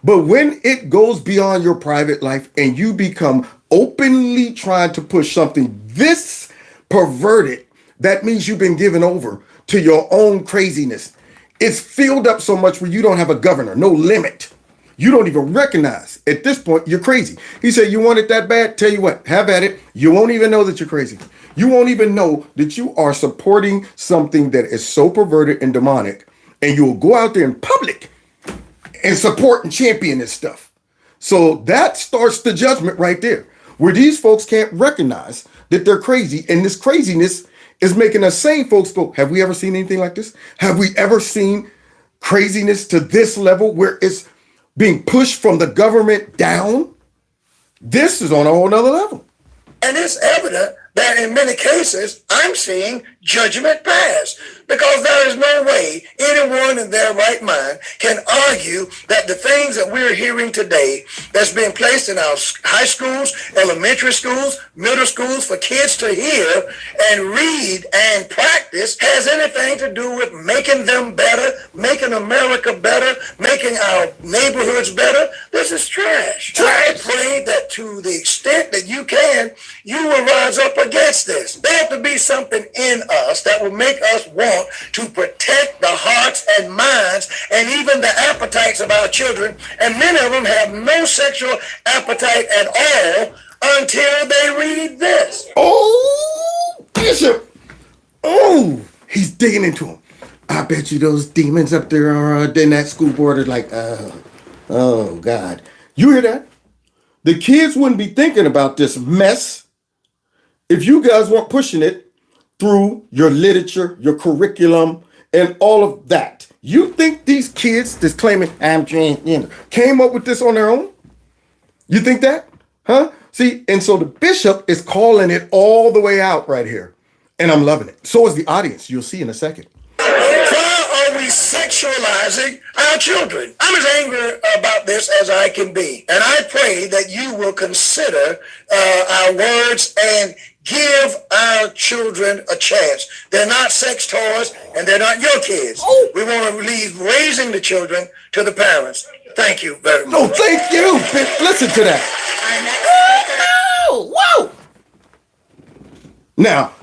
But when it goes beyond your private life and you become openly trying to push something this perverted, that means you've been given over to your own craziness. It's filled up so much where you don't have a governor, no limit. You don't even recognize. At this point, you're crazy. He said, you want it that bad? Tell you what, have at it. You won't even know that you're crazy. You won't even know that you are supporting something that is so perverted and demonic. And you will go out there in public and support and champion this stuff. So that starts the judgment right there, where these folks can't recognize that they're crazy. And this craziness is making us sane folks go, have we ever seen anything like this? Have we ever seen craziness to this level where it's being pushed from the government down? This is on a whole nother level. And it's evident that in many cases, I'm seeing judgment pass, because there is no way anyone in their right mind can argue that the things that we're hearing today that's being placed in our high schools, elementary schools, middle schools for kids to hear and read and practice has anything to do with making them better, making America better, making our neighborhoods better. This is trash. I pray that to the extent that you can, you will rise up against this. There have to be something in us that will make us want to protect the hearts and minds and even the appetites of our children. And many of them have no sexual appetite at all until they read this. Oh, Bishop. Oh, he's digging into them. I bet you those demons up there are in that school board are like, oh, God. You hear that? The kids wouldn't be thinking about this mess if you guys weren't pushing it through your literature, your curriculum, and all of that. You think these kids that's claiming I'm transgender came up with this on their own? You think that? Huh? See, and so the bishop is calling it all the way out right here. And I'm loving it. So is the audience. You'll see in a second. Why are we sexualizing our children? I'm as angry about this as I can be. And I pray that you will consider our words and give our children a chance. They're not sex toys and they're not your kids. Oh. We want to leave raising the children to the parents. Thank you very much. No, thank you. Listen to that. Whoa. Now,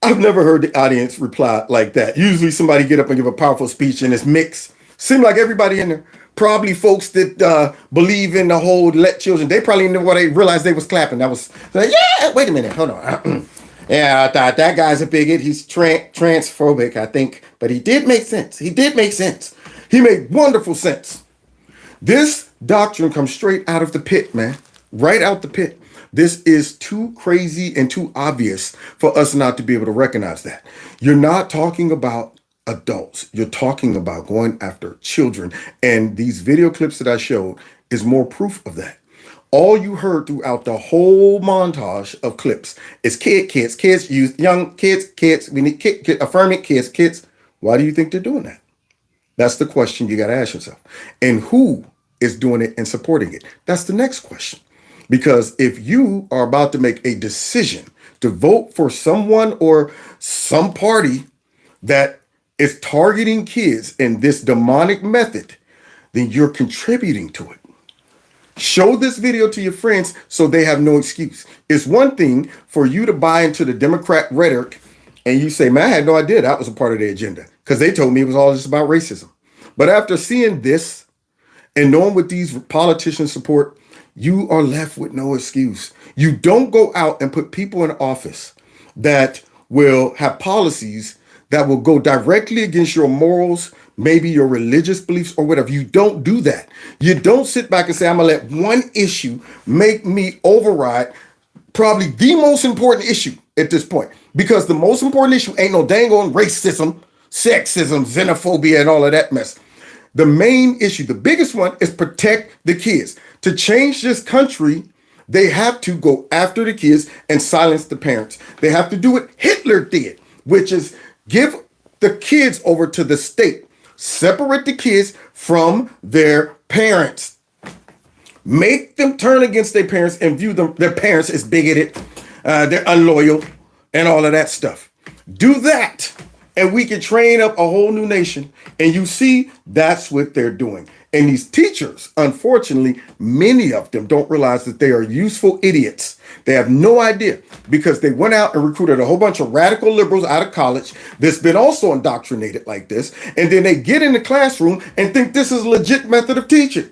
I've never heard the audience reply like that. Usually somebody get up and give a powerful speech and it's mixed. Seemed like everybody in there, probably folks that believe in the whole let children, they probably knew what they realized they was clapping. That was like, yeah, wait a minute, hold on. Yeah, I thought that guy's a bigot. He's transphobic, I think. But he did make sense. He made wonderful sense. This doctrine comes straight out of the pit, man. Right out the pit. This is too crazy and too obvious for us not to be able to recognize that. You're not talking about adults. You're talking about going after children. And these video clips that I showed is more proof of that. All you heard throughout the whole montage of clips is kids, youth, young kids. We need affirming kids. Why do you think they're doing that? That's the question you got to ask yourself. And who is doing it and supporting it? That's the next question. Because if you are about to make a decision to vote for someone or some party that is targeting kids in this demonic method, then you're contributing to it. Show this video to your friends so they have no excuse. It's one thing for you to buy into the Democrat rhetoric and you say, man, I had no idea that was a part of their agenda because they told me it was all just about racism. But after seeing this and knowing what these politicians support, you are left with no excuse. You don't go out and put people in office that will have policies that will go directly against your morals, maybe your religious beliefs or whatever. You don't do that. You don't sit back and say, I'm going to let one issue make me override probably the most important issue at this point. Because the most important issue ain't no dang on racism, sexism, xenophobia, and all of that mess. The main issue, the biggest one, is protect the kids. To change this country, they have to go after the kids and silence the parents. They have to do what Hitler did, which is give the kids over to the state. Separate the kids from their parents. Make them turn against their parents and view their parents as bigoted they're unloyal, and all of that stuff. Do that, and we can train up a whole new nation. And you see, that's what they're doing. And these teachers, unfortunately, many of them don't realize that they are useful idiots. They have no idea because they went out and recruited a whole bunch of radical liberals out of college that's been also indoctrinated like this. And then they get in the classroom and think this is a legit method of teaching.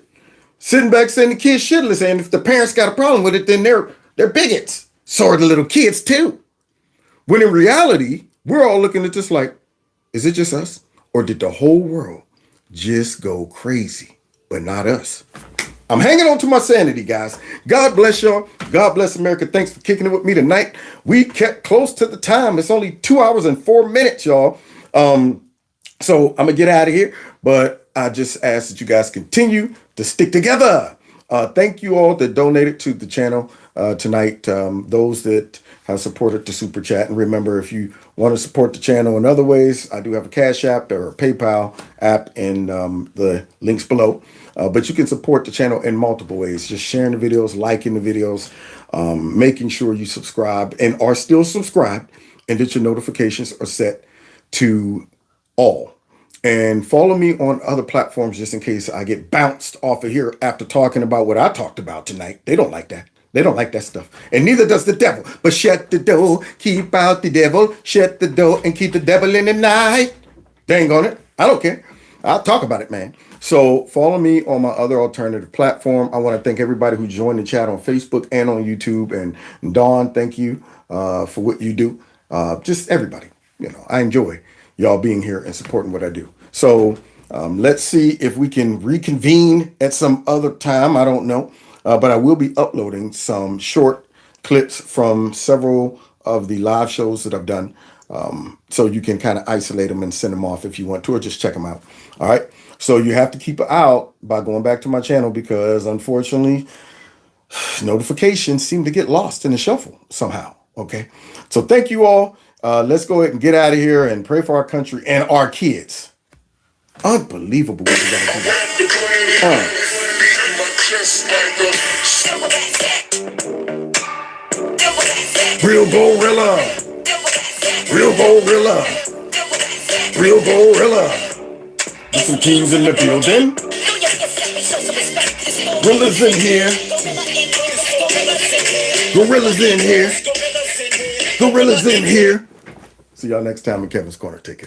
Sitting back saying the kids shitless, and if the parents got a problem with it, then they're bigots. So are the little kids too. When in reality, we're all looking at this like, is it just us? Or did the whole world just go crazy, but not us? I'm hanging on to my sanity, guys. God bless y'all. God bless America. Thanks for kicking it with me tonight. We kept close to the time. It's only 2 hours and 4 minutes, y'all. So I'm gonna get out of here, but I just ask that you guys continue to stick together. Thank you all that donated to the channel tonight. Those that have supported the super chat. And remember, if you want to support the channel in other ways, I do have a Cash App or a PayPal app in the links below. But you can support the channel in multiple ways. Just sharing the videos, liking the videos, making sure you subscribe and are still subscribed, and that your notifications are set to all. And follow me on other platforms just in case I get bounced off of here after talking about what I talked about tonight. They don't like that. They don't like that stuff. And neither does the devil. But shut the door, keep out the devil. Shut the door and keep the devil in the night. Dang on it. I don't care. I'll talk about it, man. So follow me on my other alternative platform. I want to thank everybody who joined the chat on Facebook and on YouTube. And Dawn, thank you for what you do. Just everybody. You know, I enjoy y'all being here and supporting what I do. So let's see if we can reconvene at some other time. I don't know. But I will be uploading some short clips from several of the live shows that I've done. So you can kind of isolate them and send them off if you want to, or just check them out. All right. So you have to keep it out by going back to my channel because unfortunately, notifications seem to get lost in the shuffle somehow. Okay. So thank you all. Let's go ahead and get out of here and pray for our country and our kids. Unbelievable what we gotta do this. Real gorilla. Real gorilla. Real gorilla. There's some kings in the building. Gorillas in here. Gorillas in here. Gorillas in here. See y'all next time in Kevin's Corner. Take care.